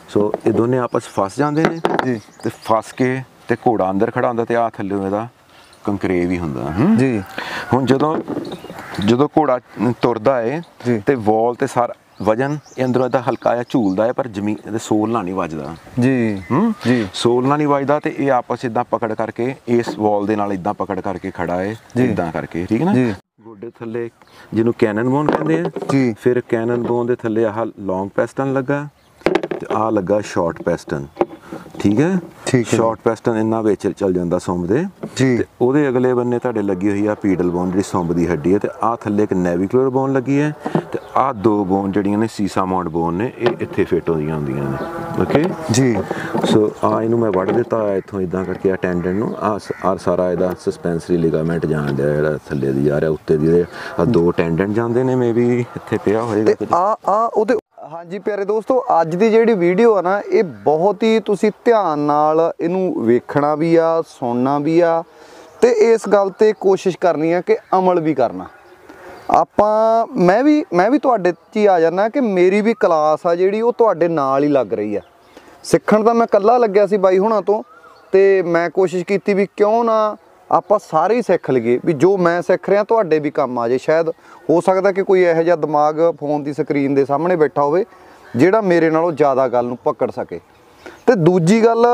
ਸੋ ਇਹ ਦੋਨੇ ਆਪਸ ਫਸ ਜਾਂਦੇ ਨੇ ਜੀ ਤੇ ਫਸ ਕੇ ਤੇ ਘੋੜਾ ਅੰਦਰ ਖੜਾ ਹੁੰਦਾ ਤੇ ਆ ਥੱਲੇ ਇਹਦਾ ਕੰਕਰੇਵ ਹੀ ਹੁੰਦਾ ਜੀ। ਹੁਣ ਜਦੋਂ ਘੋੜਾ ਤੁਰਦਾ ਏ ਤੇ ਵਾਲ ਤੇ ਸਾਰਾ ਵਜਨ ਅੰਦਰੋਂ ਇਹਦਾ ਹਲਕਾ ਜਿਹਾ ਝੂਲਦਾ ਹੈ ਪਰ ਜ਼ਮੀਨ ਇਹਦੇ ਸੋਲ ਨਾਲ ਨਹੀਂ ਵੱਜਦਾ ਜੀ ਜੀ। ਸੋਲ ਨਾਲ ਨਹੀਂ ਵੱਜਦਾ ਤੇ ਇਹ ਆਪਸ ਇਦਾਂ ਪਕੜ ਕਰਕੇ ਇਸ ਵਾਲ ਦੇ ਨਾਲ ਇਦਾਂ ਪਕੜ ਕਰਕੇ ਖੜਾ ਹੈ ਇਦਾਂ ਕਰਕੇ, ਠੀਕ ਹੈ ਨਾ। ਗੋਡੇ ਥੱਲੇ ਜਿਹਨੂੰ ਕੈਨਨ ਬੋਨ ਕਹਿੰਦੇ ਆ ਜੀ। ਫਿਰ ਕੈਨਨ ਬੋਨ ਦੇ ਥੱਲੇ ਆਹ ਲੌਂਗ ਪੈਸਟਨ ਲੱਗਾ ਤੇ ਆਹ ਲੱਗਾ ਸ਼ਾਰਟ ਪੈਸਟਨ, ਠੀਕ ਹੈ। ਸ਼ਾਰਟ ਪੈਸਟਨ ਇੰਨਾ ਵਿੱਚ ਚੱਲ ਜਾਂਦਾ ਸੁੰਬ ਦੇ ਤੇ ਉਹਦੇ ਅਗਲੇ ਬੰਨੇ ਤੁਹਾਡੇ ਲੱਗੀ ਹੋਈ ਆ ਪੀਡਲ ਬੋਨ ਜਿਹੜੀ ਸੁੰਬ ਦੀ ਹੱਡੀ ਹੈ ਤੇ ਆਹ ਥੱਲੇ ਇੱਕ ਨੈਵੀਕੂਲਰ ਬੋਨ ਲੱਗੀ ਹੈ ਤੇ ਆਹ ਦੋ ਬੋਨ ਜਿਹੜੀਆਂ ਨੇ ਸੀਸਾ ਮਾਉਂਟ ਬੋਨ ਨੇ ਇਹ ਇੱਥੇ ਫਿੱਟ ਹੁੰਦੀਆਂ ਹੁੰਦੀਆਂ ਨੇ। ਓਕੇ ਜੀ। ਸੋ ਆ ਇਹਨੂੰ ਮੈਂ ਵੱਢ ਦਿੱਤਾ ਇੱਥੋਂ ਇਦਾਂ ਕਰਕੇ ਆ ਟੈਂਡਨ ਨੂੰ ਆ ਸਾਰਾ ਇਹਦਾ ਸਸਪੈਂਸਰੀ ਲਿਗਾਮੈਂਟ ਜਾਣ ਡਿਆ ਜਿਹੜਾ ਥੱਲੇ ਦੀ ਜਾ ਰਿਹਾ ਉੱਤੇ ਦੀ ਆ ਦੋ ਟੈਂਡਨ ਜਾਂਦੇ ਨੇ ਮੇਬੀ ਇੱਥੇ ਪਿਆ ਹੋਏਗਾ ਆ ਉਹਦੇ। ਹਾਂਜੀ ਪਿਆਰੇ ਦੋਸਤੋ, ਅੱਜ ਦੀ ਜਿਹੜੀ ਵੀਡੀਓ ਆ ਨਾ ਇਹ ਬਹੁਤ ਹੀ ਤੁਸੀਂ ਧਿਆਨ ਨਾਲ ਇਹਨੂੰ ਵੇਖਣਾ ਵੀ ਆ, ਸੁਣਨਾ ਵੀ ਆ ਤੇ ਇਸ ਗੱਲ ਤੇ ਕੋਸ਼ਿਸ਼ ਕਰਨੀ ਆ ਕਿ ਅਮਲ ਵੀ ਕਰਨਾ। ਮੈਂ ਵੀ ਤੁਹਾਡੇ 'ਚ ਹੀ ਆ ਜਾਣਾ ਕਿ ਮੇਰੀ ਵੀ ਕਲਾਸ ਆ ਜਿਹੜੀ ਉਹ ਤੁਹਾਡੇ ਨਾਲ ਹੀ ਲੱਗ ਰਹੀ ਆ। ਸਿੱਖਣ ਤਾਂ ਮੈਂ ਇਕੱਲਾ ਲੱਗਿਆ ਸੀ ਬਾਈ ਹੁਣਾਂ ਤੋਂ ਤੇ ਮੈਂ ਕੋਸ਼ਿਸ਼ ਕੀਤੀ ਵੀ ਕਿਉਂ ਨਾ ਆਪਾਂ ਸਾਰੇ ਹੀ ਸਿੱਖ ਲਈਏ ਵੀ ਜੋ ਮੈਂ ਸਿੱਖ ਰਿਹਾ ਤੁਹਾਡੇ ਵੀ ਕੰਮ ਆ ਜੇ। ਸ਼ਾਇਦ ਹੋ ਸਕਦਾ ਕਿ ਕੋਈ ਇਹੋ ਜਿਹਾ ਦਿਮਾਗ ਫੋਨ ਦੀ ਸਕਰੀਨ ਦੇ ਸਾਹਮਣੇ ਬੈਠਾ ਹੋਵੇ ਜਿਹੜਾ ਮੇਰੇ ਨਾਲੋਂ ਜ਼ਿਆਦਾ ਗੱਲ ਨੂੰ ਪਕੜ ਸਕੇ। ਤੇ ਦੂਜੀ ਗੱਲ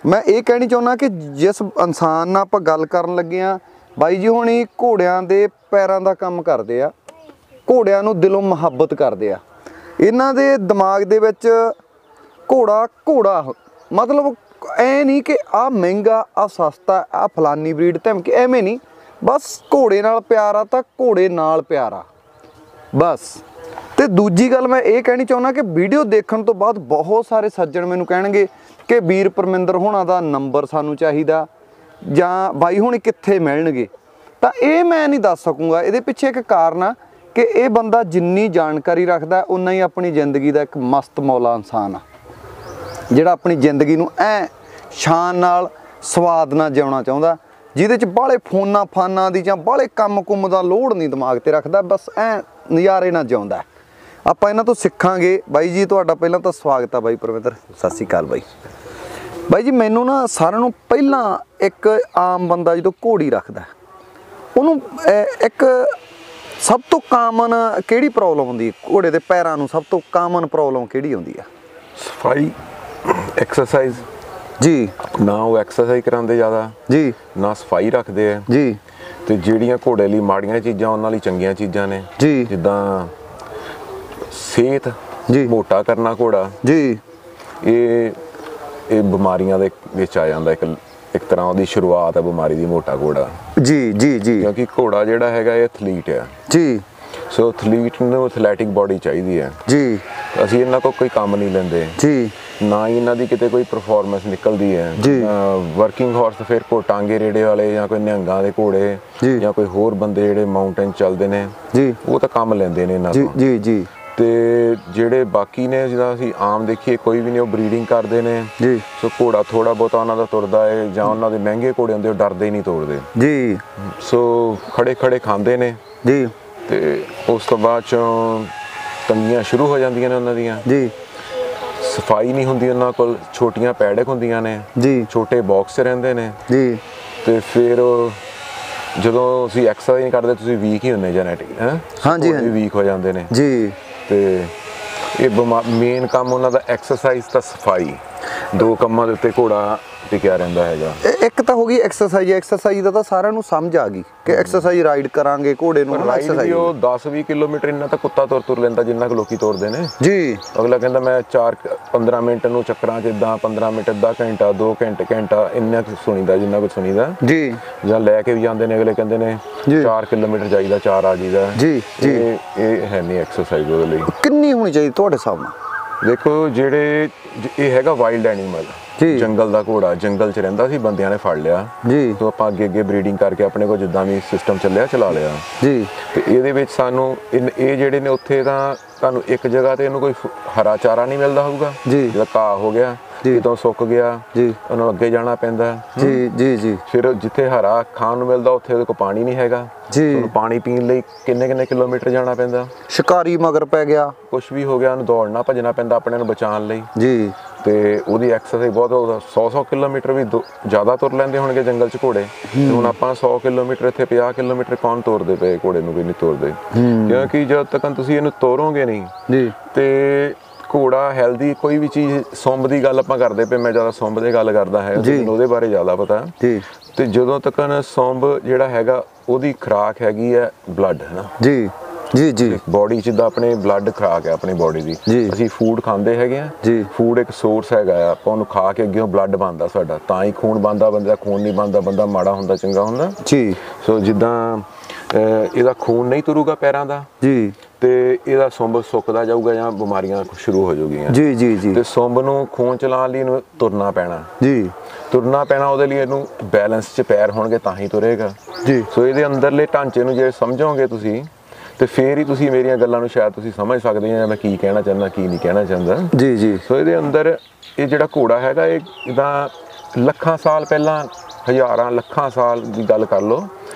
ਮੈਂ ਇਹ ਕਹਿਣੀ ਚਾਹੁੰਦਾ ਕਿ ਜਿਸ ਇਨਸਾਨ ਨਾਲ ਆਪਾਂ ਗੱਲ ਕਰਨ ਲੱਗੇ ਆ ਬਾਈ ਜੀ ਹੁਣੀ ਘੋੜਿਆਂ ਦੇ ਪੈਰਾਂ ਦਾ ਕੰਮ ਕਰਦੇ ਆ, ਘੋੜਿਆਂ ਨੂੰ ਦਿਲੋਂ ਮੁਹੱਬਤ ਕਰਦੇ ਆ। ਇਹਨਾਂ ਦੇ ਦਿਮਾਗ ਦੇ ਵਿੱਚ ਘੋੜਾ ਮਤਲਬ ਐ ਨਹੀਂ ਕਿ ਆ ਮਹਿੰਗਾ ਆ ਸਸਤਾ ਆ ਫਲਾਨੀ ਬਰੀਡ ਧਮਕੀ, ਐਵੇਂ ਨਹੀਂ। ਬਸ ਘੋੜੇ ਨਾਲ ਪਿਆਰ ਆ ਤਾਂ ਘੋੜੇ ਨਾਲ ਪਿਆਰ ਆ ਬਸ। ਤੇ ਦੂਜੀ ਗੱਲ ਮੈਂ ਇਹ ਕਹਿਣੀ ਚਾਹੁੰਦਾ ਕਿ ਵੀਡੀਓ ਦੇਖਣ ਤੋਂ ਬਾਅਦ ਬਹੁਤ ਸਾਰੇ ਸੱਜਣ ਮੈਨੂੰ ਕਹਿਣਗੇ ਕਿ ਵੀਰ ਪਰਮਿੰਦਰ ਹੋਣਾ ਦਾ ਨੰਬਰ ਸਾਨੂੰ ਚਾਹੀਦਾ ਜਾਂ ਬਾਈ ਹੁਣੀ ਕਿੱਥੇ ਮਿਲਣਗੇ। ਤਾਂ ਇਹ ਮੈਂ ਨਹੀਂ ਦੱਸ ਸਕੂੰਗਾ। ਇਹਦੇ ਪਿੱਛੇ ਇੱਕ ਕਾਰਨ ਆ ਕਿ ਇਹ ਬੰਦਾ ਜਿੰਨੀ ਜਾਣਕਾਰੀ ਰੱਖਦਾ ਉਨਾ ਹੀ ਆਪਣੀ ਜ਼ਿੰਦਗੀ ਦਾ ਇੱਕ ਮਸਤ ਮੌਲਾ ਇਨਸਾਨ ਆ ਜਿਹੜਾ ਆਪਣੀ ਜ਼ਿੰਦਗੀ ਨੂੰ ਐ ਸ਼ਾਨ ਨਾਲ ਸਵਾਦ ਨਾਲ ਜਿਉਣਾ ਚਾਹੁੰਦਾ, ਜਿਹਦੇ 'ਚ ਬਾਹਲੇ ਫਾਨਾਂ ਦੀ ਜਾਂ ਬਾਹਲੇ ਕੰਮ ਕੁੰਮ ਦਾ ਲੋੜ ਨਹੀਂ ਦਿਮਾਗ ਤੇ ਰੱਖਦਾ, ਬਸ ਐ ਨਜ਼ਾਰੇ ਨਾਲ ਜਿਉਂਦਾ। ਆਪਾਂ ਇਹਨਾਂ ਤੋਂ ਸਿੱਖਾਂਗੇ। ਬਾਈ ਜੀ ਤੁਹਾਡਾ ਪਹਿਲਾਂ ਤਾਂ ਸਵਾਗਤ ਆ ਬਾਈ ਪਰਮਿੰਦਰ। ਸਤਿ ਸ਼੍ਰੀ ਅਕਾਲ ਬਾਈ ਜੀ। ਮੈਨੂੰ ਨਾ ਸਾਰਿਆਂ ਨੂੰ ਪਹਿਲਾਂ ਇੱਕ ਆਮ ਬੰਦਾ ਜਦੋਂ ਘੋੜੀ ਰੱਖਦਾ ਉਹਨੂੰ ਇੱਕ ਸਭ ਤੋਂ ਕਾਮਨ ਕਿਹੜੀ ਪ੍ਰੋਬਲਮ ਹੁੰਦੀ ਘੋੜੇ ਦੇ ਪੈਰਾਂ ਨੂੰ? ਸਭ ਤੋਂ ਕਾਮਨ ਪ੍ਰੋਬਲਮ ਕਿਹੜੀ ਆਉਂਦੀ ਆ? ਸਫਾਈ, ਐਕਸਰਸਾਈਜ਼ ਜੀ। ਨਾ ਉਹ ਐਕਸਰਸਾਈਜ਼ ਕਰਾਉਂਦੇ ਜ਼ਿਆਦਾ ਜੀ, ਨਾ ਸਫਾਈ ਰੱਖਦੇ ਆ ਜੀ। ਤੇ ਜਿਹੜੀਆਂ ਘੋੜੇ ਲਈ ਮਾੜੀਆਂ ਚੀਜ਼ਾਂ ਉਹਨਾਂ ਲਈ ਚੰਗੀਆਂ ਚੀਜ਼ਾਂ ਨੇ ਜੀ, ਜਿੱਦਾਂ ਸਿਹਤ ਜੀ, ਮੋਟਾ ਕਰਨਾ ਘੋੜਾ ਜੀ, ਇਹ ਬਿਮਾਰੀਆਂ ਦੇ ਵਿੱਚ ਆ ਜਾਂਦਾ। ਇੱਕ ਤਰ੍ਹਾਂ ਉਹਦੀ ਸ਼ੁਰੂਆਤ ਹੈ ਬਿਮਾਰੀ ਦੀ ਮੋਟਾ ਘੋੜਾ ਜੀ ਜੀ ਜੀ। ਕਿਉਂਕਿ ਘੋੜਾ ਜਿਹੜਾ ਹੈਗਾ ਇਹ ਐਥਲੀਟ ਆ ਜੀ। ਸੋ ਐਥਲੀਟ ਨੂੰ ਐਥਲੈਟਿਕ ਬੋਡੀ ਚਾਹੀਦੀ ਹੈ ਜੀ। ਅਸੀਂ ਇਹਨਾਂ ਕੋਲ ਕੋਈ ਕੰਮ ਨਹੀਂ ਲੈਂਦੇ ਜੀ, ਨਾ ਹੀ ਇਹਨਾਂ ਦੀ ਕਿਤੇ ਕੋਈ ਪਰਫਾਰਮੈਂਸ ਨਿਕਲਦੀ ਹੈ ਜੀ। ਵਰਕਿੰਗ ਹਾਰਸ ਫਿਰ ਕੋ ਟਾਂਗੇ ਰੇੜੇ ਵਾਲੇ ਜਾਂ ਕੋਈ ਨਿਹੰਗਾਂ ਦੇ ਘੋੜੇ ਜਾਂ ਕੋਈ ਹੋਰ ਬੰਦੇ ਜਿਹੜੇ ਮਾਊਂਟੇਨ ਚੱਲਦੇ ਨੇ ਜੀ, ਉਹ ਤਾਂ ਕੰਮ ਲੈਂਦੇ ਨੇ ਇਹਨਾਂ ਤੋਂ ਜੀ ਜੀ। ਤੇ ਜਿਹੜੇ ਬਾਕੀ ਨੇ ਜਿੱਦਾਂ ਅਸੀਂ ਆਮ ਦੇਖੀਏ ਕੋਈ ਵੀ ਨਹੀਂ, ਉਹ ਬਰੀਡਿੰਗ ਕਰਦੇ ਨੇ ਜੀ। ਸੋ ਘੋੜਾ ਥੋੜਾ ਬਹੁਤਾ ਉਹਨਾਂ ਦਾ ਤੁਰਦਾ ਹੈ ਜਾਂ ਉਹਨਾਂ ਦੇ ਮਹਿੰਗੇ ਘੋੜੇ ਹੁੰਦੇ ਉਹ ਡਰਦੇ ਹੀ ਨਹੀਂ ਤੋੜਦੇ ਜੀ। ਸੋ ਖੜੇ ਖਾਂਦੇ ਨੇ ਜੀ। ਤੇ ਉਸ ਤੋਂ ਬਾਅਦ ਚੋਂ ਤੰਗੀਆਂ ਸ਼ੁਰੂ ਹੋ ਜਾਂਦੀਆਂ ਨੇ ਉਹਨਾਂ ਦੀਆਂ ਜੀ। ਸਫਾਈ ਨਹੀਂ ਹੁੰਦੀ ਉਹਨਾਂ ਕੋਲ, ਛੋਟੀਆਂ ਪੈਡਕ ਹੁੰਦੀਆਂ ਨੇ ਜੀ, ਛੋਟੇ ਬਾਕਸ ਰਹਿੰਦੇ ਨੇ ਜੀ। ਤੇ ਫਿਰ ਜਦੋਂ ਅਸੀਂ ਐਕਸਰਸਾਈਜ਼ ਨਹੀਂ ਕਰਦੇ ਤੁਸੀਂ ਵੀਕ ਹੀ ਹੁੰਦੇ ਜੈਨੇਟਿਕ ਹਾਂਜੀ ਵੀਕ ਹੋ ਜਾਂਦੇ ਨੇ ਜੀ। ਤੇ ਇਹ ਮੇਨ ਕੰਮ ਉਹਨਾਂ ਦਾ ਐਕਸਰਸਾਈਜ਼ ਤਾਂ ਸਫਾਈ, ਦੋ ਕੰਮਾਂ ਦੇ ਉੱਤੇ ਘੋੜਾ ਟਿਕਿਆ ਰਹਿੰਦਾ ਹੈਗਾ। ਇੱਕ ਤਾਂ ਹੋ ਗਈ ਐਕਸਰਸਾਈਜ਼ ਦਾ ਤਾਂ ਸਾਰਿਆਂ ਨੂੰ ਸਮਝ ਆ ਗਈ ਕਿ ਐਕਸਰਸਾਈਜ਼ ਰਾਈਡ ਕਰਾਂਗੇ ਘੋੜੇ ਨੂੰ। ਐਕਸਰਸਾਈਜ਼ ਉਹ 10-20 ਕਿਲੋਮੀਟਰ ਇੰਨਾ ਤਾਂ ਕੁੱਤਾ ਤੁਰ ਲੈਂਦਾ ਜਿੰਨਾ ਕੁ ਲੋਕੀ ਤੁਰਦੇ ਨੇ ਜੀ। ਅਗਲਾ ਕਹਿੰਦਾ ਮੈਂ 15 ਮਿੰਟ ਨੂੰ ਚੱਕਰਾਂ 'ਚ ਇੱਦਾਂ 15 ਮਿੰਟ, ਅੱਧਾ ਘੰਟਾ, 2 ਘੰਟਾ ਇੰਨਾ ਕੁ ਸੁਣੀਦਾ ਜਿੰਨਾ ਕੁ ਸੁਣੀਦਾ ਜੀ। ਜਾਂ ਲੈ ਕੇ ਵੀ ਜਾਂਦੇ ਨੇ ਅਗਲੇ ਕਹਿੰਦੇ ਨੇ 4 ਕਿਲੋਮੀਟਰ ਚਾਹੀਦਾ, 4 ਆ ਜਾਈਦਾ ਜੀ ਜੀ। ਇਹ ਹੈ ਨਹੀਂ ਐਕਸਰਸਾਈਜ਼ ਉਹਦੇ ਲਈ। ਕਿੰਨੀ ਹੋਣੀ ਚਾਹੀਦੀ ਤੁਹਾਡੇ ਹਿਸਾਬ ਨਾਲ? ਦੇਖੋ ਜਿਹੜੇ ਇਹ ਹੈਗਾ ਵਾਈਲਡ ਐਨੀਮਲ ਜੰਗਲ ਦਾ ਘੋੜਾ, ਜੰਗਲ 'ਚ ਰਹਿੰਦਾ ਸੀ, ਬੰਦਿਆਂ ਨੇ ਫੜ ਲਿਆ ਜੀ। ਤੋਂ ਆਪਾਂ ਅੱਗੇ ਬਰੀਡਿੰਗ ਕਰਕੇ ਆਪਣੇ ਕੋਲ ਜਿੱਦਾਂ ਵੀ ਸਿਸਟਮ ਚੱਲਿਆ ਚਲਾ ਲਿਆ ਜੀ। ਤੇ ਇਹਦੇ ਵਿੱਚ ਸਾਨੂੰ ਇਹ ਜਿਹੜੇ ਨੇ ਉੱਥੇ ਤਾਂ ਤੁਹਾਨੂੰ ਇੱਕ ਜਗ੍ਹਾ ਤੇ ਇਹਨੂੰ ਕੋਈ ਹਰਾ ਚਾਰਾ ਨਹੀਂ ਮਿਲਦਾ ਹੋਊਗਾ ਜੀ। ਜਿਹੜਾ ਘਾਹ ਹੋ ਗਿਆ ਕਿਤੋਂ ਸੁੱਕ ਗਿਆ ਜੀ, ਉਹਨੂੰ ਅੱਗੇ ਜਾਣਾ ਪੈਂਦਾ ਜੀ ਜੀ ਜੀ। ਫਿਰ ਜਿੱਥੇ ਹਰਾ ਖਾਣ ਨੂੰ ਮਿਲਦਾ ਉੱਥੇ ਉਹਦੇ ਕੋਲ ਪਾਣੀ ਨਹੀਂ ਹੈਗਾ ਜੀ। ਉਹਨੂੰ ਪਾਣੀ ਪੀਣ ਲਈ ਕਿੰਨੇ ਕਿਲੋਮੀਟਰ ਜਾਣਾ ਪੈਂਦਾ। ਸ਼ਿਕਾਰੀ ਮਗਰ ਪੈ ਗਿਆ, ਕੁਛ ਵੀ ਹੋ ਗਿਆ, ਉਹਨੂੰ ਦੌੜਨਾ ਭੱਜਣਾ ਪੈਂਦਾ ਆਪਣੇ ਨੂੰ ਬਚਾਉਣ ਲਈ ਜੀ। ਤੇ ਉਹਦੀ ਐਕਸਰਸਾਈਜ਼ ਬਹੁਤ 100 ਕਿਲੋਮੀਟਰ ਵੀ ਜ਼ਿਆਦਾ ਤੁਰ ਲੈਂਦੇ ਹੋਣਗੇ ਜੰਗਲ 'ਚ ਘੋੜੇ। ਹੁਣ ਆਪਾਂ 100 ਕਿਲੋਮੀਟਰ ਇੱਥੇ 50 ਕਿਲੋਮੀਟਰ ਕੌਣ ਤੋਰਦੇ ਪਏ ਘੋੜੇ ਨੂੰ, ਵੀ ਨਹੀਂ ਤੋਰਦੇ, ਕਿਉਂਕਿ ਜਦ ਤੱਕ ਤੁਸੀਂ ਇਹਨੂੰ ਤੋਰੋਗੇ ਨਹੀਂ ਜੀ ਤੇ ਘੋੜਾ ਹੈਲਦੀ ਕੋਈ ਵੀ ਚੀਜ਼। ਸੁੰਬ ਦੀ ਗੱਲ ਆਪਾਂ ਕਰਦੇ ਪਏ, ਮੈਂ ਜ਼ਿਆਦਾ ਸੁੰਬ ਦੀ ਗੱਲ ਕਰਦਾ ਹੈ, ਮੈਨੂੰ ਉਹਦੇ ਬਾਰੇ ਜ਼ਿਆਦਾ ਪਤਾ ਜੀ। ਤੇ ਜਦੋਂ ਤੱਕ ਸੁੰਬ ਜਿਹੜਾ ਹੈਗਾ ਉਹਦੀ ਖੁਰਾਕ ਹੈਗੀ ਹੈ ਬਲੱਡ, ਹੈ ਨਾ ਜੀ ਜੀ ਜੀ, ਬੋਡੀ 'ਚ ਜਿੱਦਾਂ ਆਪਣੇ ਬਲੱਡ ਖੁਰਾਕ ਹੈ ਆਪਣੀ ਬੋਡੀ ਦੀ। ਅਸੀਂ ਫੂਡ ਖਾਂਦੇ ਹੈਗੇ ਆ ਜੀ, ਫੂਡ ਇੱਕ ਸੋਰਸ ਹੈਗਾ ਆ, ਆਪਾਂ ਉਹਨੂੰ ਖਾ ਕੇ ਅੱਗੇ ਬਲੱਡ ਬਣਦਾ ਸਾਡਾ, ਤਾਂ ਹੀ ਖੂਨ ਬਣਦਾ। ਬੰਦੇ ਦਾ ਖੂਨ ਨਹੀਂ ਬਣਦਾ, ਬੰਦਾ ਮਾੜਾ ਹੁੰਦਾ ਚੰਗਾ ਹੁੰਦਾ ਜੀ। ਸੋ ਜਿੱਦਾਂ ਇਹਦਾ ਖੂਨ ਨਹੀਂ ਤੁਰੂਗਾ ਪੈਰਾਂ ਦਾ ਜੀ ਤੇ ਇਹਦਾ ਸੁੰਬ ਸੁੱਕਦਾ ਜਾਊਗਾ ਜਾਂ ਬਿਮਾਰੀਆਂ ਸ਼ੁਰੂ ਹੋ ਜਾਊਗੀਆਂ ਜੀ ਜੀ ਜੀ। ਤੇ ਸੁੰਬ ਨੂੰ ਖੂਨ ਚਲਾਉਣ ਲਈ ਇਹਨੂੰ ਤੁਰਨਾ ਪੈਣਾ ਜੀ, ਤੁਰਨਾ ਪੈਣਾ। ਉਹਦੇ ਲਈ ਇਹਨੂੰ ਬੈਲੈਂਸ 'ਚ ਪੈਰ ਹੋਣਗੇ ਤਾਂ ਹੀ ਤੁਰੇਗਾ ਜੀ। ਸੋ ਇਹਦੇ ਅੰਦਰਲੇ ਢਾਂਚੇ ਨੂੰ ਜੇ ਸਮਝੋਗੇ ਤੁਸੀਂ ਤੇ ਫੇਰ ਹੀ ਤੁਸੀਂ ਮੇਰੀਆਂ ਗੱਲਾਂ ਨੂੰ ਸ਼ਾਇਦ ਤੁਸੀਂ ਸਮਝ ਸਕਦੇ ਹੋ ਮੈਂ ਕੀ ਕਹਿਣਾ ਚਾਹੁੰਦਾ, ਕੀ ਨਹੀਂ ਕਹਿਣਾ ਚਾਹੁੰਦਾ ਜੀ ਜੀ। ਸੋ ਇਹਦੇ ਅੰਦਰ ਇਹ ਜਿਹੜਾ ਘੋੜਾ ਹੈਗਾ, ਇਹ ਜਿੱਦਾਂ ਲੱਖਾਂ ਸਾਲ ਪਹਿਲਾਂ, ਹਜ਼ਾਰਾਂ ਲੱਖਾਂ ਸਾਲ ਦੀ ਗੱਲ ਕਰ ਲਓ,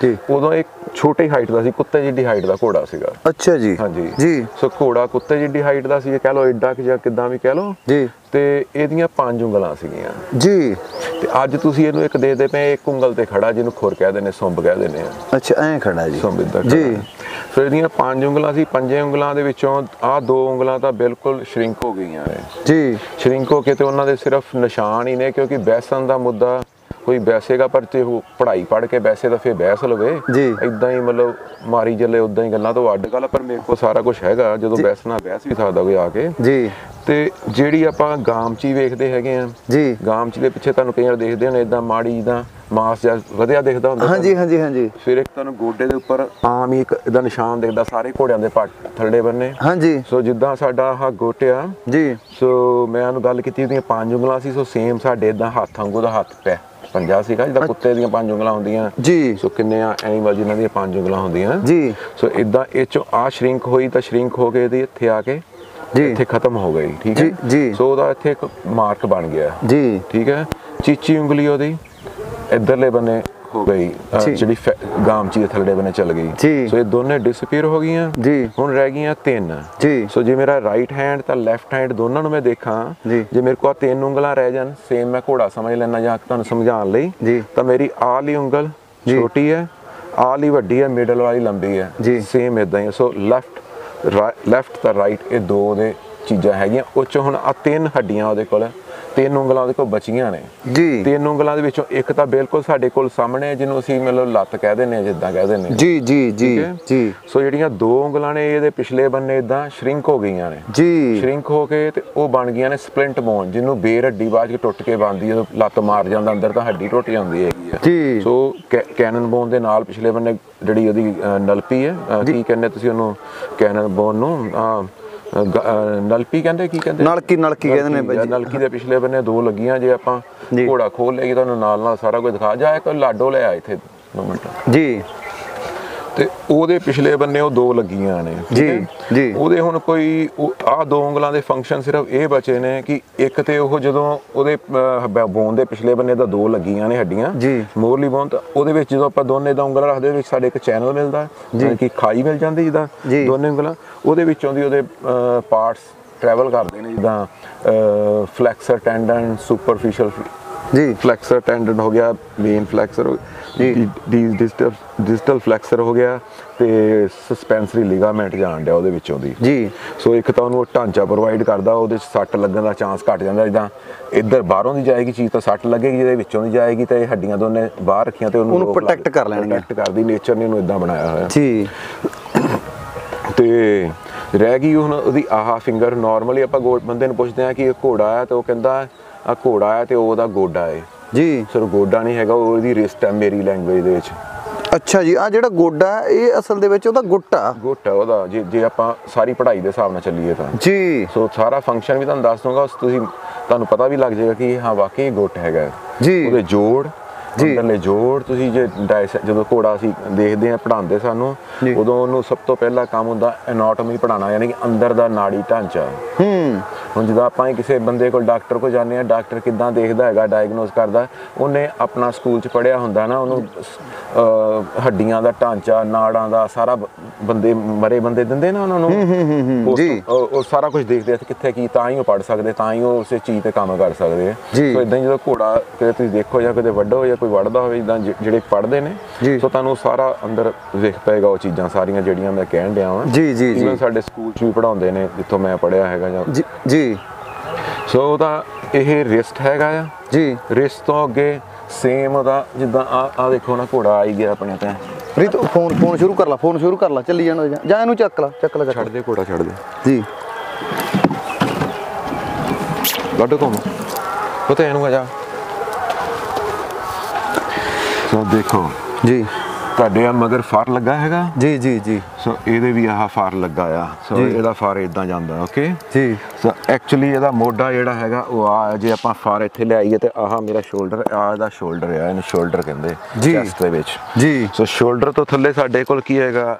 ਉਦੋਂ ਇੱਕ ਛੋਟੀ ਹਾਈਟ ਦਾ ਸੀ, ਕੁੱਤੇ ਜਿੱਡੀ ਹਾਈਟ ਦਾ ਘੋੜਾ ਸੀਗਾ। ਅੱਛਾ ਜੀ, ਹਾਂਜੀ ਜੀ। ਸੋ ਘੋੜਾ ਕੁੱਤੇ ਜਿੱਡੀ ਹਾਈਟ ਦਾ ਸੀ, ਕਹਿ ਲਓ ਏਡਾ ਕਿ ਜਾਂ ਕਿੱਦਾਂ ਵੀ ਕਹਿ ਲਓ ਜੀ। ਤੇ ਇਹਦੀਆਂ 5 ਉਂਗਲਾਂ ਸੀਗੀਆਂ ਜੀ। ਤੇ ਅੱਜ ਤੁਸੀਂ ਇਹਨੂੰ ਇੱਕ ਦੇਖਦੇ ਪਏ, ਇੱਕ ਉਂਗਲ ਤੇ ਖੜਾ, ਜਿਹਨੂੰ ਖੁਰ ਕਹਿੰਦੇ ਨੇ, ਸੁੰਬ ਕਹਿ ਦਿੰਦੇ ਆ। ਅੱਛਾ, ਐਂ ਖੜਾ ਜੀ, ਸੁੰਬ ਇਦਾਂ ਜੀ। ਸੋ ਇਹਦੀਆਂ 5 ਉਂਗਲਾਂ ਸੀ, 5 ਉਂਗਲਾਂ ਦੇ ਵਿੱਚੋਂ ਆਹ 2 ਉਂਗਲਾਂ ਤਾਂ ਬਿਲਕੁਲ ਸ਼ਰਿੰਕ ਹੋ ਗਈਆਂ ਨੇ ਜੀ। ਸ਼ਰਿੰਕ ਹੋ ਕੇ ਤੇ ਉਹਨਾਂ ਦੇ ਸਿਰਫ ਨਿਸ਼ਾਨ ਹੀ ਨੇ, ਕਿਉਂਕਿ ਬੈਸਣ ਦਾ ਮੁੱਦਾ ਕੋਈ ਬੈਸੇਗਾ, ਪਰ ਤੇ ਉਹ ਪੜ੍ਹਾਈ ਪੜ੍ਹ ਕੇ ਬੈਸੇ ਤਾਂ ਫਿਰ ਬਹਿਸ ਲਵੇ ਜੀ। ਇਦਾਂ ਹੀ ਮਤਲਬ ਮਾਰੀ ਚੱਲੇ ਉਦਾਂ ਹੀ ਗੱਲਾਂ ਤੋਂ ਅੱਡ ਗੱਲ, ਪਰ ਮੇਰੇ ਕੋਲ ਸਾਰਾ ਕੁਝ ਹੈਗਾ, ਜਦੋਂ ਬੈਸਣਾ ਬਹਿਸ ਵੀ ਸਕਦਾ ਕੋਈ ਆ ਕੇ ਜੀ। ਤੇ ਜਿਹੜੀ ਆਪਾਂ ਗਾਮਚੀ ਵੇਖਦੇ ਹੈਗੇ ਆ ਜੀ, ਗਾਮਚੀ ਦੇ ਪਿੱਛੇ ਤੁਹਾਨੂੰ ਕਈ ਵਾਰ ਦੇਖਦੇ ਹੋ ਇਦਾਂ ਮਾੜੀ ਜਿੱਦਾਂ ਮਾਸ ਜਾਂ ਵਧਿਆ ਦਿਖਦਾ ਹੁੰਦਾ। ਹਾਂਜੀ ਹਾਂਜੀ ਹਾਂਜੀ। ਫਿਰ ਇੱਕ ਤੁਹਾਨੂੰ ਗੋਡੇ ਦੇ ਉੱਪਰ ਆਮ ਹੀ ਇੱਕ ਇਹਦਾ ਨਿਸ਼ਾਨ ਦਿਖਦਾ ਸਾਰੇ ਘੋੜਿਆਂ ਦੇ ਪੱਟ ਥੱਲੇ ਬੰਨੇ। ਹਾਂਜੀ। ਸੋ ਜਿੱਦਾਂ ਸਾਡਾ ਆਹ ਗੋਟਿਆ ਜੀ, ਸੋ ਮੈਂ ਉਹਨੂੰ ਗੱਲ ਕੀਤੀ ਉਹਦੀਆਂ 5 ਉਂਗਲਾਂ ਸੀ, ਸੋ ਸੇਮ ਸਾਡੇ ਇਦਾਂ ਹੱਥ ਵਾਂਗੂ ਦਾ ਹੱਥ ਪੈ ਪੰਜਾ ਸੀਗਾ, ਜਿੱਦਾਂ ਕੁੱਤੇ ਦੀਆਂ 5 ਉਂਗਲਾਂ ਹੁੰਦੀਆਂ ਜੀ। ਸੋ ਕਿੰਨੇ ਆ ਐਨੀਮਲ ਜਿਨ੍ਹਾਂ ਦੀਆਂ 5 ਉਂਗਲਾਂ ਹੁੰਦੀਆਂ ਜੀ। ਸੋ ਇਦਾਂ ਇਹ ਚੋਂ ਆ ਸ਼ਰਿੰਕ ਹੋਈ ਤਾਂ ਸ਼ਰਿੰਕ ਹੋ ਕੇ ਇਹਦੇ ਇੱਥੇ ਆ ਕੇ ਜੀ ਇੱਥੇ ਖਤਮ ਹੋ ਗਈ, ਠੀਕ ਹੈ ਜੀ। ਸੋ ਉਹਦਾ ਇੱਥੇ ਇੱਕ ਮਾਰਕ ਬਣ ਗਿਆ ਜੀ, ਠੀਕ ਹੈ। ਚੀਚੀ ਉਂਗਲੀ ਉਹਦੀ ਇੱਧਰਲੇ ਬੰਨੇ ਹੋ ਗਈ, ਜਿਹੜੀ ਗਾਮਚੀ ਦੇ ਥੱਲੇ ਬੰਨੇ ਚੱਲ ਗਈ। ਸੋ ਇਹ ਦੋਨੇ ਡਿਸਪੀਅਰ ਹੋ ਗਈਆਂ ਜੀ। ਹੁਣ ਰਹਿ ਗਈਆਂ 3 ਜੀ। ਸੋ ਜੇ ਮੇਰਾ ਰਾਈਟ ਹੈਂਡ ਤਾਂ ਲੈਫਟ ਹੈਂਡ ਦੋਨਾਂ ਨੂੰ ਮੈਂ ਦੇਖਾਂ, ਜੇ ਮੇਰੇ ਕੋਲ 3 ਉਂਗਲਾਂ ਰਹਿ ਜਾਣ, ਸੇਮ ਮੈਂ ਘੋੜਾ ਸਮਝ ਲੈਣਾ ਜਾਂ ਤੁਹਾਨੂੰ ਸਮਝਾਉਣ ਲਈ, ਤਾਂ ਮੇਰੀ ਆਹ ਵਾਲੀ ਉਂਗਲ ਛੋਟੀ ਹੈ, ਆਹ ਵਾਲੀ ਵੱਡੀ ਹੈ, ਮਿਡਲ ਵਾਲੀ ਲੰਬੀ ਹੈ ਜੀ। ਸੇਮ ਇਦਾਂ ਹੀ। ਸੋ ਲੈਫਟ ਤਾਂ ਰਾਈਟ, ਇਹ 2 ਦੇ ਚੀਜ਼ਾਂ ਹੈਗੀਆਂ। ਉਹ 'ਚ ਹੁਣ ਆ 3 ਹੱਡੀਆਂ ਉਹਦੇ ਕੋਲ, 3 ਉਂਗਲਾਂ ਉਹਦੇ ਕੋਲ ਬਚੀਆਂ ਨੇ ਜੀ। 3 ਉਂਗਲਾਂ ਦੇ ਵਿੱਚੋਂ ਇੱਕ ਤਾਂ ਬਿਲਕੁਲ ਸਾਡੇ ਕੋਲ ਸਾਹਮਣੇ, ਜਿਹਨੂੰ ਅਸੀਂ ਮਤਲਬ ਲੱਤ ਕਹਿ ਦਿੰਦੇ ਹਾਂ, ਜਿੱਦਾਂ ਕਹਿ ਦਿੰਦੇ ਜੀ ਜੀ ਜੀ ਜੀ। ਸੋ ਜਿਹੜੀਆਂ 2 ਉਂਗਲਾਂ ਨੇ ਇਹਦੇ ਪਿਛਲੇ ਬੰਨੇ ਇਦਾਂ ਸ਼ਰਿੰਕ ਹੋ ਗਈਆਂ ਨੇ ਜੀ। ਸ਼ਰਿੰਕ ਹੋ ਕੇ ਤੇ ਉਹ ਬਣ ਗਈਆਂ ਨੇ ਸਪਲਿੰਟ ਬੋਨ, ਜਿਹਨੂੰ ਬੇਰ ਹੱਡੀ ਬਾਅਦ 'ਚ ਟੁੱਟ ਕੇ ਬਣਦੀ, ਜਦੋਂ ਲੱਤ ਮਾਰ ਜਾਂਦਾ ਅੰਦਰ ਤਾਂ ਹੱਡੀ ਟੁੱਟ ਜਾਂਦੀ ਹੈਗੀ ਆ ਜੀ। ਸੋ ਕੈਨਨ ਬੋਨ ਦੇ ਨਾਲ ਪਿਛਲੇ ਬੰਨੇ ਜਿਹੜੀ ਉਹਦੀ ਨਲਪੀ ਹੈ, ਕੀ ਕਹਿੰਦੇ ਤੁਸੀਂ ਉਹਨੂੰ, ਕੈਨਨ ਬੋਨ ਨੂੰ ਨਲਪੀ ਕਹਿੰਦੇ, ਕੀ ਕਹਿੰਦੇ, ਨਲਕੀ, ਨਲਕੀ ਕਹਿੰਦੇ ਨੇ ਬਾਈ। ਨਲਕੀ ਦੇ ਪਿਛਲੇ ਬੰਨੇ 2 ਲੱਗੀਆਂ। ਜੇ ਆਪਾਂ ਘੋੜਾ ਖੋਲ ਲਏਗੀ ਤੁਹਾਨੂੰ ਨਾਲ ਨਾਲ ਸਾਰਾ ਕੁਝ ਦਿਖਾ ਜਾ। ਇੱਕ ਲਾਡੋ ਲੈ ਆ ਇੱਥੇ 2 ਮਿੰਟ ਜੀ। ਤੇ ਉਹਦੇ ਪਿਛਲੇ ਬੰਨੇ ਉਹ 2 ਲੱਗੀਆਂ ਨੇ ਜੀ ਜੀ। ਉਹਦੇ ਹੁਣ ਕੋਈ ਆਹ 2 ਉਂਗਲਾਂ ਦੇ ਫੰਕਸ਼ਨ ਸਿਰਫ ਇਹ ਬਚੇ ਨੇ ਕਿ ਇੱਕ ਤੇ ਉਹ ਜਦੋਂ ਉਹਦੇ ਬੋਨ ਦੇ ਪਿਛਲੇ ਬੰਨੇ ਤਾਂ 2 ਲੱਗੀਆਂ ਨੇ ਹੱਡੀਆਂ ਜੀ, ਮੋਰਲੀ ਬੋਨ, ਤਾਂ ਉਹਦੇ ਵਿੱਚ ਜਦੋਂ ਆਪਾਂ ਦੋਨੇ ਦਾ ਉਂਗਲਾਂ ਰੱਖਦੇ, ਵਿੱਚ ਸਾਡੇ ਇੱਕ ਚੈਨਲ ਮਿਲਦਾ, ਜਿਵੇਂ ਕਿ ਖਾਈ ਮਿਲ ਜਾਂਦੀ, ਜਿੱਦਾਂ ਦੋਨੇ ਉਂਗਲਾਂ ਉਹਦੇ ਵਿੱਚੋਂ ਦੀ ਉਹਦੇ ਪਾਰਟਸ ਟਰੈਵਲ ਕਰਦੇ ਨੇ, ਜਿੱਦਾਂ ਫਲੈਕਸਰ ਟੈਂਡਨ, ਸੁਪਰਫਿਸ਼ਲ ਜੀ, ਫਲੈਕਸਰ ਟੈਂਡਨ ਹੋ ਗਿਆ, ਮੇਨ ਫਲੈਕਸਰ ਜੀ, ਡਿਜੀਟਲ ਫਲੈਕਸਰ ਹੋ ਗਿਆ, ਤੇ ਸਸਪੈਂਸਰੀ ਲਿਗਾਮੈਂਟ ਜਾਣ ਡਿਆ ਉਹਦੇ ਵਿੱਚੋਂ ਦੀ ਜੀ। ਸੋ ਇੱਕ ਤਾਂ ਉਹਨੂੰ ਢਾਂਚਾ ਪ੍ਰੋਵਾਈਡ ਕਰਦਾ, ਉਹਦੇ 'ਚ ਸੱਟ ਲੱਗਣ ਦਾ ਚਾਂਸ ਘੱਟ ਜਾਂਦਾ। ਜਿੱਦਾਂ ਇੱਧਰ ਬਾਹਰੋਂ ਦੀ ਜਾਏਗੀ ਚੀਜ਼ ਤਾਂ ਸੱਟ ਲੱਗੇਗੀ, ਜਿਹਦੇ ਵਿੱਚੋਂ ਦੀ ਜਾਏਗੀ ਤਾਂ ਇਹ ਹੱਡੀਆਂ ਦੋਨੇ ਬਾਹਰ ਰੱਖੀਆਂ ਤੇ ਉਹਨੂੰ ਪ੍ਰੋਟੈਕਟ ਕਰ ਲੈਣਗੀਆਂ। ਪ੍ਰੋਟੈਕਟ ਕਰਦੀ ਨੇਚਰ ਨੇ ਇਹਨੂੰ ਇਦਾਂ ਬਣਾਇਆ ਹੋਇਆ ਜੀ। ਤੇ ਰਹਿ ਗਈ ਹੁਣ ਉਹਦੀ ਆਹ ਫਿੰਗਰ। ਨਾਰਮਲੀ ਆਪਾਂ ਬੰਦੇ ਨੂੰ ਪੁੱਛਦੇ ਹਾਂ ਕਿ ਇਹ ਘੋੜਾ ਹੈ, ਤੇ ਉਹ ਕਹਿੰਦਾ ਆ ਘੋੜਾ ਹੈ ਤੇ ਉਹਦਾ ਗੋਡਾ ਹੈ ਜੀ। ਸਿਰ ਗੋਡਾ ਨਹੀਂ ਹੈਗਾ, ਉਹਦੀ ਰਿਸਟ ਹੈ ਮੇਰੀ ਲੈਂਗੁਏਜ ਦੇ ਵਿੱਚ। ਅੱਛਾ ਜੀ, ਆ ਜਿਹੜਾ ਗੋਡਾ ਇਹ ਅਸਲ ਦੇ ਵਿੱਚ ਉਹਦਾ ਗੁੱਟ ਆ ਉਹਦਾ, ਜੇ ਆਪਾਂ ਸਾਰੀ ਪੜ੍ਹਾਈ ਦੇ ਹਿਸਾਬ ਨਾਲ ਚੱਲੀਏ ਤਾਂ ਜੀ। ਸੋ ਸਾਰਾ ਫੰਕਸ਼ਨ ਵੀ ਤੁਹਾਨੂੰ ਦੱਸ ਦੂੰਗਾ, ਤੁਹਾਨੂੰ ਪਤਾ ਵੀ ਲੱਗ ਜਾਏਗਾ ਕਿ ਹਾਂ ਵਾਕਈ ਗੁੱਟ ਹੈਗਾ ਜੀ। ਉਹਦੇ ਜੋੜ ਅੰਦਰਲੇ ਜੋੜ ਤੁਸੀਂ ਜੇ ਜਦੋਂ ਘੋੜਾ ਅਸੀਂ ਦੇਖਦੇ ਆ ਪੜ੍ਹਾਉਂਦੇ ਸਾਨੂੰ ਉਦੋਂ ਉਹਨੂੰ ਸਭ ਤੋਂ ਪਹਿਲਾ ਕੰਮ ਹੁੰਦਾ ਐਨਾਟੋਮੀ ਪੜ੍ਹਾਉਣਾ, ਯਾਨੀ ਕਿ ਅੰਦਰ ਦਾ ਨਾੜੀ ਢਾਂਚਾ। ਹੁਣ ਜਦੋਂ ਆਪਾਂ ਕਿਸੇ ਬੰਦੇ ਕੋਲ ਡਾਕਟਰ ਕੋਲ ਜਾਂਦੇ ਆ, ਡਾਕਟਰ ਕਿੱਦਾਂ ਦੇਖਦਾ ਹੈਗਾ, ਡਾਇਗਨੋਸ ਕਰਦਾ, ਉਹਨੇ ਆਪਣਾ ਸਕੂਲ 'ਚ ਪੜ੍ਹਿਆ ਹੁੰਦਾ ਨਾ, ਉਹਨੂੰ ਹੱਡੀਆਂ ਦਾ ਢਾਂਚਾ, ਨਾੜਾਂ ਦਾ ਸਾਰਾ, ਬੰਦੇ ਮਰੇ ਬੰਦੇ ਦਿੰਦੇ ਨਾ ਉਹਨਾਂ ਨੂੰ, ਉਹ ਸਾਰਾ ਕੁਝ ਦੇਖਦੇ ਆ ਕਿੱਥੇ ਕੀ, ਤਾਂ ਹੀ ਉਹ ਪੜ੍ਹ ਸਕਦੇ, ਤਾਂ ਹੀ ਉਹ ਉਸੇ ਚੀਜ਼ ਤੇ ਕੰਮ ਕਰ ਸਕਦੇ ਆ। ਸੋ ਇਦਾਂ ਹੀ ਜਦੋਂ ਘੋੜਾ ਕਿਤੇ ਤੁਸੀਂ ਦੇਖੋ ਜਾਂ ਕਿਤੇ ਵੱਢੋ ਜਾਂ ਕੋਈ ਵੜਦਾ ਹੋਵੇ, ਇੱਦਾਂ ਜਿਹੜੇ ਪੜ੍ਹਦੇ ਨੇ, ਸੋ ਤੁਹਾਨੂੰ ਸਾਰਾ ਅੰਦਰ ਵੇਖ ਪਏਗਾ ਉਹ ਚੀਜ਼ਾਂ ਸਾਰੀਆਂ ਜਿਹੜੀਆਂ ਮੈਂ ਕਹਿਣ ਡਿਆ ਵਾਂ। ਜੀ ਸਾਡੇ ਸਕੂਲ 'ਚ ਵੀ ਪੜ੍ਹਾਉਂਦੇ ਨੇ ਜਿੱਥੋਂ ਮੈਂ ਪੜ੍ਹਿਆ ਹੈਗਾ ਜਾਂ ਜੀ। ਸੋ ਉਹਦਾ ਇਹ ਰਿਸਟ ਹੈਗਾ ਆ ਜੀ। ਰਿਸਟ ਤੋਂ ਅੱਗੇ ਸੇਮ ਉਹਦਾ ਜਿੱਦਾਂ ਆ ਦੇਖੋ ਨਾ, ਘੋੜਾ ਆਈ ਗਿਆ ਆਪਣੇ ਤੇ। ਪ੍ਰੀਤ ਫੋਨ ਸ਼ੁਰੂ ਕਰ ਲਾ, ਫੋਨ ਸ਼ੁਰੂ ਕਰ ਲਾ, ਚੱਲੀ ਜਾਣਾ ਜਾਂ ਇਹਨੂੰ ਚੱਕ ਲਾ ਛੱਡ ਦੇ ਘੋੜਾ, ਛੱਡ ਦੇ ਜੀ। ਲੱਡੂ ਘੁੰਮ ਪਤਾ ਇਹਨੂੰ ਆ ਜਾ। ਸੋ ਦੇਖੋ ਜੀ, ਤੁਹਾਡੇ ਆ ਮਗਰ ਫਾਰ ਲੱਗਾ ਹੈਗਾ ਜੀ। ਸੋ ਇਹਦੇ ਵੀ ਆਹ ਫਾਰ ਲੱਗਾ ਆ। ਸੋ ਇਹਦਾ ਫਾਰ ਇਦਾਂ ਜਾਂਦਾ, ਓਕੇ ਜੀ। ਸੋ ਐਕਚੁਅਲੀ ਇਹਦਾ ਮੋਢਾ ਜਿਹੜਾ ਹੈਗਾ ਉਹ ਆ, ਜੇ ਆਪਾਂ ਫਾਰ ਇੱਥੇ ਲੈ ਆਈਏ ਤੇ ਆਹ ਮੇਰਾ ਸ਼ੋਲਡਰ, ਆਹ ਇਹਦਾ ਸ਼ੋਲਡਰ ਆ, ਇਹਨੂੰ ਸ਼ੋਲਡਰ ਕਹਿੰਦੇ ਚੈਸਟ ਦੇ ਵਿੱਚ ਜੀ। ਸੋ ਸ਼ੋਲਡਰ ਤੋਂ ਥੱਲੇ ਸਾਡੇ ਕੋਲ ਕੀ ਹੈਗਾ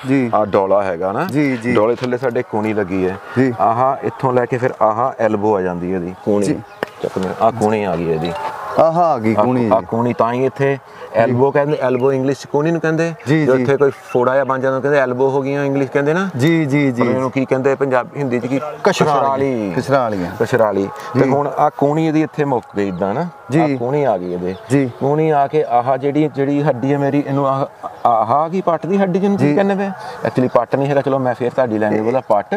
ਜੀ, ਆਹ ਡੋਲਾ ਹੈਗਾ ਨਾ ਜੀ। ਡੋਲੇ ਥੱਲੇ ਸਾਡੇ ਕੂਣੀ ਲੱਗੀ ਹੈ, ਆਹ ਇੱਥੋਂ ਲੈ ਕੇ ਫਿਰ ਆਹ ਐਲਬੋ ਆ ਜਾਂਦੀ ਹੈ ਇਹਦੀ, ਕੂਣੀ ਚੱਕਨੇ, ਆਹ ਕੂਣੀ ਆ ਗਈ ਇਹਦੀ, ਆਹ ਆ ਗਈ ਕੂਣੀ। ਆ ਕੂਣੀ ਤਾਂ ਹੀ ਇੱਥੇ ਐਲਬੋ ਕਹਿੰਦੇ, ਐਲਬੋ ਇੰਗਲਿਸ਼ ਚ ਕੂਣੀ ਨੂੰ ਕਹਿੰਦੇ। ਜੋ ਇੱਥੇ ਕੋਈ ਫੋੜਾ ਜਾਂ ਬਣ ਜਾਂਦਾ ਕਹਿੰਦੇ ਐਲਬੋ ਹੋ ਗਈਆਂ, ਇੰਗਲਿਸ਼ ਕਹਿੰਦੇ ਨਾ ਜੀ। ਇਹਨੂੰ ਕੀ ਕਹਿੰਦੇ ਪੰਜਾਬੀ ਹਿੰਦੀ ਚ, ਕੀ ਕਸ਼ਰਾਲੀ। ਤੇ ਹੁਣ ਆ ਕੂਣੀ ਇਹਦੀ ਇੱਥੇ ਮੁੱਕ ਗਈ ਇਦਾਂ ਨਾ ਜੀ, ਕੂਣੀ ਆ ਗਈ ਇਹਦੇ ਜੀ। ਕੂਣੀ ਆ ਕੇ ਆਹ ਜਿਹੜੀ ਹੱਡੀ ਹੈ ਮੇਰੀ, ਇਹਨੂੰ ਆਹ ਕੀ ਪੱਟ ਦੀ ਹੱਡੀ ਜਿਹਨੂੰ ਕੀ ਕਹਿੰਦੇ ਪਏ, ਐਕਚੁਅਲੀ ਪੱਟ ਨਹੀਂ ਹੈਗਾ, ਚਲੋ ਮੈਂ ਫੇਰ ਤੁਹਾਡੀ ਲੈਂਗੁਏਜ ਬੋਲਾ ਪੱਟ।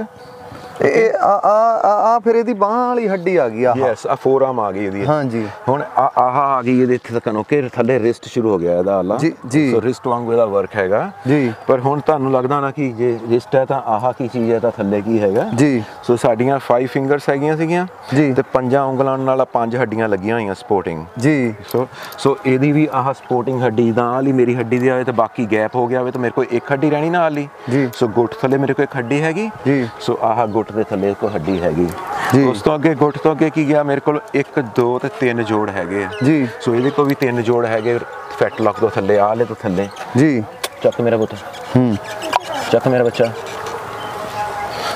ਇਹ ਆ ਫਿਰ ਇਹਦੀ ਬਾਹ ਵਾਲੀ ਹੱਡੀ ਆ ਗਈ, ਯੈਸ ਆ ਫੋਰਆਰਮ ਆ ਗਈ ਇਹਦੀ। ਹਾਂਜੀ ਹੁਣ ਆਹ ਆ ਗਈ ਇਹਦੇ ਇੱਥੇ ਤੱਕ, ਓਕੇ। ਥੱਲੇ ਰਿਸਟ ਸ਼ੁਰੂ ਹੋ ਗਿਆ ਇਹਦਾ ਆਲਾ ਜੀ। ਸੋ ਰਿਸਟ ਵਾਂਗੂ ਇਹਦਾ ਵਰਕ ਹੈਗਾ ਜੀ। ਪਰ ਹੁਣ ਤੁਹਾਨੂੰ ਲੱਗਦਾ ਨਾ ਕਿ ਜੇ ਰਿਸਟ ਹੈ ਤਾਂ ਆਹ ਕੀ ਚੀਜ਼ ਹੈ, ਤਾਂ ਥੱਲੇ ਕੀ ਹੈਗਾ ਜੀ। ਸੋ ਸਾਡੀਆਂ 5 ਫਿੰਗਰਸ ਹੈਗੀਆਂ ਸੀਗੀਆਂ ਜੀ, ਤੇ 5 ਉਂਗਲਾਂ ਨਾਲ 5 ਹੱਡੀਆਂ ਲੱਗੀਆਂ ਹੋਈਆਂ ਸਪੋਰਟਿੰਗ ਜੀ। ਸੋ ਇਹਦੀ ਵੀ ਆਹ ਸਪੋਰਟਿੰਗ ਹੱਡੀ ਦਾ ਆਲੀ ਮੇਰੀ ਹੱਡੀ ਦੇ ਆਵੇ ਤੇ ਬਾਕੀ ਗੈਪ ਹੋ ਗਿਆ ਹੋਵੇ ਤਾਂ ਮੇਰੇ ਕੋਲ ਇੱਕ ਹੱਡੀ ਰਹਿਣੀ ਨਾ ਆਲੀ ਜੀ। ਸੋ ਗੁੱਟ ਥੱਲੇ ਮੇਰੇ ਕੋਲ ਇੱਕ ਹੱਡੀ ਹੈਗੀ ਜੀ। ਸੋ ਆਹ ਗੁੱਟ ਦੇ ਥੱਲੇ ਕੋ ਹੱਡੀ ਹੈਗੀ। ਉਸ ਤੋਂ ਅੱਗੇ ਗੁੱਟ ਤੋਂ ਅੱਗੇ ਕੀ ਗਿਆ, ਮੇਰੇ ਕੋਲ 1 2 ਤੇ 3 ਜੋੜ ਹੈਗੇ ਆ ਜੀ। ਸੋ ਇਹਦੇ ਕੋਲ ਵੀ 3 ਜੋੜ ਹੈਗੇ, ਫੈਟ ਲੌਕ ਤੋਂ ਥੱਲੇ, ਆਲੇ ਤੋਂ ਥੱਲੇ ਜੀ। ਚੱਕ ਮੇਰਾ ਪੁੱਤ, ਚੱਕ ਮੇਰਾ ਬੱਚਾ।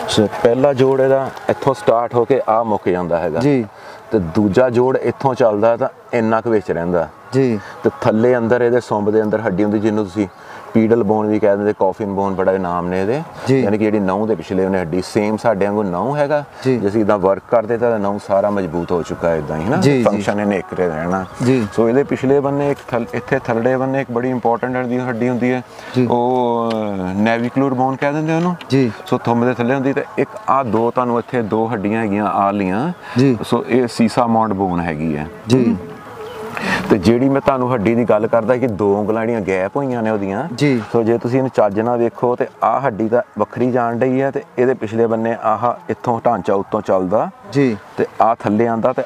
ਸੋ ਪਹਿਲਾ ਜੋੜ ਇਹਦਾ ਇੱਥੋਂ ਸਟਾਰਟ ਹੋ ਕੇ ਆ ਮੁੱਕ ਜਾਂਦਾ ਹੈਗਾ ਜੀ, ਤੇ ਦੂਜਾ ਜੋੜ ਇੱਥੋਂ ਚੱਲਦਾ ਤਾਂ ਇੰਨਾ ਕੁ ਵਿੱਚ ਰਹਿੰਦਾ ਜੀ। ਤੇ ਥੱਲੇ ਅੰਦਰ ਇਹਦੇ ਸੁੰਬ ਦੇ ਅੰਦਰ ਹੱਡੀ ਹੁੰਦੀ ਜਿਹਨੂੰ ਤੁਸੀਂ ਪੀਡਲ ਬੋਨ ਵੀ ਕਹਿ ਦਿੰਦੇ, ਕੌਫਿਨ ਬੋਨ ਬੜਾ ਨਾਮ ਨੇ ਇਹਦੇ, ਯਾਨੀ ਕਿ ਜਿਹੜੀ ਨਹੁੰ ਦੇ ਪਿਛਲੇ ਉਹਨੇ ਹੱਡੀ, ਸੇਮ ਸਾਡੇ ਵਾਂਗੂ ਨਹੁੰ ਹੈਗਾ। ਜੇ ਅਸੀਂ ਇਦਾਂ ਵਰਕ ਕਰਦੇ ਤਾਂ ਨਹੁੰ ਸਾਰਾ ਮਜ਼ਬੂਤ ਹੋ ਚੁੱਕਾ ਹੈ ਇਦਾਂ ਹੀ ਨਾ, ਫੰਕਸ਼ਨ ਇਹਨੇ ਇੱਕ ਰਹਿਣਾ। ਸੋ ਇਹਦੇ ਪਿਛਲੇ ਬੰਨੇ ਇੱਥੇ ਥੱਲੇ ਬੰਨੇ ਇੱਕ ਬੜੀ ਇੰਪੋਰਟੈਂਟ ਹੱਡੀ ਹੁੰਦੀ ਹੈ, ਉਹ ਨੈਵੀਕਲੂਰ ਬੋਨ ਕਹਿ ਦਿੰਦੇ ਉਹਨੂੰ ਜੀ। ਸੋ ਥੰਮ ਦੇ ਥੱਲੇ ਹੁੰਦੀ, ਤੇ ਇੱਕ ਆ 2 ਤੁਹਾਨੂੰ ਇੱਥੇ 2 ਹੱਡੀਆਂ ਹੈਗੀਆਂ ਆ ਲੀਆਂ। ਸੋ ਇਹ ਸੀਸਾ ਮਾਉਂਟ ਬੋਨ ਹੈਗੀ ਹੈ ਜੀ। ਤੇ ਜਿਹੜੀ ਮੈਂ ਤੁਹਾਨੂੰ ਹੱਡੀ ਦੀ ਗੱਲ ਕਰਦਾ ਕਿ 2 ਉਂਗਲਾਂ ਜਿਹੜੀਆਂ ਗੈਪ ਹੋਈਆਂ ਨੇ ਉਹਦੀਆਂ, ਸੋ ਜੇ ਤੁਸੀਂ ਇਹਨੂੰ ਚੱਜ ਨਾਲ ਵੇਖੋ ਤੇ ਆਹ ਹੱਡੀ ਤਾਂ ਵੱਖਰੀ ਜਾਣ ਡਈ ਹੈ, ਤੇ ਇਹਦੇ ਪਿਛਲੇ ਬੰਨੇ ਆਹ ਇੱਥੋਂ ਢਾਂਚਾ ਉੱਤੋਂ ਚੱਲਦਾ ਜੀ, ਤੇ ਆਹ ਥੱਲੇ ਆਂਦਾ, ਤੇ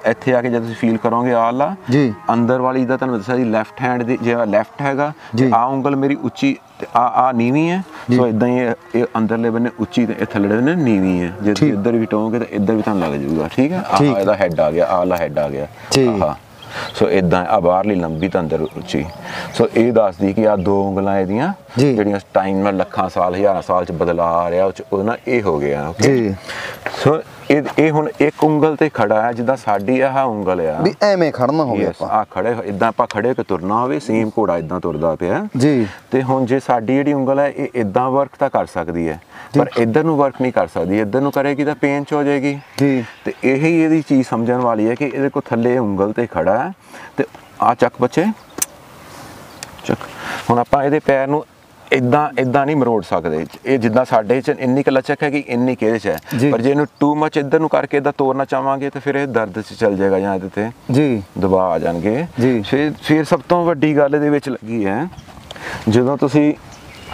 ਇੱਥੇ ਆ ਕੇ ਜਦ ਤੁਸੀਂ ਫੀਲ ਕਰੋਗੇ ਆਹ ਲਾ ਜੀ ਅੰਦਰ ਵਾਲੀ ਦਾ, ਤੁਹਾਨੂੰ ਦੱਸਿਆ ਜੀ ਲੈਫਟ ਹੈਂਡ ਦੀ ਜਿਹੜਾ ਲੈਫਟ ਹੈਗਾ, ਆਹ ਉਂਗਲ ਮੇਰੀ ਉੱਚੀ ਤੇ ਆ ਨੀਵੀਂ ਹੈ। ਸੋ ਇਦਾਂ ਹੀ ਇਹ ਅੰਦਰਲੇ ਬੰਨੇ ਉੱਚੀ ਤੇ ਇਹ ਥੱਲੜੇ ਬੰਨੇ ਨੀਵੀਂ ਹੈ। ਜੇ ਤੁਸੀਂ ਇੱਧਰ ਵੀ ਟੋਗੇ ਤਾਂ ਇੱਧਰ ਵੀ ਤੁਹਾਨੂੰ ਲੱਗ ਜਾਊਗਾ, ਠੀਕ ਹੈ। ਆਹ ਇਹਦਾ ਹੈਡ ਆ ਗਿਆ, ਆਹ ਵਾਲਾ ਹੈਡ ਆ ਗਿਆ ਆਹ। ਸੋ ਇਦਾਂ ਆ ਬਾਹਰਲੀ ਲੰਬੀ ਤਾਂ ਅੰਦਰ ਉੱਚੀ। ਸੋ ਇਹ ਦੱਸਦੀ ਕਿ ਆ 2 ਉਂਗਲਾਂ ਇਹਦੀਆਂ ਜਿਹੜੀਆਂ ਟਾਈਮ ਨਾਲ ਲੱਖਾਂ ਸਾਲ ਹਜ਼ਾਰਾਂ ਸਾਲ ਚ ਬਦਲਾ ਆ ਰਿਹਾ, ਉਹਦੇ ਨਾਲ ਇਹ ਹੋ ਗਿਆ ਓਕੇ। ਸੋ ਇਹ ਹੁਣ ਇੱਕ ਉਂਗਲ ਤੇ ਖੜਾ ਹੈ, ਜਿੱਦਾਂ ਸਾਡੀ ਆਹ ਉਂਗਲ ਆ ਵੀ ਐਵੇਂ ਖੜਨਾ ਹੋਵੇ ਆਪਾਂ, ਆ ਖੜੇ ਇਦਾਂ ਆਪਾਂ ਖੜੇ ਕੇ ਤੁਰਨਾ ਹੋਵੇ, ਸੇਮ ਘੋੜਾ ਇਦਾਂ ਤੁਰਦਾ ਪਿਆ ਜੀ। ਤੇ ਹੁਣ ਜੇ ਸਾਡੀ ਜਿਹੜੀ ਉਂਗਲ ਹੈ ਇਹ ਇਦਾਂ ਵਰਕ ਤਾਂ ਕਰ ਸਕਦੀ ਹੈ, ਪਰ ਇੱਧਰ ਨੂੰ ਵਰਕ ਨਹੀਂ ਕਰ ਸਕਦੀ। ਇੱਧਰ ਨੂੰ ਕਰੇਗੀ ਤਾਂ ਪੇਨ ਚ ਹੋ ਜਾਏਗੀ ਜੀ। ਤੇ ਇਹੀ ਇਹਦੀ ਚੀਜ਼ ਸਮਝਣ ਵਾਲੀ ਹੈ ਕਿ ਇਹਦੇ ਕੋਲ ਥੱਲੇ ਉਂਗਲ ਤੇ ਖੜਾ ਹੈ, ਤੇ ਆ ਚੱਕ ਬੱਚੇ ਚੱਕ। ਹੁਣ ਆਪਾਂ ਇਹਦੇ ਪੈਰ ਨੂੰ ਇਦਾਂ ਨਹੀਂ ਮਰੋੜ ਸਕਦੇ, ਇਹ ਜਿੱਦਾਂ ਸਾਡੇ ਚ ਇੰਨੀ ਕੁ ਲਚਕ ਹੈਗੀ ਇੰਨੀ ਕੁ ਇਹਦੇ ਚ ਹੈ, ਪਰ ਜੇ ਇਹਨੂੰ ਟੂ ਮਚ ਇੱਧਰ ਨੂੰ ਕਰਕੇ ਇਦਾਂ ਤੋੜਨਾ ਚਾਹਾਂਗੇ ਤਾਂ ਫਿਰ ਇਹ ਦਰਦ ਚ ਚੱਲ ਜਾਏਗਾ ਜਾਂ ਇਹਦੇ ਤੇ ਜੀ ਦਬਾਅ ਆ ਜਾਣਗੇ ਜੀ। ਫਿਰ ਸਭ ਤੋਂ ਵੱਡੀ ਗੱਲ ਇਹਦੇ ਵਿੱਚ ਲੱਗੀ ਹੈ, ਜਦੋਂ ਤੁਸੀਂ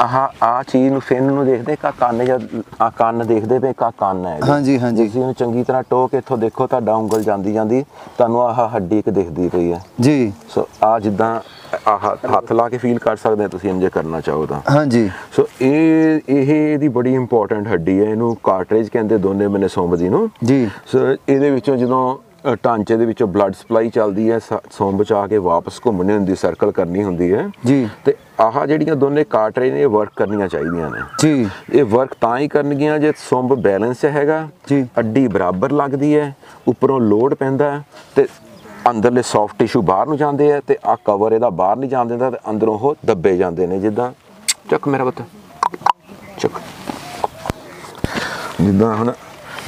ਆਹ ਚੀਜ਼ ਨੂੰ ਫਿੰਨ ਨੂੰ ਦੇਖਦੇ, ਕਾ ਕੰਨ ਜਾਂ ਆ ਕੰਨ ਦੇਖਦੇ ਪਏ, ਕਾ ਕੰਨ ਹੈ ਹਾਂਜੀ ਹਾਂਜੀ। ਤੁਸੀਂ ਇਹਨੂੰ ਚੰਗੀ ਤਰ੍ਹਾਂ ਟੋ ਕੇ ਇੱਥੋਂ ਦੇਖੋ, ਤੁਹਾਡਾ ਉਂਗਲ ਜਾਂਦੀ ਤੁਹਾਨੂੰ ਆਹ ਹੱਡੀ ਇੱਕ ਦਿਖਦੀ ਪਈ ਹੈ ਜੀ। ਸੋ ਆ ਜਿੱਦਾਂ ਆਹ ਹੱਥ ਲਾ ਕੇ ਫੀਲ ਕਰ ਸਕਦੇ ਹੋ ਤੁਸੀਂ, ਇੰਜੇ ਕਰਨਾ ਚਾਹੋ ਤਾਂ ਹਾਂਜੀ। ਸੋ ਇਹ ਇਹਦੀ ਬੜੀ ਇੰਪੋਰਟੈਂਟ ਹੱਡੀ ਹੈ, ਇਹਨੂੰ ਕਾਰਟਰੇਜ ਕਹਿੰਦੇ ਦੋਨੇ ਬੰਨੇ ਸੁੰਬ ਦੀ ਨੂੰ ਜੀ। ਸੋ ਇਹਦੇ ਵਿੱਚੋਂ ਜਦੋਂ ਢਾਂਚੇ ਦੇ ਵਿੱਚੋਂ ਬਲੱਡ ਸਪਲਾਈ ਚੱਲਦੀ ਹੈ, ਸੁੰਬ ਚ ਆ ਕੇ ਵਾਪਸ ਘੁੰਮਣੀ ਹੁੰਦੀ, ਸਰਕਲ ਕਰਨੀ ਹੁੰਦੀ ਹੈ ਜੀ। ਤੇ ਆਹ ਜਿਹੜੀਆਂ ਦੋਨੇ ਕਾਰਟਰੇਜ ਨੇ ਇਹ ਵਰਕ ਕਰਨੀਆਂ ਚਾਹੀਦੀਆਂ ਨੇ ਜੀ। ਇਹ ਵਰਕ ਤਾਂ ਹੀ ਕਰਨਗੀਆਂ ਜੇ ਸੁੰਬ ਬੈਲੈਂਸ ਹੈਗਾ ਜੀ, ਅੱਡੀ ਬਰਾਬਰ ਲੱਗਦੀ ਹੈ, ਉੱਪਰੋਂ ਲੋਡ ਪੈਂਦਾ ਤੇ ਅੰਦਰਲੇ ਸੌਫਟ ਟਿਸ਼ੂ ਬਾਹਰ ਨੂੰ ਜਾਂਦੇ ਆ ਤੇ ਆ ਕਵਰ ਇਹਦਾ ਬਾਹਰ ਨਹੀਂ ਜਾਣ ਦਿੰਦਾ ਤੇ ਅੰਦਰੋਂ ਉਹ ਦੱਬੇ ਜਾਂਦੇ ਨੇ। ਜਿੱਦਾਂ ਚੱਕ ਮੇਰਾ ਪੁੱਤ ਚੱਕ, ਜਿੱਦਾਂ ਹੁਣ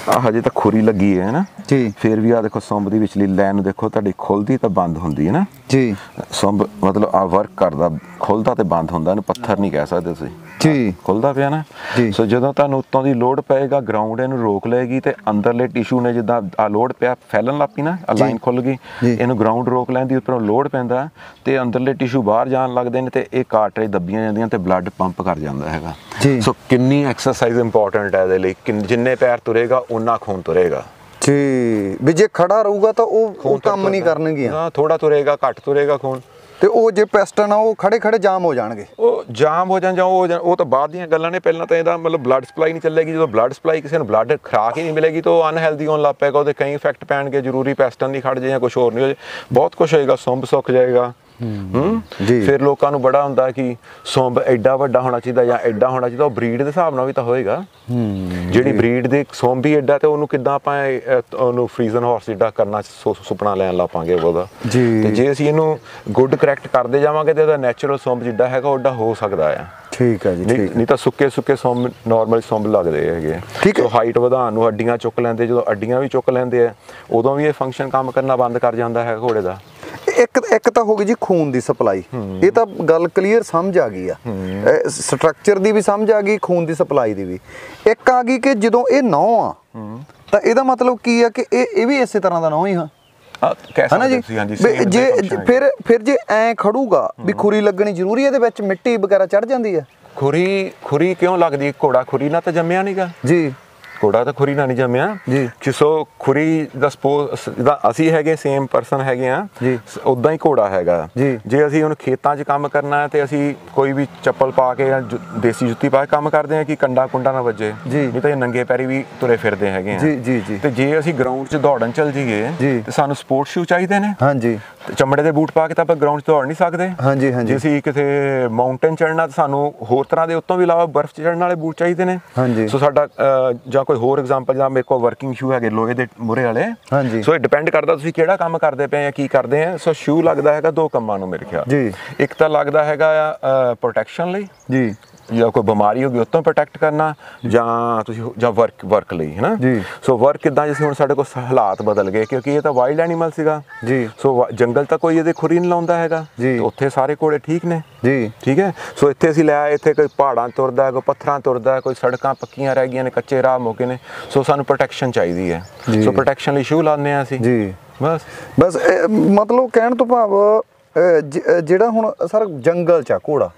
ਆ ਹਜੇ ਤਾਂ ਖੁਰੀ ਲੱਗੀ ਹੈ ਨਾ ਜੀ, ਫਿਰ ਵੀ ਆ ਦੇਖੋ ਸੁੰਬ ਦੀ ਵਿਚਲੀ ਲਾਈਨ ਨੂੰ ਦੇਖੋ ਤੁਹਾਡੀ ਖੁੱਲਦੀ ਤਾਂ ਬੰਦ ਹੁੰਦੀ ਹੈ ਨਾ ਜੀ। ਸੁੰਬ ਮਤਲਬ ਆ ਵਰਕ ਕਰਦਾ, ਖੁੱਲਦਾ ਤੇ ਬੰਦ ਹੁੰਦਾ, ਇਹਨੂੰ ਪੱਥਰ ਨਹੀਂ ਕਹਿ ਸਕਦੇ ਤੁਸੀਂ ਜੀ। ਖੁੱਲਦਾ ਪਿਆ ਨਾ ਜੀ। ਸੋ ਜਦੋਂ ਤੁਹਾਨੂੰ ਉੱਤੋਂ ਦੀ ਲੋਡ ਪਏਗਾ ਗਰਾਊਂਡ ਇਹਨੂੰ ਰੋਕ ਲਏਗੀ ਤੇ ਅੰਦਰਲੇ ਟਿਸ਼ੂ ਨੇ ਜਿੱਦਾਂ ਆ ਲੋਡ ਪਿਆ ਫੈਲਣ ਲੱਗ ਪਈ ਨਾ, ਆ ਲਾਈਨ ਖੁੱਲ ਗਈ, ਇਹਨੂੰ ਗਰਾਊਂਡ ਰੋਕ ਲੈਂਦੀ, ਉੱਪਰੋਂ ਲੋਡ ਪੈਂਦਾ ਤੇ ਅੰਦਰਲੇ ਟਿਸ਼ੂ ਬਾਹਰ ਜਾਣ ਲੱਗਦੇ ਨੇ ਤੇ ਇਹ ਕਾਰਟਰੇਜ ਦੱਬੀਆਂ ਜਾਂਦੀਆਂ ਤੇ ਬਲੱਡ ਪੰਪ ਕਰ ਜਾਂਦਾ ਹੈਗਾ। ਸੋ ਕਿੰਨੀ ਐਕਸਰਸਾਈਜ਼ ਇੰਪੋਰਟੈਂਟ ਹੈ ਇਹਦੇ ਲਈ, ਜਿੰਨੇ ਪੈਰ ਤੁਰੇਗਾ ਉਨਾ ਖੂਨ ਤੁਰੇਗਾ ਜੀ। ਵੀ ਜੇ ਖੜਾ ਰਹੂਗਾ ਤਾਂ ਉਹ ਕੰਮ ਨਹੀਂ ਕਰਨਗੀਆਂ। ਹਾਂ, ਥੋੜਾ ਤੁਰੇਗਾ, ਘੱਟ ਤੁਰੇਗਾ ਖੂਨ ਤੇ ਉਹ ਜੇ ਪਿਸਟਨ ਆ ਉਹ ਖੜੇ ਖੜੇ ਜਾਮ ਹੋ ਜਾਣਗੇ, ਉਹ ਜਾਮ ਹੋ ਜਾਣ ਜਾਂ ਉਹ ਤਾਂ ਬਾਅਦ ਦੀਆਂ ਗੱਲਾਂ ਨੇ। ਪਹਿਲਾਂ ਤਾਂ ਇਹਦਾ ਮਤਲਬ ਬਲੱਡ ਸਪਲਾਈ ਨਹੀਂ ਚੱਲੇਗੀ। ਜਦੋਂ ਬਲੱਡ ਸਪਲਾਈ ਕਿਸੇ ਨੂੰ ਬਲੱਡ ਖੁਰਾਕ ਹੀ ਨਹੀਂ ਮਿਲੇਗੀ ਤਾਂ ਉਹ ਅਨਹੈਲਦੀ ਹੋਣ ਲੱਗ ਪਏਗਾ, ਉਹਦੇ ਕਈ ਇਫੈਕਟ ਪੈਣਗੇ, ਜ਼ਰੂਰੀ ਪੈਸਟਨ ਨਹੀਂ ਖੜ ਜਾਏ ਜਾਂ ਕੁਝ ਹੋਰ ਨਹੀਂ ਹੋ ਜਾਏ, ਬਹੁਤ ਕੁਝ ਹੋਏਗਾ, ਸੁੰਬ ਸੁੱਕ ਜਾਏਗਾ। ਫਿਰ ਲੋਕਾਂ ਨੂੰ ਬੜਾ ਹੁੰਦਾ ਕਿ ਸੁੰਬ ਐਡਾ ਵੱਡਾ ਹੋਣਾ ਚਾਹੀਦਾ ਜਾਂ ਐਡਾ ਹੋਣਾ ਚਾਹੀਦਾ, ਉਹ ਬਰੀਡ ਦੇ ਹਿਸਾਬ ਨਾਲ ਵੀ ਤਾਂ ਹੋਏਗਾ। ਜਿਹੜੀ ਬਰੀਡ ਦੇ ਸੁੰਬ ਹੀ ਐਡਾ ਤੇ ਉਹਨੂੰ ਕਿੱਦਾਂ ਆਪਾਂ ਉਹਨੂੰ ਫਰੀਜ਼ਨ ਹਾਰਸ ਜਿੱਡਾ ਕਰਨਾ ਸੁਪਨਾ ਲੈਣ ਲਾ ਪਾਂਗੇ ਉਹਦਾ। ਤੇ ਜੇ ਅਸੀਂ ਇਹਨੂੰ ਗੁੱਡ ਕਰੈਕਟ ਕਰਦੇ ਜਾਵਾਂਗੇ ਤੇ ਉਹਦਾ ਨੈਚੁਰਲ ਸੁੰਬ ਜਿੱਡਾ ਹੈਗਾ ਓਡਾ ਹੋ ਸਕਦਾ ਆ। ਠੀਕ ਹੈ ਜੀ। ਨਹੀਂ ਤਾਂ ਸੁੱਕੇ ਸੁੰਬ ਨਾਰਮਲ ਸੁੰਬ ਲੱਗਦੇ ਹੈਗੇ। ਸੋ ਹਾਈਟ ਵਧਾਉਣ ਨੂੰ ਅੱਡੀਆਂ ਚੁੱਕ ਲੈਂਦੇ, ਜਦੋਂ ਅੱਡੀਆਂ ਵੀ ਚੁੱਕ ਲੈਂਦੇ ਆ ਉਦੋਂ ਵੀ ਇਹ ਫੰਕਸ਼ਨ ਕੰਮ ਕਰਨਾ ਬੰਦ ਕਰ ਜਾਂਦਾ ਹੈ ਘੋੜੇ ਦਾ। ਇੱਕ ਤਾਂ ਹੋ ਗਈ ਜੀ ਖੂਨ ਦੀ ਸਪਲਾਈ, ਇਹ ਤਾਂ ਗੱਲ ਕਲੀਅਰ ਸਮਝ ਆ ਗਈ ਆ, ਸਟਰਕਚਰ ਦੀ ਵੀ ਸਮਝ ਆ ਗਈ, ਖੂਨ ਦੀ ਸਪਲਾਈ ਦੀ ਵੀ। ਇੱਕ ਆ ਗਈ ਕਿ ਜਦੋਂ ਇਹ ਨੌ ਆ ਤਾਂ ਇਹਦਾ ਮਤਲਬ ਕੀ ਆ ਕਿ ਇਹ ਵੀ ਇਸੇ ਤਰ੍ਹਾਂ ਦਾ ਨੌ ਹੀ ਹਾਂ ਹਨਾ ਜੀ। ਜੇ ਫਿਰ ਜੇ ਐ ਖੜੂਗਾ ਵੀ ਖੁਰੀ ਲੱਗਣੀ ਜ਼ਰੂਰੀ ਹੈ, ਇਹਦੇ ਵਿੱਚ ਮਿੱਟੀ ਵਗੈਰਾ ਚੜ ਜਾਂਦੀ ਹੈ। ਖੁਰੀ ਕਿਉਂ ਲੱਗਦੀ? ਘੋੜਾ ਖੁਰੀ ਨਾਲ ਤਾਂ ਜੰਮਿਆ ਨਹੀਂਗਾ ਜੀ, ਘੋੜਾ ਤਾਂ ਖੁਰੀ ਨਾਲ ਨਹੀਂ ਜੰਮਿਆ ਜੀ। ਸੋ ਖੁਰੀ ਦਾ ਸਪੋਜ਼ ਅਸੀਂ ਹੈਗੇ ਸੇਮ ਪਰਸਨ ਹੈਗੇ ਆ, ਉਦਾਂ ਹੀ ਘੋੜਾ ਹੈਗਾ ਜੀ। ਜੇ ਅਸੀਂ ਹੁਣ ਖੇਤਾਂ 'ਚ ਕੰਮ ਕਰਨਾ ਤੇ ਅਸੀਂ ਕੋਈ ਵੀ ਚੱਪਲ ਪਾ ਕੇ ਜਾਂ ਦੇਸੀ ਜੁੱਤੀ ਪਾ ਕੇ ਕੰਮ ਕਰਦੇ ਆ ਕਿ ਕੰਡਾ ਕੁੰਡਾ ਨਾ ਵੱਜੇ, ਨਹੀਂ ਤਾਂ ਇਹ ਨੰਗੇ ਪੈਰੀ ਵੀ ਤੁਰੇ ਫਿਰਦੇ ਹੈਗੇ ਆ ਜੀ। ਤੇ ਜੇ ਅਸੀਂ ਗਰਾਊਂਡ 'ਚ ਦੌੜਨ ਚੱਲ ਜਾਈਏ ਤੇ ਸਾਨੂੰ ਸਪੋਰਟਸ ਸ਼ੂ ਚਾਹੀਦੇ ਨੇ। ਹਾਂਜੀ, ਚਮੜੇ ਦੇ ਬੂਟ ਪਾ ਕੇ ਤਾਂ ਆਪਾਂ ਗਰਾਊਂਡ 'ਚ ਦੌੜ ਨਹੀਂ ਸਕਦੇ। ਹਾਂਜੀ, ਜੇ ਅਸੀਂ ਕਿਤੇ ਮਾਊਂਟੇਨ ਚੜ੍ਹਨਾ ਤਾਂ ਸਾਨੂੰ ਹੋਰ ਤਰ੍ਹਾਂ ਦੇ ਉੱਤੋਂ ਵੀ ਇਲਾਵਾ ਬਰਫ਼ 'ਚ ਚੜ੍ਹਨ ਵਾਲੇ ਬੂਟ ਚਾਹੀਦੇ ਨੇ। ਸੋ ਸਾਡਾ ਜਾਂ ਕੋਈ ਹੋਰ ਐਗਜ਼ਾਮਪਲ ਜਾਂ ਮੇਰੇ ਕੋਲ ਵਰਕਿੰਗ ਸ਼ੂ ਹੈਗੇ ਲੋਹੇ ਦੇ ਮੂਹਰੇ ਵਾਲੇ। ਸੋ ਇਹ ਡਿਪੈਂਡ ਕਰਦਾ ਤੁਸੀਂ ਕਿਹੜਾ ਕੰਮ ਕਰਦੇ ਪਏ ਆ, ਕੀ ਕਰਦੇ ਆ। ਸੋ ਸ਼ੂ ਲੱਗਦਾ ਹੈਗਾ ਦੋ ਕੰਮਾਂ ਨੂੰ ਮੇਰੇ ਖਿਆਲ ਜੀ। ਇੱਕ ਤਾਂ ਲੱਗਦਾ ਹੈਗਾ ਆ ਪ੍ਰੋਟੈਕਸ਼ਨ ਲਈ ਜੀ, ਜਾਂ ਕੋਈ ਬਿਮਾਰੀ ਹੋ ਗਈ ਉਤੋਂ ਪ੍ਰੋਟੈਕਟ ਕਰਨਾ, ਜਾਂ ਤੁਸੀਂ ਜਾਂ ਵਰਕ ਲਈ ਹੈ ਨਾ ਜੀ। ਸੋ ਵਰਕ ਕਿੱਦਾਂ, ਜਿਵੇਂ ਹੁਣ ਸਾਡੇ ਕੋਲ ਹਾਲਾਤ ਬਦਲ ਗਏ ਕਿਉਂਕਿ ਇਹ ਤਾਂ ਵਾਈਲਡ ਐਨੀਮਲ ਸੀਗਾ ਜੀ। ਸੋ ਜੰਗਲ ਤਾਂ ਕੋਈ ਇਹਦੇ ਖੁਰੀ ਨਹੀਂ ਲਾਉਂਦਾ ਹੈਗਾ ਜੀ, ਉੱਥੇ ਸਾਰੇ ਘੋੜੇ ਠੀਕ ਨੇ ਜੀ। ਠੀਕ ਹੈ। ਸੋ ਇੱਥੇ ਅਸੀਂ ਲਿਆ, ਇੱਥੇ ਕੋਈ ਪਹਾੜਾਂ ਤੁਰਦਾ, ਕੋਈ ਪੱਥਰਾਂ ਤੁਰਦਾ, ਕੋਈ ਸੜਕਾਂ ਪੱਕੀਆਂ ਰਹਿ ਗਈਆਂ ਨੇ, ਕੱਚੇ ਰਾਹ ਮੌਕੇ ਨੇ। ਸੋ ਸਾਨੂੰ ਪ੍ਰੋਟੈਕਸ਼ਨ ਚਾਹੀਦੀ ਹੈ। ਸੋ ਪ੍ਰੋਟੈਕਸ਼ਨ ਲਈ ਸ਼ੂ ਲਾਉਂਦੇ ਹਾਂ ਅਸੀਂ ਜੀ। ਬਸ ਮਤਲਬ ਕਹਿਣ ਤੋਂ ਭਾਵ ਜਿਹੜਾ ਹੁਣ ਸਰ ਜੰਗਲ 'ਚ ਆ ਘੋੜਾ,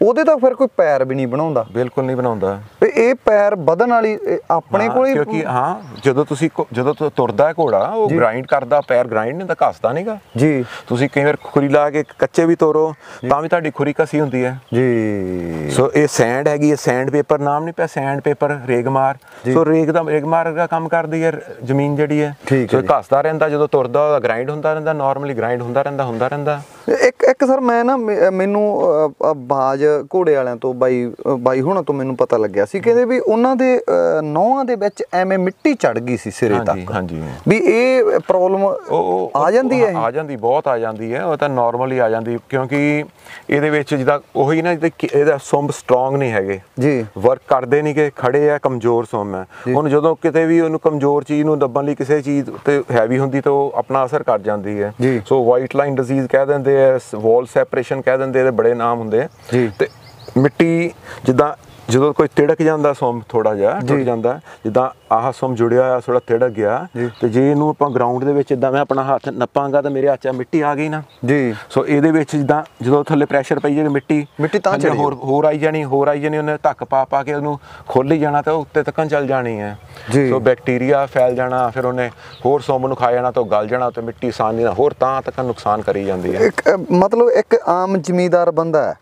ਉਹਦੇ ਤਾਂ ਫਿਰ ਕੋਈ ਪੈਰ ਵੀ ਨਹੀਂ ਬਣਾਉਂਦਾ। ਬਿਲਕੁਲ ਨਹੀਂ ਬਣਾਉਂਦਾ। ਇਹ ਪੈਰ ਵਧਣ ਵਾਲੀ ਆਪਣੇ ਕੋਲ, ਕਿਉਂਕਿ ਜਦੋਂ ਤੁਰਦਾ ਘੋੜਾ ਉਹ ਗ੍ਰਾਈਂਡ ਕਰਦਾ, ਪੈਰ ਗ੍ਰਾਈਂਡ ਨਹੀਂ ਤਾਂ ਘਸਦਾ ਨਹੀਂਗਾ ਜੀ। ਤੁਸੀਂ ਕਈ ਵਾਰ ਖੁਰੀ ਲਾ ਕੇ ਕੱਚੇ ਵੀ ਤੋਰੋ ਤਾਂ ਵੀ ਤੁਹਾਡੀ ਖੁਰੀ ਘਸੀ ਹੁੰਦੀ ਹੈ ਜੀ। ਸੋ ਇਹ ਸੈਂਡ ਹੈਗੀ ਹੈ, ਸੈਂਡ ਪੇਪਰ ਨਾਮ ਨਹੀਂ ਪਿਆ, ਸੈਂਡ ਪੇਪਰ, ਰੇਗਮਾਰ। ਸੋ ਰੇਗਮਾਰ ਦਾ ਕੰਮ ਕਰਦੀ ਹੈ ਜ਼ਮੀਨ ਜਿਹੜੀ ਹੈ। ਸੋ ਘਸਦਾ ਰਹਿੰਦਾ, ਜਦੋਂ ਤੁਰਦਾ ਉਹਦਾ ਗ੍ਰਾਈਂਡ ਹੁੰਦਾ ਰਹਿੰਦਾ, ਨਾਰਮਲੀ ਗ੍ਰਾਈਂਡ ਹੁੰਦਾ ਰਹਿੰਦਾ। ਇੱਕ ਸਰ ਮੈਂ ਨਾ ਮੈਨੂੰ ਬਾਜ ਘੋੜੇ ਵਾਲਿਆਂ ਤੋਂ ਬਾਈ ਹੋਣਾ ਤੋਂ ਮੈਨੂੰ ਪਤਾ ਲੱਗਿਆ ਸੀ, ਕਹਿੰਦੇ ਵੀ ਉਹਨਾਂ ਦੇ ਨੌਹਾਂ ਦੇ ਵਿੱਚ ਐਵੇਂ ਮਿੱਟੀ ਚੜ ਗਈ ਸੀ ਸਿਰੇ ਤੱਕ। ਹਾਂਜੀ, ਵੀ ਇਹ ਪ੍ਰੋਬਲਮ ਆ ਜਾਂਦੀ ਹੈ। ਆ ਜਾਂਦੀ, ਬਹੁਤ ਆ ਜਾਂਦੀ ਹੈ। ਉਹ ਤਾਂ ਨਾਰਮਲੀ ਆ ਜਾਂਦੀ ਕਿਉਂਕਿ ਇਹਦੇ ਵਿੱਚ ਜਿੱਦਾਂ ਉਹੀ ਨਾ, ਇਹਦਾ ਸੁੰਬ ਸਟਰੋਂਗ ਨਹੀਂ ਹੈਗੇ ਜੀ, ਵਰਕ ਕਰਦੇ ਨਹੀਂ ਕਿ ਖੜੇ ਆ, ਕਮਜ਼ੋਰ ਸੁੰਬ ਹੈ। ਹੁਣ ਜਦੋਂ ਕਿਤੇ ਵੀ ਉਹਨੂੰ ਕਮਜ਼ੋਰ ਚੀਜ਼ ਨੂੰ ਦੱਬਣ ਲਈ ਕਿਸੇ ਚੀਜ਼ ਤੇ ਹੈਵੀ ਹੁੰਦੀ ਤਾਂ ਉਹ ਆਪਣਾ ਅਸਰ ਕਰ ਜਾਂਦੀ ਹੈ। ਸੋ ਵਾਈਟ ਲਾਈਨ ਡਿਜ਼ੀਜ਼ ਕਹਿ ਦਿੰਦੇ, ਵਾਲ ਸੈਪਰੇਸ਼ਨ ਕਹਿ ਦਿੰਦੇ, ਇਹਦੇ ਬੜੇ ਨਾਮ ਹੁੰਦੇ ਆ। ਤੇ ਮਿੱਟੀ ਜਿੱਦਾਂ ਜਦੋਂ ਕੋਈ ਤਿੜਕ ਜਾਂਦਾ ਸੁੰਬ ਥੋੜਾ ਜਿਹਾ ਟੁੱਟ ਜਾਂਦਾ, ਜਿੱਦਾਂ ਆਹ ਸੁੰਬ ਜੁੜਿਆ ਹੋਇਆ ਥੋੜਾ ਤਿੜਕ ਗਿਆ ਤੇ ਜੇ ਇਹਨੂੰ ਆਪਾਂ ਗਰਾਊਂਡ ਦੇ ਵਿੱਚ ਇਦਾਂ ਮੈਂ ਆਪਣਾ ਹੱਥ ਨੱਪਾਂਗਾ ਤਾਂ ਮੇਰੇ ਹੱਥ 'ਚ ਮਿੱਟੀ ਆ ਗਈ ਨਾ ਜੀ। ਸੋ ਇਹਦੇ ਵਿੱਚ ਜਿੱਦਾਂ ਜਦੋਂ ਥੱਲੇ ਪ੍ਰੈਸ਼ਰ ਪਈ ਜਾਏਗਾ ਮਿੱਟੀ ਤਾਂ ਹੋਰ ਆਈ ਜਾਣੀ, ਉਹਨੇ ਧੱਕ ਪਾ ਕੇ ਉਹਨੂੰ ਖੋਲ ਹੀ ਜਾਣਾ ਤਾਂ ਉੱਤੇ ਤੱਕਣ ਚੱਲ ਜਾਣੀ ਹੈ। ਸੋ ਬੈਕਟੀਰੀਆ ਫੈਲ ਜਾਣਾ, ਫਿਰ ਉਹਨੇ ਹੋਰ ਸੁੰਬ ਨੂੰ ਖਾ ਜਾਣਾ ਤਾਂ ਗਲ ਜਾਣਾ ਤੇ ਮਿੱਟੀ ਆਸਾਨੀ ਨਾਲ ਹੋਰ ਤਾਂ ਤੱਕ ਨੁਕਸਾਨ ਕਰੀ ਜਾਂਦੀ ਹੈ। ਮਤਲਬ ਇੱਕ ਆਮ ਜ਼ਿਮੀਂਦਾਰ ਬੰਦਾ ਹੈ,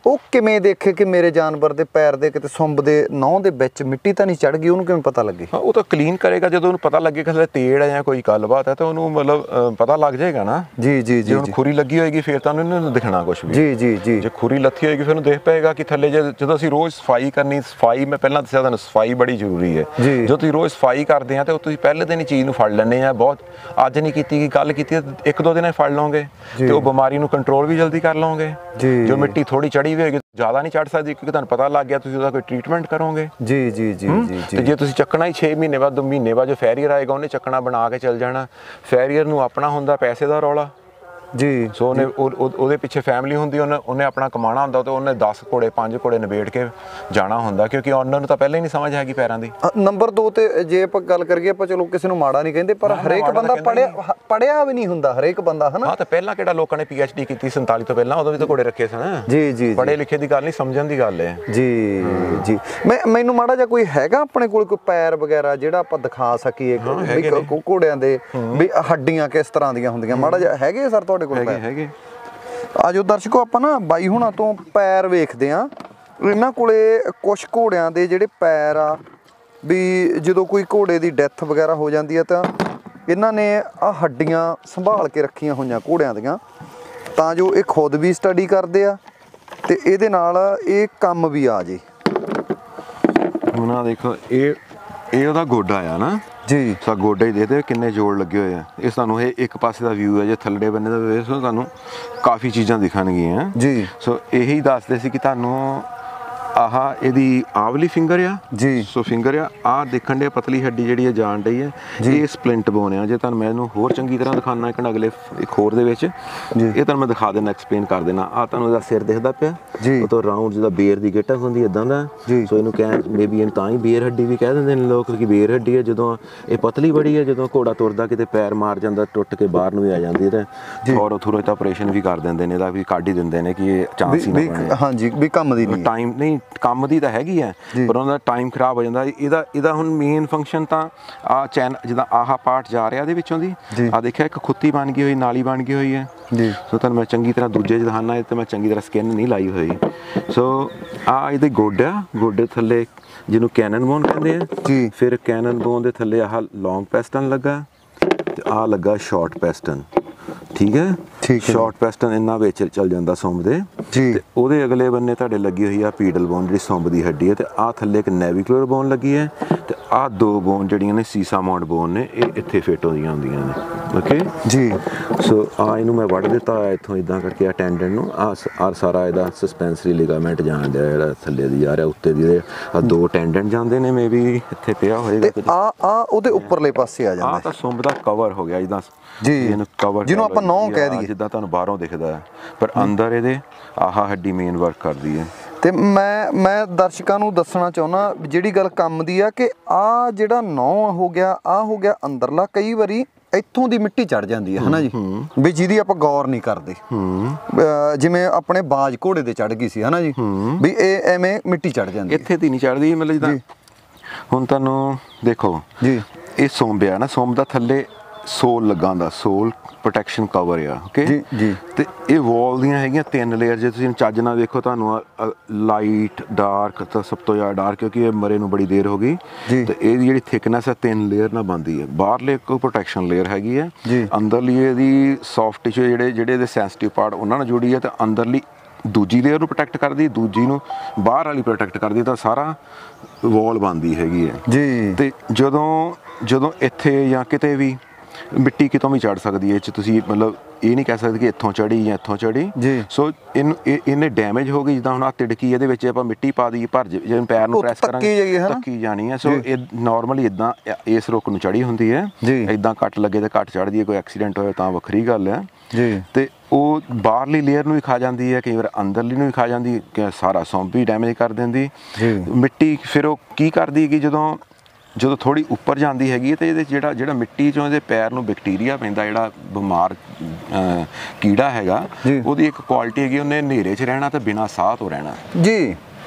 ਉਹ ਕਿਵੇਂ ਦੇਖੇ ਕਿ ਮੇਰੇ ਜਾਨਵਰ ਦੇ ਪੈਰ ਦੇ ਕਿਤੇ ਸੁੰਬ ਦੇ ਨਹੁੰ ਦੇ ਵਿੱਚ ਮਿੱਟੀ ਤਾਂ ਨਹੀਂ ਚੜ ਗਈ, ਉਹਨੂੰ ਕਿਵੇਂ ਪਤਾ ਲੱਗੇ? ਉਹ ਤਾਂ ਕਲੀਨ ਕਰੇਗਾ ਜਦੋਂ ਉਹਨੂੰ ਪਤਾ ਲੱਗੇ ਕਿ ਤੇੜ ਹੈ ਜਾਂ ਕੋਈ ਗੱਲਬਾਤ ਹੈ ਤਾਂ ਉਹਨੂੰ ਮਤਲਬ ਪਤਾ ਲੱਗ ਜਾਏਗਾ ਨਾ। ਜੀ ਜੀ ਜੀ। ਹੁਣ ਖੁਰੀ ਲੱਗੀ ਹੋਏਗੀ ਫਿਰ ਤਾਂ ਉਹਨੂੰ ਦਿਖਣਾ ਕੁਝ ਵੀ। ਜੀ ਜੀ ਜੀ। ਜੇ ਖੁਰੀ ਲੱਥੀ ਹੋਏਗੀ ਫਿਰ ਉਹਨੂੰ ਦੇਖ ਪਏਗਾ ਕਿ ਥੱਲੇ ਜਦੋਂ ਅਸੀਂ ਰੋਜ਼ ਸਫਾਈ ਕਰਨੀ, ਸਫਾਈ ਮੈਂ ਪਹਿਲਾਂ ਦੱਸਿਆ ਤੁਹਾਨੂੰ ਸਫਾਈ ਬੜੀ ਜ਼ਰੂਰੀ ਹੈ। ਜਦੋਂ ਤੁਸੀਂ ਰੋਜ਼ ਸਫਾਈ ਕਰਦੇ ਆ ਤੇ ਤੁਸੀਂ ਪਹਿਲੇ ਦਿਨ ਹੀ ਚੀਜ਼ ਨੂੰ ਫੜ ਲੈਂਦੇ ਆ। ਬਹੁਤ ਅੱਜ ਨਹੀਂ ਕੀਤੀ ਗੱਲ ਕੀਤੀ 1-2 ਦਿਨ ਫੜ ਲਓਗੇ ਤੇ ਉਹ ਬਿਮਾਰੀ ਨੂੰ ਕੰਟਰੋਲ ਵੀ ਜਲਦੀ ਕਰ ਲਓਗੇ। ਜੋ ਮਿੱਟੀ ਥੋੜੀ ਚੜੀ ਹੋਏਗੀ ਜ਼ਿਆਦਾ ਨਹੀਂ ਚੜ ਸਕਦੀ ਕਿਉਂਕਿ ਤੁਹਾਨੂੰ ਪਤਾ ਲੱਗ ਗਿਆ, ਤੁਸੀਂ ਉਹਦਾ ਕੋਈ ਟ੍ਰੀਟਮੈਂਟ ਕਰੋਗੇ। ਜੀ ਜੀ ਜੀ ਜੀ। ਤੇ ਜੇ ਤੁਸੀਂ ਚੱਕਣਾ ਹੀ 6 ਮਹੀਨੇ ਬਾਅਦ 2 ਮਹੀਨੇ ਬਾਅਦ ਜੋ ਫੈਰੀਅਰ ਆਏਗਾ ਉਹਨੇ ਚੱਕਣਾ ਬਣਾ ਕੇ ਚੱਲ ਜਾਣਾ। ਫੈਰੀਅਰ ਨੂੰ ਆਪਣਾ ਹੁੰਦਾ ਪੈਸੇ ਦਾ ਰੌਲਾ ਜੀ। ਸੋ ਉਹਦੇ ਪਿੱਛੇ ਫੈਮਿਲੀ ਹੁੰਦੀ, ਉਹਨੇ ਆਪਣਾ ਕਮਾਉਣਾ ਹੁੰਦਾ ਤੇ ਉਹਨੇ 10 ਘੋੜੇ 5 ਘੋੜੇ ਨਿਬੇੜ ਕੇ ਜਾਣਾ ਹੁੰਦਾ ਕਿਉਂਕਿ ਉਹਨਾਂ ਨੂੰ ਤਾਂ ਪਹਿਲਾਂ ਹੀ ਨਹੀਂ ਸਮਝ ਹੈਗੀ ਪੈਰਾਂ ਦੀ। ਨੰਬਰ 2 ਤੇ ਜੇ ਆਪਾਂ ਗੱਲ ਕਰੀਏ, ਆਪਾਂ ਚਲੋ ਕਿਸੇ ਨੂੰ ਮਾੜਾ ਨਹੀਂ ਕਹਿੰਦੇ ਪਰ ਹਰੇਕ ਬੰਦਾ ਪੜਿਆ ਵੀ ਨਹੀਂ ਹੁੰਦਾ, ਹਰੇਕ ਬੰਦਾ ਹਨਾ। ਹਾਂ ਤਾਂ ਪਹਿਲਾਂ ਕਿਹੜਾ ਲੋਕਾਂ ਨੇ PhD ਕੀਤੀ 47 ਤੋਂ ਪਹਿਲਾਂ, ਉਦੋਂ ਵੀ ਤਾਂ ਘੋੜੇ ਰੱਖੇ ਸਨ। ਜੀ ਜੀ। ਪੜ੍ਹੇ ਲਿਖੇ ਦੀ ਗੱਲ ਨਹੀਂ, ਸਮਝਣ ਦੀ ਗੱਲ ਹੈ। ਜੀ ਜੀ। ਮੈਨੂੰ ਮਾੜਾ ਜਿਹਾ ਕੋਈ ਹੈਗਾ ਆਪਣੇ ਕੋਲ ਕੋਈ ਪੈਰ ਵਗੈਰਾ ਜਿਹੜਾ ਆਪਾਂ ਦਿਖਾ ਸਕੀਏ ਘੋੜਿਆਂ ਦੇ ਵੀ ਹੱਡੀਆਂ ਕਿਸ ਤਰ੍ਹਾਂ ਦੀਆਂ ਹੁੰਦੀਆਂ, ਮਾੜਾ ਜਿਹਾ ਹੈਗੇ ਸਰ ਤੁਹਾਡੇ ਕੋਲ? ਹੈਗੇ। ਆਜੋ ਦਰਸ਼ਕੋ ਆਪਾਂ ਨਾ ਬਾਈ ਹੁਣਾਂ ਤੋਂ ਪੈਰ ਵੇਖਦੇ ਆ। ਇਹਨਾਂ ਕੋਲੇ ਕੁਛ ਘੋੜਿਆਂ ਦੇ ਜਿਹੜੇ ਪੈਰ ਆ ਵੀ ਜਦੋਂ ਕੋਈ ਘੋੜੇ ਦੀ ਡੈਥ ਵਗੈਰਾ ਹੋ ਜਾਂਦੀ ਆ ਤਾਂ ਇਹਨਾਂ ਨੇ ਆ ਹੱਡੀਆਂ ਸੰਭਾਲ ਕੇ ਰੱਖੀਆਂ ਹੋਈਆਂ ਘੋੜਿਆਂ ਦੀਆਂ, ਤਾਂ ਜੋ ਇਹ ਖੁਦ ਵੀ ਸਟੱਡੀ ਕਰਦੇ ਆ ਤੇ ਇਹਦੇ ਨਾਲ ਇਹ ਕੰਮ ਵੀ ਆ ਜੇ। ਹੁਣ ਆ ਦੇਖੋ ਇਹ ਉਹਦਾ ਗੋਡਾ ਆ ਨਾ ਜੀ। ਸਾ ਗੋਡੇ ਹੀ ਦੇਖਦੇ ਕਿੰਨੇ ਜੋੜ ਲੱਗੇ ਹੋਏ ਆ। ਇਹ ਸਾਨੂੰ ਇਹ ਇੱਕ ਪਾਸੇ ਦਾ ਵਿਊ ਹੈ, ਜੇ ਥੱਲੜੇ ਬੰਨੇ ਦਾ ਵੇਖ ਸੋ ਤੁਹਾਨੂੰ ਕਾਫੀ ਚੀਜ਼ਾਂ ਦਿਖਣਗੀਆਂ ਜੀ। ਸੋ ਇਹੀ ਦੱਸਦੇ ਸੀ ਕਿ ਤੁਹਾਨੂੰ ਆਹ ਇਹਦੀ ਆਵਲੀ ਫਿੰਗਰ ਆ ਜੀ। ਸੋ ਫਿੰਗਰ ਆ ਦੇਖਣ ਦੇ ਪਤਲੀ ਹੱਡੀ ਜਿਹੜੀ ਹੈ ਜਾਣ ਡਈ ਹੈ, ਇਹ ਸਪਲਿੰਟ ਬੋਨ ਆ। ਜੇ ਤੁਹਾਨੂੰ ਮੈਂ ਇਹਨੂੰ ਹੋਰ ਚੰਗੀ ਤਰ੍ਹਾਂ ਦਿਖਾਉਣਾ ਇੱਕ ਅਗਲੇ ਇੱਕ ਹੋਰ ਦੇ ਵਿੱਚ ਇਹ ਤੁਹਾਨੂੰ ਮੈਂ ਦਿਖਾ ਦੇਣਾ, ਐਕਸਪਲੇਨ ਕਰ ਦੇਣਾ। ਆ ਤੁਹਾਨੂੰ ਇਹਦਾ ਸਿਰ ਦਿਖਦਾ ਪਿਆ ਉਹ ਤੋਂ ਰਾਊਂਡ ਜਿਹਦਾ ਬੇਰ ਦੀ ਗਿੱਟਾ ਹੁੰਦੀ ਇਦਾਂ ਦਾ। ਸੋ ਇਹਨੂੰ ਕਹਿ ਮੇਬੀ ਇਹਨੂੰ ਤਾਂ ਹੀ ਬੇਰ ਹੱਡੀ ਵੀ ਕਹਿ ਦਿੰਦੇ ਨੇ ਲੋਕ ਕਿ ਬੇਰ ਹੱਡੀ ਹੈ। ਜਦੋਂ ਇਹ ਪਤਲੀ ਬੜੀ ਹੈ, ਜਦੋਂ ਘੋੜਾ ਤੁਰਦਾ ਕਿਤੇ ਪੈਰ ਮਾਰ ਜਾਂਦਾ ਟੁੱਟ ਕੇ ਬਾਹਰ ਨੂੰ ਵੀ ਆ ਜਾਂਦੀ ਹੈ ਤੇ ਔਰ ਥੋੜਾ ਤਾਂ ਆਪਰੇਸ਼ਨ ਵੀ ਕਰ ਦਿੰਦੇ ਨੇ, ਇਹਦਾ ਵੀ ਕੱਢ ਹੀ ਦਿੰਦੇ ਨੇ ਕਿ ਇਹ ਚਾਂਸ ਹੀ ਨਾ ਬਣੇ। ਹਾਂਜੀ ਵੀ ਕੰਮ ਦੀ ਨਹੀਂ, ਟਾਈਮ ਨਹੀਂ ਕੰਮ ਦੀ ਤਾਂ ਹੈਗੀ ਹੈ ਪਰ ਉਹਦਾ ਟਾਈਮ ਖਰਾਬ ਹੋ ਜਾਂਦਾ। ਇਹਦਾ ਹੁਣ ਮੇਨ ਫੰਕਸ਼ਨ ਤਾਂ ਆ ਚੈਨ ਜਿੱਦਾਂ ਆਹ ਪਾਰਟ ਜਾ ਰਿਹਾ ਇਹਦੇ ਵਿੱਚੋਂ ਦੀ ਆ ਦੇਖਿਆ ਇੱਕ ਖੁੱਤੀ ਬਣ ਗਈ ਹੋਈ, ਨਾਲੀ ਬਣ ਗਈ ਹੋਈ ਹੈ ਜੀ। ਸੋ ਤੁਹਾਨੂੰ ਮੈਂ ਚੰਗੀ ਤਰ੍ਹਾਂ ਦੂਜੇ ਚ ਦਿਖਾਉਣਾ ਹੈ ਤੇ ਮੈਂ ਚੰਗੀ ਤਰ੍ਹਾਂ ਸਕਿਨ ਨਹੀਂ ਲਾਈ ਹੋਈ। ਸੋ ਆ ਇਹਦੇ ਗੋਡੇ ਥੱਲੇ ਜਿਹਨੂੰ ਕੈਨਨ ਬੋਨ ਕਹਿੰਦੇ ਆ ਜੀ। ਫਿਰ ਕੈਨਨ ਬੋਨ ਦੇ ਥੱਲੇ ਆਹ ਲੌਂਗ ਪੈਸਟਨ ਲੱਗਾ ਤੇ ਆ ਲੱਗਾ ਸ਼ਾਰਟ ਪੈਸਟਨ। ਠੀਕ ਹੈ, ਸ਼ਾਰਟ ਪੈਸਟਨ ਇੰਨਾ ਵਿੱਚ ਚੱਲ ਜਾਂਦਾ ਸੁੰਬ ਦੇ ਤੇ ਉਹਦੇ ਅਗਲੇ ਬੰਨੇ ਤੁਹਾਡੇ ਲੱਗੀ ਹੋਈ ਆ ਪੀਡਲ ਬੋਨ ਜਿਹੜੀ ਸੁੰਬ ਦੀ ਹੱਡੀ ਹੈ ਤੇ ਆ ਥੱਲੇ ਇੱਕ ਨੈਵੀਕੂਲਰ ਬੋਨ ਲੱਗੀ ਹੈ ਤੇ ਆ 2 ਬੋਨ ਜਿਹੜੀਆਂ ਨੇ ਸੀਸਾ ਮਾਉਂਟ ਬੋਨ ਨੇ, ਇਹ ਇੱਥੇ ਫਿੱਟ ਹੁੰਦੀਆਂ ਹੁੰਦੀਆਂ ਨੇ। ਓਕੇ ਜੀ। ਸੋ ਆ ਇਹਨੂੰ ਮੈਂ ਵੱਢ ਦਿੱਤਾ ਇੱਥੋਂ ਇਦਾਂ ਕਰਕੇ ਆ ਟੈਂਡਨ ਨੂੰ। ਆ ਸਾਰਾ ਇਹਦਾ ਸਸਪੈਂਸਰੀ ਲਿਗਾਮੈਂਟ ਜਾਣ ਡਿਆ ਜਿਹੜਾ ਥੱਲੇ ਦੀ ਜਾ ਰਿਹਾ, ਉੱਤੇ ਦੀ ਆ 2 ਟੈਂਡਨ ਜਾਂਦੇ ਨੇ, ਮੇਬੀ ਇੱਥੇ ਪਿਆ ਹੋਏਗਾ ਆ ਉਹਦੇ ਉੱਪਰਲੇ ਪਾਸੇ ਆ ਜਾਂਦਾ। ਆ ਤਾਂ ਸੁੰਬ ਦਾ ਕਵਰ ਹੋ ਗਿਆ ਜਿੱਦਾਂ ਜੀ, ਇਹਨੂੰ ਕਵਰ ਜਿਹਨੂੰ ਆਪਾਂ ਨੌ ਕਹਿ ਦਈਏ ਜਿੱਦਾਂ ਤੁਹਾਨੂੰ ਬਾਹਰੋਂ ਦਿਖਦਾ ਹੈ ਪਰ ਅੰਦਰ ਇਹਦੇ ਆਹ ਹੱਡੀ ਮੇਨ ਵਰਕ ਕਰਦੀ ਹੈ। ਤੇ ਮੈਂ ਦਰਸ਼ਕਾਂ ਨੂੰ ਦੱਸਣਾ ਚਾਹੁੰਦਾ ਜਿਹੜੀ ਗੱਲ ਕੰਮ ਦੀ ਆ ਕਿ ਆ ਜਿਹੜਾ ਨੌ ਹੋ ਗਿਆ ਆ ਹੋ ਗਿਆ ਅੰਦਰਲਾ, ਕਈ ਵਾਰੀ ਇੱਥੋਂ ਦੀ ਮਿੱਟੀ ਚੜ ਜਾਂਦੀ ਹੈ ਹਨਾ ਜੀ, ਵੀ ਜਿਹਦੀ ਆਪਾਂ ਗੌਰ ਨਹੀਂ ਕਰਦੇ। ਜਿਵੇਂ ਆਪਣੇ ਬਾਜ ਘੋੜੇ ਤੇ ਚੜ ਗਈ ਸੀ ਹਨਾ ਜੀ, ਵੀ ਇਹ ਐਵੇਂ ਮਿੱਟੀ ਚੜ ਜਾਂਦੀ। ਇੱਥੇ ਦੀ ਨਹੀਂ ਚੜਦੀ, ਮਤਲਬ ਜਿੱਦਾਂ ਹੁਣ ਤੁਹਾਨੂੰ ਦੇਖੋ ਜੀ ਇਹ ਸੁੰਬ ਆ ਨਾ, ਸੁੰਬ ਦਾ ਥੱਲੇ ਸੋਲ ਲੱਗਾ ਹੁੰਦਾ, ਸੋਲ ਪ੍ਰੋਟੈਕਸ਼ਨ ਕਵਰ ਆ। ਓਕੇ ਜੀ ਜੀ। ਤੇ ਇਹ ਵਾਲ ਦੀਆਂ ਹੈਗੀਆਂ 3 ਲੇਅਰ। ਜੇ ਤੁਸੀਂ ਚੱਜ ਨਾਲ ਵੇਖੋ ਤੁਹਾਨੂੰ ਲਾਈਟ ਡਾਰਕ ਤਾਂ ਸਭ ਤੋਂ ਜ਼ਿਆਦਾ ਡਾਰਕ ਕਿਉਂਕਿ ਇਹ ਮਰੇ ਨੂੰ ਬੜੀ ਦੇਰ ਹੋ ਗਈ ਤੇ ਇਹਦੀ ਜਿਹੜੀ ਥਿਕਨੈਸ ਹੈ 3 ਲੇਅਰ ਨਾਲ ਬਣਦੀ ਹੈ। ਬਾਹਰਲੇ ਇੱਕ ਪ੍ਰੋਟੈਕਸ਼ਨ ਲੇਅਰ ਹੈਗੀ ਹੈ, ਅੰਦਰਲੀ ਇਹਦੀ ਸੌਫਟ ਟਿਸ਼ੂ ਜਿਹੜੇ ਇਹਦੇ ਸੈਂਸਿਟਿਵ ਪਾਰਟ ਉਹਨਾਂ ਨਾਲ ਜੁੜੀ ਹੈ ਤੇ ਅੰਦਰਲੀ ਦੂਜੀ ਲੇਅਰ ਨੂੰ ਪ੍ਰੋਟੈਕਟ ਕਰਦੀ, ਦੂਜੀ ਨੂੰ ਬਾਹਰ ਵਾਲੀ ਪ੍ਰੋਟੈਕਟ ਕਰਦੀ, ਤਾਂ ਸਾਰਾ ਵਾਲ ਬਣਦੀ ਹੈਗੀ ਹੈ ਜੀ। ਤੇ ਜਦੋਂ ਇੱਥੇ ਜਾਂ ਕਿਤੇ ਵੀ ਮਿੱਟੀ ਕਿਤੋਂ ਵੀ ਚੜ ਸਕਦੀ ਹੈ, ਇਹ 'ਚ ਤੁਸੀਂ ਮਤਲਬ ਇਹ ਨਹੀਂ ਕਹਿ ਸਕਦੇ ਕਿ ਇੱਥੋਂ ਚੜੀ ਜਾਂ ਇੱਥੋਂ ਚੜੀ। ਸੋ ਇਹਨੇ ਡੈਮੇਜ ਹੋ ਗਈ, ਜਿੱਦਾਂ ਹੁਣ ਆ ਤਿੜਕੀ ਇਹਦੇ ਵਿੱਚ ਆਪਾਂ ਮਿੱਟੀ ਪਾ ਦਈਏ ਭਰ ਜੇ ਪੈਰ ਨੂੰ ਪ੍ਰੈਸ ਕਰਾਂਗੇ ਧੱਕੀ ਜਾਣੀ ਹੈ। ਸੋ ਇਹ ਨਾਰਮਲੀ ਇਦਾਂ ਇਸ ਰੁੱਖ ਨੂੰ ਚੜੀ ਹੁੰਦੀ ਹੈ, ਇਦਾਂ ਕੱਟ ਲੱਗੇ ਤੇ ਕੱਟ ਚੜਦੀ ਹੈ, ਕੋਈ ਐਕਸੀਡੈਂਟ ਹੋਏ ਤਾਂ ਵੱਖਰੀ ਗੱਲ ਹੈ ਜੀ। ਤੇ ਉਹ ਬਾਹਰਲੀ ਲੇਅਰ ਨੂੰ ਵੀ ਖਾ ਜਾਂਦੀ ਹੈ, ਕਈ ਵਾਰ ਅੰਦਰਲੀ ਨੂੰ ਵੀ ਖਾ ਜਾਂਦੀ, ਸਾਰਾ ਸੁੰਬ ਵੀ ਡੈਮੇਜ ਕਰ ਦਿੰਦੀ ਮਿੱਟੀ। ਫਿਰ ਉਹ ਕੀ ਕਰਦੀ ਕਿ ਜਦੋਂ ਥੋੜੀ ਉੱਪਰ ਜਾਂਦੀ ਹੈਗੀ ਤੇ ਇਹਦੇ ਜਿਹੜਾ ਮਿੱਟੀ ਚੋਂ ਇਹਦੇ ਪੈਰ ਨੂੰ ਬੈਕਟੀਰੀਆ ਪੈਂਦਾ, ਜਿਹੜਾ ਬਿਮਾਰ ਕੀੜਾ ਹੈਗਾ, ਉਹਦੀ ਇੱਕ ਕੁਆਲਿਟੀ ਹੈਗੀ ਉਹਨੇ ਹਨੇਰੇ 'ਚ ਰਹਿਣਾ ਤੇ ਬਿਨਾਂ ਸਾਹ ਤੋਂ ਰਹਿਣਾ ਜੀ।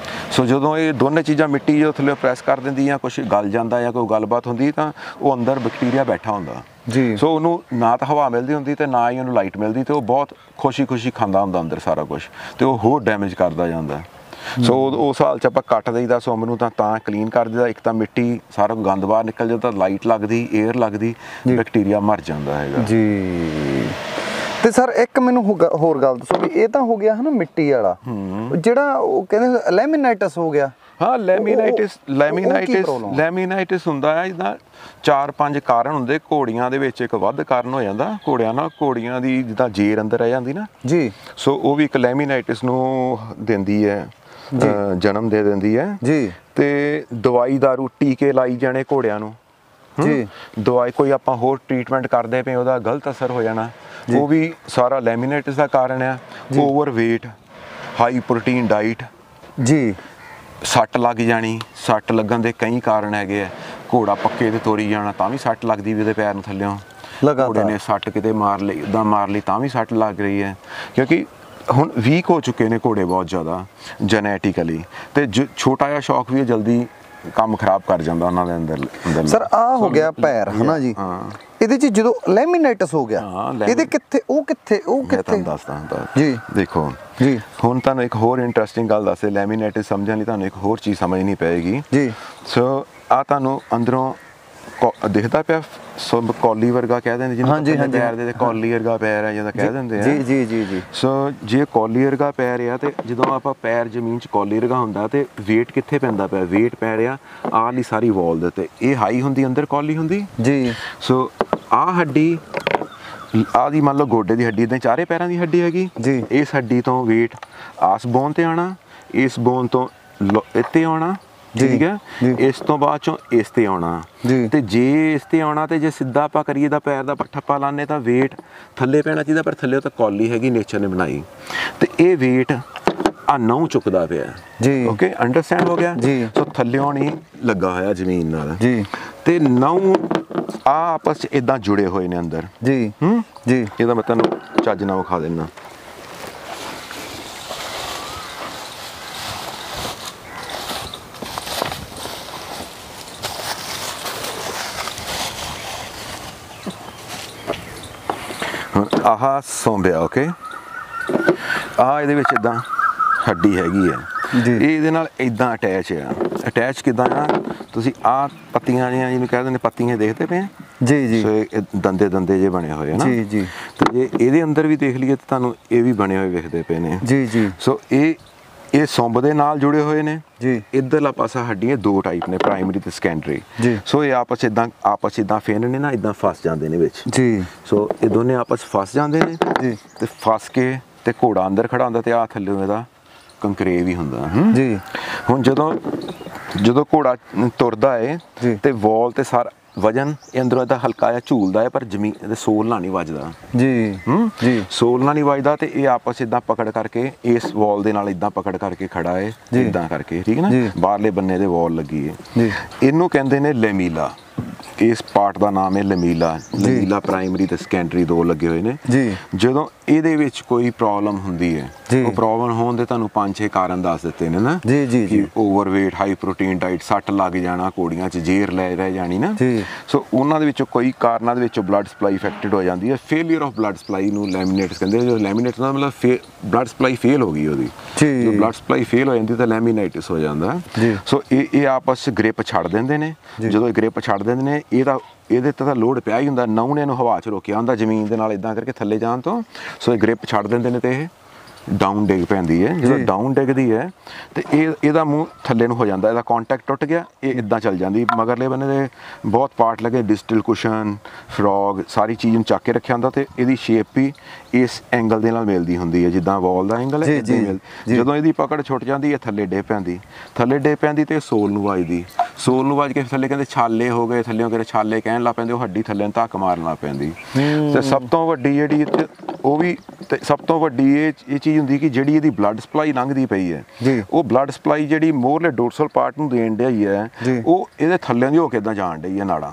ਸੋ ਜਦੋਂ ਇਹ ਦੋਨੇ ਚੀਜ਼ਾਂ ਮਿੱਟੀ ਜਦੋਂ ਥੱਲੇ ਪ੍ਰੈਸ ਕਰ ਦਿੰਦੀ ਜਾਂ ਕੁਛ ਗਲ ਜਾਂਦਾ ਜਾਂ ਕੋਈ ਗੱਲਬਾਤ ਹੁੰਦੀ ਤਾਂ ਉਹ ਅੰਦਰ ਬੈਕਟੀਰੀਆ ਬੈਠਾ ਹੁੰਦਾ ਜੀ। ਸੋ ਉਹਨੂੰ ਨਾ ਤਾਂ ਹਵਾ ਮਿਲਦੀ ਹੁੰਦੀ ਤੇ ਨਾ ਹੀ ਉਹਨੂੰ ਲਾਈਟ ਮਿਲਦੀ ਤੇ ਉਹ ਬਹੁਤ ਖੁਸ਼ੀ ਖਾਂਦਾ ਹੁੰਦਾ ਅੰਦਰ ਸਾਰਾ ਕੁਛ, ਤੇ ਉਹ ਹੋਰ ਡੈਮੇਜ ਕਰਦਾ ਜਾਂਦਾ। ਸੋ ਉਸ ਹਾਲ 'ਚ ਆਪਾਂ ਕੱਟ ਦਈਦਾ ਸੁੰਬ ਨੂੰ ਤਾਂ ਕਲੀਨ ਕਰ ਦਈਦਾ। ਇੱਕ ਤਾਂ ਮਿੱਟੀ ਸਾਰਾ ਗੰਦ ਬਾਹਰ ਨਿਕਲ ਜਾਂਦਾ, ਲਾਈਟ ਲੱਗਦੀ, ਏਅਰ ਲੱਗਦੀ, ਬੈਕਟੀਰੀਆ ਮਰ ਜਾਂਦਾ ਹੈਗਾ ਜੀ। ਤੇ ਸਰ ਇੱਕ ਮੈਨੂੰ ਹੋਰ ਗੱਲ ਦੱਸੋ ਵੀ ਇਹ ਤਾਂ ਹੋ ਗਿਆ ਹਨਾ ਮਿੱਟੀ ਵਾਲਾ, ਜਿਹੜਾ ਉਹ ਕਹਿੰਦੇ ਲੈਮੀਨਾਈਟਸ ਹੋ ਗਿਆ। ਹਾਂ, ਲੈਮੀਨਾਈਟਿਸ ਹੁੰਦਾ ਹੈ ਜਿੱਦਾਂ 4-5 ਕਾਰਨ ਹੁੰਦੇ। ਘੋੜੀਆਂ ਦੇ ਵਿੱਚ ਇੱਕ ਵੱਧ ਕਾਰਨ ਹੋ ਜਾਂਦਾ, ਘੋੜੀਆਂ ਦੀ ਜਿੱਦਾਂ ਜੇਰ ਅੰਦਰ ਰਹਿ ਜਾਂਦੀ ਨਾ ਜੀ, ਸੋ ਉਹ ਵੀ ਇੱਕ ਲੈਮੀਨਾਈਟਿਸ ਨੂੰ ਦਿੰਦੀ ਹੈ, ਜਨਮ ਦੇ ਦਿੰਦੀ ਹੈ ਜੀ। ਤੇ ਦਵਾਈ ਦਾਰੂ ਟੀਕੇ ਲਾਈ ਜਾਣੇ ਘੋੜਿਆਂ ਨੂੰ ਜੀ, ਦਵਾਈ ਕੋਈ ਆਪਾਂ ਹੋਰ ਟ੍ਰੀਟਮੈਂਟ ਕਰਦੇ ਪਏ ਉਹਦਾ ਗਲਤ ਅਸਰ ਹੋ ਜਾਣਾ, ਉਹ ਵੀ ਸਾਰਾ ਲੈਮੀਨਾਈਟਿਸ ਦਾ ਕਾਰਨ ਆ। ਓਵਰਵੇਟ, ਹਾਈ ਪ੍ਰੋਟੀਨ ਡਾਈਟ ਜੀ, ਸੱਟ ਲੱਗ ਜਾਣੀ, ਸੱਟ ਲੱਗਣ ਦੇ ਕਈ ਕਾਰਨ ਹੈਗੇ ਆ। ਘੋੜਾ ਪੱਕੇ ਤੇ ਤੋਰੀ ਜਾਣਾ ਤਾਂ ਵੀ ਸੱਟ ਲੱਗਦੀ ਵੀ ਉਹਦੇ ਪੈਰ ਨੂੰ ਥੱਲਿਓਂ, ਘੋੜੇ ਨੇ ਸੱਟ ਕਿਤੇ ਮਾਰ ਲਈ, ਉੱਦਾਂ ਮਾਰ ਲਈ ਤਾਂ ਵੀ ਸੱਟ ਲੱਗ ਰਹੀ ਹੈ, ਕਿਉਂਕਿ ਹੁਣ ਵੀਕ ਹੋ ਚੁੱਕੇ ਨੇ ਘੋੜੇ ਬਹੁਤ ਜ਼ਿਆਦਾ ਜੈਨੇਟਿਕਲੀ, ਤੇ ਛੋਟਾ ਜਿਹਾ ਸ਼ੌਕ ਵੀ ਜਲਦੀ ਕੰਮ ਖਰਾਬ ਕਰ ਜਾਂਦਾ ਉਹਨਾਂ ਦੇ ਅੰਦਰ। ਸਰ ਆ ਹੋ ਗਿਆ ਪੈਰ ਹਨਾ ਜੀ, ਇਹਦੇ ਚ ਜਦੋਂ ਲੈਮੀਨਾਈਟਸ ਹੋ ਗਿਆ ਇਹਦੇ ਕਿੱਥੇ ਤੁਹਾਨੂੰ ਦੱਸਦਾ ਜੀ। ਦੇਖੋ ਜੀ, ਹੁਣ ਤੁਹਾਨੂੰ ਇੱਕ ਹੋਰ ਇੰਟਰਸਟਿੰਗ ਗੱਲ ਦੱਸੇ, ਲੈਮੀਨਾਈਟਸ ਸਮਝਣ ਲਈ ਤੁਹਾਨੂੰ ਇੱਕ ਹੋਰ ਚੀਜ਼ ਸਮਝਣੀ ਪਏਗੀ ਜੀ। ਸੋ ਆ ਤੁਹਾਨੂੰ ਅੰਦਰੋਂ ਦਿਖਦਾ ਪਿਆ ਸਭ ਕੌਲੀ ਵਰਗਾ ਕਹਿ ਦਿੰਦੇ, ਜਿਹਨੂੰ ਪੈਰ ਦੇ ਕੌਲੀ ਵਰਗਾ ਪੈਰ ਹੈ ਜਿਹਦਾ ਕਹਿ ਦਿੰਦੇ ਆ ਜੀ। ਸੋ ਜੇ ਕੌਲੀ ਵਰਗਾ ਪੈਰ ਆ, ਤੇ ਜਦੋਂ ਆਪਾਂ ਪੈਰ ਜ਼ਮੀਨ 'ਚ ਕੌਲੀ ਵਰਗਾ ਹੁੰਦਾ ਤੇ ਵੇਟ ਕਿੱਥੇ ਪੈਂਦਾ ਪਿਆ, ਵੇਟ ਪੈ ਰਿਹਾ ਆਹ ਲਈ ਸਾਰੀ ਵਾਲ ਦੇ ਉੱਤੇ, ਇਹ ਹਾਈ ਹੁੰਦੀ, ਅੰਦਰ ਕੌਲੀ ਹੁੰਦੀ ਜੀ। ਸੋ ਆਹ ਹੱਡੀ ਆਹ ਦੀ ਮੰਨ ਲਓ ਗੋਡੇ ਦੀ ਹੱਡੀ, ਇੱਦਾਂ ਚਾਰੇ ਪੈਰਾਂ ਦੀ ਹੱਡੀ ਹੈਗੀ ਜੀ। ਇਸ ਹੱਡੀ ਤੋਂ ਵੇਟ ਆਸ ਬੋਨ ਤੇ ਆਉਣਾ, ਇਸ ਬੋਨ ਤੋਂ ਇੱਥੇ ਆਉਣਾ, ਠੀਕ ਹੈ, ਇਸ ਤੋਂ ਬਾਅਦ ਚੋਂ ਇਸ ਤੇ ਆਉਣਾ। ਤੇ ਜੇ ਇਸ ਤੇ ਆਉਣਾ ਤੇ ਜੇ ਸਿੱਧਾ ਆਪਾਂ ਕਰੀਏ ਤਾਂ ਪੈਰ ਦਾ ਠੱਪਾ ਲਾਣੇ ਤਾਂ ਵੇਟ ਥੱਲੇ ਪੈਣਾ ਚਾਹੀਦਾ, ਪਰ ਥੱਲੇ ਤਾਂ ਕੌਲੀ ਹੈਗੀ ਨੇਚਰ ਨੇ ਬਣਾਈ, ਤੇ ਇਹ ਵੇਟ ਆ ਨਹੁੰ ਚੁੱਕਦਾ ਪਿਆ ਜੀ। ਓਕੇ, ਅੰਡਰਸਟੈਂਡ ਹੋ ਗਿਆ ਜੀ। ਸੋ ਥੱਲਿਓਂ ਨਹੀਂ ਲੱਗਾ ਹੋਇਆ ਜ਼ਮੀਨ ਨਾਲ ਜੀ, ਤੇ ਨਹੁੰ ਆ ਆਪਸ ਚ ਇਦਾਂ ਜੁੜੇ ਹੋਏ ਨੇ ਅੰਦਰ ਜੀ ਜੀ। ਇਹਦਾ ਮੈਂ ਤੁਹਾਨੂੰ ਚੱਜ ਨਾਲ ਵਿਖਾ ਦਿੰਦਾ। ਆਹ ਸੌਂਬਿਆ, ਓਕੇ, ਆਹ ਇਹਦੇ ਵਿੱਚ ਇਦਾਂ ਹੱਡੀ ਹੈਗੀ ਹੈ, ਇਹਦੇ ਨਾਲ ਇਦਾਂ ਅਟੈਚ ਆ। ਅਟੈਚ ਕਿੱਦਾਂ ਆ, ਤੁਸੀਂ ਆਹ ਪੱਤੀਆਂ ਜਿਹੀਆਂ ਜਿਹਨੂੰ ਕਹਿ ਦਿੰਦੇ, ਪੱਤੀਆਂ ਦੇਖਦੇ ਪਏ ਜੀ ਜੀ, ਸੋ ਦੰਦੇ ਜੇ ਬਣੇ ਹੋਏ ਨਾ ਜੀ ਜੀ। ਤੇ ਜੇ ਇਹਦੇ ਅੰਦਰ ਵੀ ਦੇਖ ਲਈਏ ਤਾਂ ਤੁਹਾਨੂੰ ਇਹ ਵੀ ਬਣੇ ਹੋਏ ਵਿਖਦੇ ਪਏ ਨੇ ਜੀ ਜੀ। ਸੋ ਇਹ ਸੁੰਬ ਦੇ ਨਾਲ ਜੁੜੇ ਹੋਏ ਨੇ ਜੀ। ਇੱਧਰਲਾ ਪਾਸਾ ਹੱਡੀਆਂ ਦੋ ਟਾਈਪ ਨੇ, ਪ੍ਰਾਇਮਰੀ ਤੇ ਸੈਕੰਡਰੀ ਜੀ। ਸੋ ਇਹ ਆਪਸ ਇਦਾਂ ਫੇਨ ਨੇ ਨਾ, ਇਦਾਂ ਫਸ ਜਾਂਦੇ ਨੇ ਵਿੱਚ ਜੀ। ਸੋ ਇਹ ਦੋਨੇ ਆਪਸ ਫਸ ਜਾਂਦੇ ਨੇ ਜੀ, ਤੇ ਫਸ ਕੇ ਤੇ ਘੋੜਾ ਅੰਦਰ ਖੜਾ ਹੁੰਦਾ ਤੇ ਆਹ ਥੱਲੇ ਇਹਦਾ ਕੰਕਰੇਵ ਹੀ ਹੁੰਦਾ ਜੀ। ਹੁਣ ਜਦੋਂ ਘੋੜਾ ਤੁਰਦਾ ਹੈ ਤੇ ਵਾਲ ਤੇ ਸਾਰਾ ਵਜਨ ਅੰਦਰੋਂ ਇਹਦਾ ਹਲਕਾ ਜਿਹਾ ਝੂਲਦਾ ਹੈ, ਪਰ ਜ਼ਮੀਨ ਇਹਦੇ ਸੋਲ ਨਾਲ ਨਹੀਂ ਵੱਜਦਾ ਜੀ ਜੀ। ਸੋਲ ਨਾਲ ਨਹੀਂ ਵੱਜਦਾ, ਤੇ ਇਹ ਆਪਸ ਇਦਾਂ ਪਕੜ ਕਰਕੇ ਇਸ ਵਾਲ ਦੇ ਨਾਲ ਇਦਾਂ ਪਕੜ ਕਰਕੇ ਖੜਾ ਹੈ, ਇਦਾਂ ਕਰਕੇ, ਠੀਕ ਹੈ ਨਾ, ਬਾਹਰਲੇ ਬੰਨੇ ਦੇ ਵਾਲ ਲੱਗੀ ਹੈ। ਇਹਨੂੰ ਕਹਿੰਦੇ ਨੇ ਲੈਮੀਲਾ, ਇਸ ਪਾਰਟ ਦਾ ਨਾਮ ਹੈ ਲੈਮੀਲਾ। ਲੈਮੀਲਾ ਪ੍ਰਾਇਮਰੀ ਤੇ ਸੈਕੰਡਰੀ ਦੋ ਲੱਗੇ ਹੋਏ ਨੇ ਜੀ। ਜਦੋਂ ਇਹਦੇ ਵਿੱਚ ਕੋਈ ਪ੍ਰੋਬਲਮ ਹੁੰਦੀ ਹੈ, ਉਹ ਪ੍ਰੋਬਲਮ ਹੋਣ ਦੇ ਤੁਹਾਨੂੰ 5-6 ਕਾਰਨ ਦੱਸ ਦਿੱਤੇ ਨੇ ਨਾ ਜੀ ਜੀ ਜੀ। ਓਵਰਵੇਟ, ਹਾਈ ਪ੍ਰੋਟੀਨ ਡਾਈਟ, ਸੱਟ ਲੱਗ ਜਾਣਾ, ਘੋੜੀਆਂ 'ਚ ਜੇਰ ਰਹਿ ਜਾਣੀ ਨਾ ਜੀ। ਸੋ ਉਹਨਾਂ ਦੇ ਵਿੱਚੋਂ ਕੋਈ ਕਾਰਨਾਂ ਦੇ ਵਿੱਚੋਂ ਬਲੱਡ ਸਪਲਾਈ ਇਫੈਕਟਡ ਹੋ ਜਾਂਦੀ ਹੈ। ਫੇਲੀਅਰ ਆਫ ਬਲੱਡ ਸਪਲਾਈ ਨੂੰ ਲੈਮੀਨੇਟਸ ਕਹਿੰਦੇ। ਜੋ ਲੈਮੀਨੇਟਸ ਦਾ ਮਤਲਬ ਬਲੱਡ ਸਪਲਾਈ ਫੇਲ ਹੋ ਗਈ ਉਹਦੀ, ਜੋ ਬਲੱਡ ਸਪਲਾਈ ਫੇਲ ਹੋ ਜਾਂਦੀ ਤਾਂ ਲੈਮੀਨਾਈਟਿਸ ਹੋ ਜਾਂਦਾ। ਸੋ ਇਹ ਆਪਸ 'ਚ ਗ੍ਰਿਪ ਛੱਡ ਦਿੰਦੇ ਨੇ। ਜਦੋਂ ਇਹ ਗ੍ਰਿਪ ਛੱਡ ਦਿੰਦੇ ਨੇ, ਇਹਦੇ ਤੇ ਤਾਂ ਲੋਡ ਪਿਆ ਹੀ ਹੁੰਦਾ, ਨਹੁੰ ਨੇ ਇਹਨੂੰ ਹਵਾ 'ਚ ਰੋਕਿਆ ਹੁੰਦਾ ਜ਼ਮੀਨ ਦੇ ਨਾਲ ਇਦਾਂ ਕਰਕੇ ਥੱਲੇ ਜਾਣ ਤੋਂ। ਸੋ ਇਹ ਗ੍ਰਿਪ ਛੱਡ ਦਿੰਦੇ ਨੇ ਤੇ ਇਹ ਡਾਊਨ ਡਿੱਗ ਪੈਂਦੀ ਹੈ। ਜਦੋਂ ਡਾਊਨ ਡਿੱਗਦੀ ਹੈ ਤੇ ਇਹਦਾ ਮੂੰਹ ਥੱਲੇ ਨੂੰ ਹੋ ਜਾਂਦਾ, ਇਹਦਾ ਕੰਟੈਕਟ ਟੁੱਟ ਗਿਆ, ਇਹ ਇਦਾਂ ਚੱਲ ਜਾਂਦੀ। ਮਗਰਲੇ ਬੰਨੇ ਦੇ ਬਹੁਤ ਪਾਰਟ ਲੱਗੇ, ਡਿਸਟਲ ਕੁਸ਼ਨ, ਫਰੋਗ, ਸਾਰੀ ਚੀਜ਼ ਨੂੰ ਚੱਕ ਕੇ ਰੱਖਿਆ ਹੁੰਦਾ, ਤੇ ਇਹਦੀ ਸ਼ੇਪ ਵੀ ਇਸ ਐਂਗਲ ਦੇ ਨਾਲ ਮਿਲਦੀ ਹੁੰਦੀ ਹੈ, ਜਿੱਦਾਂ ਵਾਲ ਦਾ ਐਂਗਲ ਹੈ। ਜਦੋਂ ਇਹਦੀ ਪਕੜ ਛੁੱਟ ਜਾਂਦੀ ਹੈ, ਥੱਲੇ ਡੇ ਪੈਂਦੀ ਤੇ ਸੋਲ ਨੂੰ ਵੱਜਦੀ। ਸੋਲ ਨੂੰ ਵੱਜ ਕੇ ਥੱਲੇ ਕਹਿੰਦੇ ਛਾਲੇ ਹੋ ਗਏ, ਥੱਲਿਓਂ ਕਿਹੜੇ ਛਾਲੇ ਕਹਿਣ ਲੱਗ ਪੈਂਦੇ, ਉਹ ਹੱਡੀ ਥੱਲੇ ਨੂੰ ਧੱਕ ਮਾਰਨ ਲੱਗ ਪੈਂਦੀ। ਤੇ ਸਭ ਤੋਂ ਵੱਡੀ ਜਿਹੜੀ ਉਹ ਵੀ, ਤੇ ਸਭ ਤੋਂ ਵੱਡੀ ਇਹ ਚੀਜ਼ ਹੁੰਦੀ ਕਿ ਜਿਹੜੀ ਇਹਦੀ ਬਲੱਡ ਸਪਲਾਈ ਲੰਘਦੀ ਪਈ ਹੈ, ਉਹ ਬਲੱਡ ਸਪਲਾਈ ਜਿਹੜੀ ਮੋਰਲੇ ਡੋਰਸਲ ਪਾਰਟ ਨੂੰ ਦੇਣ ਡਈ ਹੈ, ਉਹ ਇਹਦੇ ਥੱਲੇ ਦੀ ਹੋ ਕੇ ਇਦਾਂ ਜਾਣ ਡਈ ਹੈ ਨਾੜਾਂ।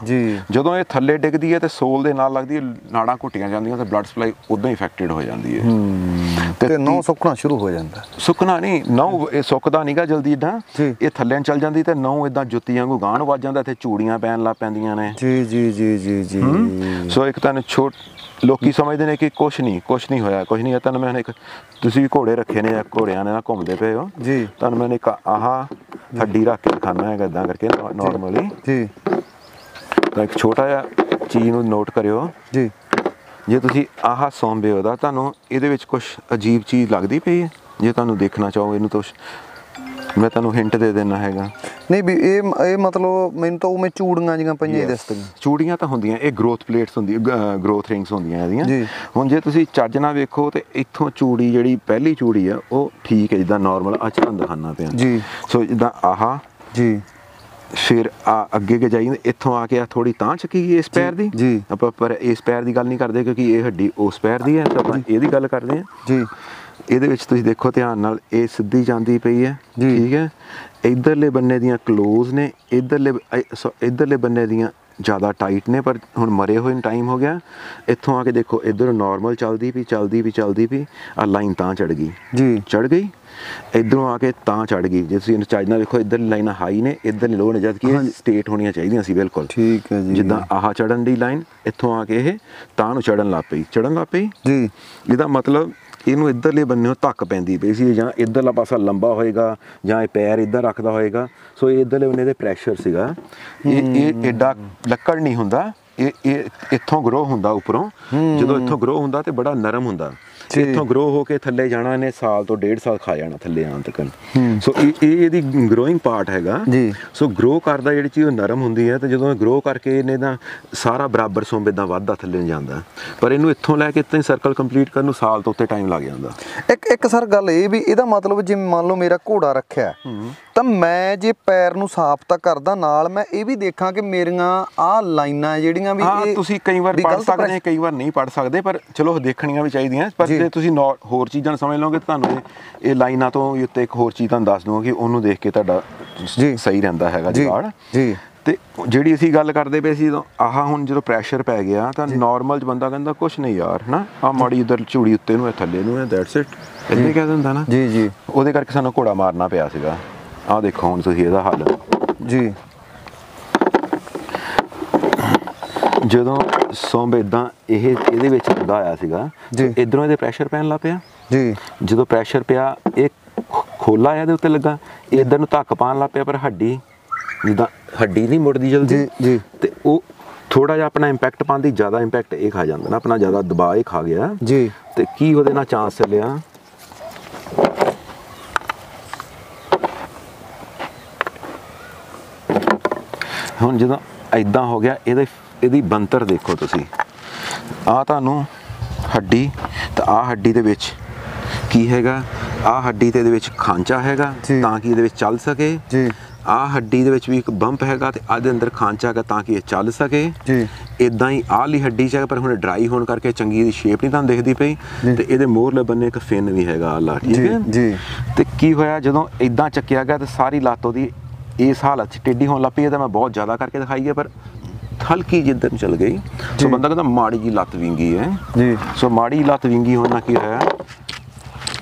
ਜਦੋਂ ਇਹ ਥੱਲੇ ਡਿੱਗਦੀ ਹੈ ਤੇ ਸੋਲ ਦੇ ਨਾਲ ਲੱਗਦੀ ਹੈ, ਨਾੜਾਂ ਘੁੱਟੀਆਂ ਜਾਂਦੀਆਂ ਤੇ ਬਲੱਡ ਸਪਲਾਈ ਉਦਾਂ ਹੀ ਇਫੈਕਟਡ ਹੋ ਜਾਂਦੀ ਹੈ, ਤੇ ਨਹੁੰ ਸੁੱਕਣਾ ਸ਼ੁਰੂ ਹੋ ਜਾਂਦਾ। ਸੁੱਕਣਾ ਨਹੀਂ, ਨਹੁੰ ਇਹ ਸੁੱਕਦਾ ਨਹੀਂਗਾ ਜਲਦੀ ਇੱਦਾਂ, ਇਹ ਥੱਲੇ ਚੱਲ ਜਾਂਦੀ ਤੇ ਨਹੁੰ ਇਦਾਂ ਜੁੱਤੀ ਵਾਂਗੂ ਗਾਂਹ ਨੂੰ ਵੱਜ ਜਾਂਦਾ, ਇੱਥੇ ਚੂੜੀਆਂ ਪੈਣ ਲੱਗ ਪੈਂਦੀਆਂ ਨੇ ਜੀ ਜੀ ਜੀ ਜੀ ਜੀ। ਸੋ ਇੱਕ ਤਾਂ ਲੋਕੀ ਸਮਝਦੇ ਨੇ ਕਿ ਕੁਛ ਨਹੀਂ, ਕੁਛ ਨਹੀਂ ਹੋਇਆ, ਕੁਛ ਨਹੀਂ ਹੈ। ਤੁਹਾਨੂੰ ਮੈਂ ਇੱਕ, ਤੁਸੀਂ ਵੀ ਘੋੜੇ ਰੱਖੇ ਨੇ, ਘੋੜਿਆਂ ਨਾਲ ਘੁੰਮਦੇ ਪਏ ਹੋ ਜੀ, ਤੁਹਾਨੂੰ ਮੈਂ ਇੱਕ ਆਹ ਹੱਡੀ ਰੱਖ ਕੇ ਦਿਖਾਉਣਾ ਹੈਗਾ ਇੱਦਾਂ ਕਰਕੇ ਨੋਰਮਲੀ ਜੀ। ਤਾਂ ਇੱਕ ਛੋਟਾ ਜਿਹਾ ਚੀਜ਼ ਨੂੰ ਨੋਟ ਕਰਿਓ ਜੀ, ਜੇ ਤੁਸੀਂ ਆਹ ਸੌਂਬੇ ਹੋ ਤਾਂ ਤੁਹਾਨੂੰ ਇਹਦੇ ਵਿੱਚ ਕੁਛ ਅਜੀਬ ਚੀਜ਼ ਲੱਗਦੀ ਪਈ ਹੈ। ਜੇ ਤੁਹਾਨੂੰ ਦੇਖਣਾ ਚਾਹੋ ਇਹਨੂੰ ਤਾਂ ਮੈਂ ਤੁਹਾਨੂੰ ਹਿੰਟ ਦੇ ਦੇਣਾ ਹੈਗਾ। ਨਹੀਂ ਵੀ ਇਹ ਮਤਲਬ ਮੈਨੂੰ ਤਾਂ ਉਵੇਂ ਚੂੜੀਆਂ ਜਿਹੀਆਂ ਪਈਆਂ ਹੀ ਦਿਸਦੀਆਂ। ਚੂੜੀਆਂ ਤਾਂ ਹੁੰਦੀਆਂ, ਇਹ ਗਰੋਥ ਪਲੇਟਸ ਹੁੰਦੀਆਂ, ਗਰੋਥ ਰਿੰਗਸ ਹੁੰਦੀਆਂ ਇਹਦੀਆਂ। ਹੁਣ ਜੇ ਤੁਸੀਂ ਚੱਜ ਨਾਲ ਵੇਖੋ ਤੇ ਇੱਥੋਂ ਚੂੜੀ ਜਿਹੜੀ ਪਹਿਲੀ ਚੂੜੀ ਆ ਉਹ ਠੀਕ ਹੈ, ਜਿੱਦਾਂ ਨੋਰਮਲ ਅੱਜ ਤੁਹਾਨੂੰ ਦਿਖਾਉਣਾ ਪਿਆ ਜੀ। ਸੋ ਜਿੱਦਾਂ ਆਹ ਜੀ, ਫਿਰ ਆ ਅੱਗੇ ਜਾਈ ਇੱਥੋਂ ਆ ਕੇ ਆ ਥੋੜੀ ਤਾਂ ਚੱਕੀ ਗਈ ਇਸ ਪੈਰ ਦੀ ਜੀ। ਆਪਾਂ ਪਰ ਇਸ ਪੈਰ ਦੀ ਗੱਲ ਨਹੀਂ ਕਰਦੇ ਕਿਉਂਕਿ ਇਹ ਹੱਡੀ ਉਸ ਪੈਰ ਦੀ ਹੈ, ਤਾਂ ਆਪਾਂ ਇਹਦੀ ਗੱਲ ਕਰਦੇ ਹਾਂ ਜੀ। ਇਹਦੇ ਵਿੱਚ ਤੁਸੀਂ ਦੇਖੋ ਧਿਆਨ ਨਾਲ, ਇਹ ਸਿੱਧੀ ਜਾਂਦੀ ਪਈ ਹੈ ਠੀਕ ਹੈ। ਇੱਧਰਲੇ ਬੰਨੇ ਦੀਆਂ ਕਲੋਜ਼ ਨੇ, ਇੱਧਰਲੇ ਬੰਨੇ ਦੀਆਂ ਜ਼ਿਆਦਾ ਟਾਈਟ ਨੇ, ਪਰ ਹੁਣ ਮਰੇ ਹੋਏ ਨੂੰ ਟਾਈਮ ਹੋ ਗਿਆ। ਇੱਥੋਂ ਆ ਕੇ ਦੇਖੋ ਇੱਧਰ ਨੋਰਮਲ ਚੱਲਦੀ ਪਈ ਆ ਲਾਈਨ ਤਾਂ ਚੜ ਗਈ ਜੀ, ਚੜ ਗਈ। ਇੱਧਰੋਂ ਆ ਕੇ ਤਾਂ ਚੜ ਗਈ। ਜੇ ਤੁਸੀਂ ਚਾਰਜ ਨਾਲ ਵੇਖੋ ਇੱਧਰ ਲਾਈਨਾਂ ਹਾਈ ਨੇ, ਇੱਧਰ ਲੋ ਨੇ, ਜਦ ਕਿ ਇਹ ਸਟੇਟ ਹੋਣੀਆਂ ਚਾਹੀਦੀਆਂ ਸੀ ਬਿਲਕੁਲ ਠੀਕ ਹੈ ਜੀ। ਜਿੱਦਾਂ ਆਹ ਚੜਨ ਦੀ ਲਾਈਨ, ਇੱਥੋਂ ਆ ਕੇ ਇਹ ਤਾਂ ਨੂੰ ਚੜਨ ਲੱਗ ਪਈ ਜੀ। ਇਹਦਾ ਮਤਲਬ ਇਹਨੂੰ ਇੱਧਰਲੇ ਬੰਨਿਓ ਧੱਕ ਪੈਂਦੀ ਪਈ ਸੀ, ਜਾਂ ਇੱਧਰਲਾ ਪਾਸਾ ਲੰਬਾ ਹੋਏਗਾ ਜਾਂ ਇਹ ਪੈਰ ਇੱਧਰ ਰੱਖਦਾ ਹੋਏਗਾ। ਸੋ ਇਹ ਇੱਧਰਲੇ ਬੰਨੇ ਦੇ ਪ੍ਰੈਸ਼ਰ ਸੀਗਾ। ਇਹ ਐਡਾ ਲੱਕੜ ਨਹੀਂ ਹੁੰਦਾ, ਇਹ ਇੱਥੋਂ ਗਰੋ ਹੁੰਦਾ ਉੱਪਰੋਂ। ਜਦੋਂ ਇੱਥੋਂ ਗਰੋ ਹੁੰਦਾ ਤੇ ਬੜਾ ਨਰਮ ਹੁੰਦਾ, ਇੱਥੋਂ ਗਰੋ ਹੋ ਕੇ ਥੱਲੇ ਜਾਣਾ, ਇਹਨੇ ਸਾਲ ਤੋਂ 1.5 ਸਾਲ ਖਾ ਜਾਣਾ ਥੱਲੇ ਆਉਣ ਤੱਕ। ਸੋ ਇਹ ਇਹਦੀ ਗਰੋਇੰਗ ਪਾਰਟ ਹੈਗਾ ਜੀ। ਸੋ ਗਰੋ ਕਰਦਾ ਜਿਹੜੀ ਚੀਜ਼ ਉਹ ਨਰਮ ਹੁੰਦੀ ਹੈ, ਤੇ ਜਦੋਂ ਗਰੋ ਕਰਕੇ ਇਹਨੇ ਦਾ ਸਾਰਾ ਬਰਾਬਰ ਸੋਂਬ ਇਦਾਂ ਵੱਧਦਾ ਥੱਲੇ ਜਾਂਦਾ। ਪਰ ਇਹਨੂੰ ਇੱਥੋਂ ਲੈ ਕੇ ਇੱਥੇ ਸਰਕਲ ਕੰਪਲੀਟ ਕਰਨ ਨੂੰ ਸਾਲ ਤੋਂ ਉੱਤੇ ਟਾਈਮ ਲੱਗ ਜਾਂਦਾ। ਇੱਕ ਸਰ ਗੱਲ ਇਹ ਵੀ, ਇਹਦਾ ਮਤਲਬ ਜੇ ਮੰਨ ਲਓ ਮੇਰਾ ਘੋੜਾ ਰੱਖਿਆ ਤਾਂ ਮੈਂ ਜੇ ਪੈਰ ਨੂੰ ਸਾਫ਼ ਤਾਂ ਕਰਦਾ, ਨਾਲ ਮੈਂ ਇਹ ਵੀ ਦੇਖਾਂ ਕਿ ਮੇਰੀਆਂ ਆਹ ਲਾਈਨਾਂ ਜਿਹੜੀਆਂ ਵੀ ਇਹ ਤੁਸੀਂ ਕਈ ਵਾਰ ਪੜ੍ਹ ਸਕਦੇ, ਕਈ ਵਾਰ ਨਹੀਂ ਪੜ੍ਹ ਸਕਦੇ, ਪਰ ਚਲੋ ਦੇਖਣੀਆਂ ਵੀ ਚਾਹੀਦੀਆਂ। ਪਰ ਜੇ ਤੁਸੀਂ ਹੋਰ ਚੀਜ਼ਾਂ ਸਮਝ ਲਓਗੇ ਤਾਂ ਤੁਹਾਨੂੰ ਇਹ ਲਾਈਨਾਂ ਤੋਂ ਉੱਤੇ ਇੱਕ ਹੋਰ ਚੀਜ਼ ਤੁਹਾਨੂੰ ਦੱਸ ਦੂੰਗਾ ਕਿ ਉਹਨੂੰ ਦੇਖ ਕੇ ਤੁਹਾਡਾ ਸਹੀ ਰਹਿੰਦਾ ਹੈਗਾ ਜੁਗਾੜ ਜੀ। ਤੇ ਜਿਹੜੀ ਅਸੀਂ ਗੱਲ ਕਰਦੇ ਪਏ ਸੀ, ਆਹ ਹੁਣ ਜਦੋਂ ਪ੍ਰੈਸ਼ਰ ਪੈ ਗਿਆ ਤਾਂ ਨੋਰਮਲ ਬੰਦਾ ਕਹਿੰਦਾ ਕੁਛ ਨਹੀਂ ਯਾਰ, ਹਨਾ ਆਹ ਮਾੜੀ ਇੱਧਰ ਚੂੜੀ ਉੱਤੇ ਨੂੰ, ਥੱਲੇ ਨੂੰ, ਦੈਟਸ ਇਟ, ਇੱਦਾਂ ਕਹਿ ਦਿੰਦਾ ਨਾ ਜੀ। ਉਹਦੇ ਕਰਕੇ ਸਾਨੂੰ ਘੋੜਾ ਮਾਰਨਾ ਪਿਆ ਸੀਗਾ। ਆਹ ਦੇਖੋ ਹੁਣ ਤੁਸੀਂ ਇਹਦਾ ਹੱਲ ਜੀ। ਜਦੋਂ ਸੌਂਬ ਇਦਾਂ ਇਹਦੇ ਵਿੱਚ ਲੱਗਾ ਹੋਇਆ ਸੀਗਾ, ਇੱਧਰੋਂ ਇਹਦੇ ਪ੍ਰੈਸ਼ਰ ਪੈਣ ਲੱਗ ਪਿਆ ਜੀ। ਜਦੋਂ ਪ੍ਰੈਸ਼ਰ ਪਿਆ, ਇਹ ਖੋਲਾ ਇਹਦੇ ਉੱਤੇ ਲੱਗਾ, ਇੱਧਰ ਨੂੰ ਧੱਕ ਪਾਉਣ ਲੱਗ ਪਿਆ। ਪਰ ਹੱਡੀ ਜਿੱਦਾਂ ਹੱਡੀ ਨਹੀਂ ਮੁੜਦੀ ਜਲਦੀ ਜੀ, ਤੇ ਉਹ ਥੋੜਾ ਜਿਹਾ ਆਪਣਾ ਇੰਪੈਕਟ ਪਾਉਂਦੀ, ਜ਼ਿਆਦਾ ਇੰਪੈਕਟ ਇਹ ਖਾ ਜਾਂਦਾ ਨਾ, ਆਪਣਾ ਜ਼ਿਆਦਾ ਦਬਾਅ ਇਹ ਖਾ ਗਿਆ ਜੀ। ਤੇ ਕੀ ਉਹਦੇ ਨਾਲ ਚਾਂਸ ਚੱਲਿਆ, ਹੁਣ ਜਦੋਂ ਇਦਾਂ ਹੋ ਗਿਆ, ਇਹਦੀ ਬਣਤਰ ਦੇਖੋ ਤੁਸੀਂ। ਆਹ ਤੁਹਾਨੂੰ ਹੱਡੀ, ਤਾਂ ਆਹ ਹੱਡੀ ਦੇ ਵਿੱਚ ਕੀ ਹੈਗਾ, ਆਹ ਹੱਡੀ ਤੇ ਇਹਦੇ ਵਿੱਚ ਖਾਂਚਾ ਹੈਗਾ ਤਾਂ ਕਿ ਇਹਦੇ ਵਿੱਚ ਚੱਲ ਸਕੇ ਜੀ। ਆਹ ਹੱਡੀ ਦੇ ਵਿੱਚ ਵੀ ਇੱਕ ਬੰਪ ਹੈਗਾ ਤੇ ਆਦੇ ਅੰਦਰ ਖਾਂਚਾ ਹੈਗਾ ਤਾਂ ਕਿ ਇਹ ਚੱਲ ਸਕੇ ਜੀ। ਇਦਾਂ ਹੀ ਆਹ ਲਈ ਹੱਡੀ ਚ ਹੈਗਾ, ਪਰ ਹੁਣ ਡਰਾਈ ਹੋਣ ਕਰਕੇ ਚੰਗੀ ਇਹਦੀ ਸ਼ੇਪ ਨਹੀਂ ਤੁਹਾਨੂੰ ਦਿਖਦੀ ਪਈ। ਤੇ ਇਹਦੇ ਮੋਹਰਲੇ ਬੰਨੇ ਇੱਕ ਫਿਨ ਵੀ ਹੈਗਾ ਆਲਾ, ਠੀਕ ਹੈ ਜੀ। ਤੇ ਕੀ ਹੋਇਆ, ਜਦੋਂ ਇਦਾਂ ਚੱਕਿਆ ਗਿਆ ਤੇ ਸਾਰੀ ਲੱਤ ਉਹਦੀ ਇਸ ਹਾਲਤ 'ਚ ਟੇਢੀ ਹੋਣ ਲੱਗ ਪਈ। ਤਾਂ ਮੈਂ ਬਹੁਤ ਜ਼ਿਆਦਾ ਕਰਕੇ ਦਿਖਾਈ ਹੈ, ਪਰ ਹਲਕੀ ਜਿੱਦਾਂ ਨੂੰ ਚਲ ਗਈ। ਸੋ ਬੰਦਾ ਕਹਿੰਦਾ ਮਾੜੀ ਜੀ ਲੱਤ ਵਿੰਗੀ ਹੈ ਜੀ। ਸੋ ਮਾੜੀ ਲੱਤ ਵਿੰਗੀ ਹੋਣ ਨਾਲ ਕੀ ਹੋਇਆ,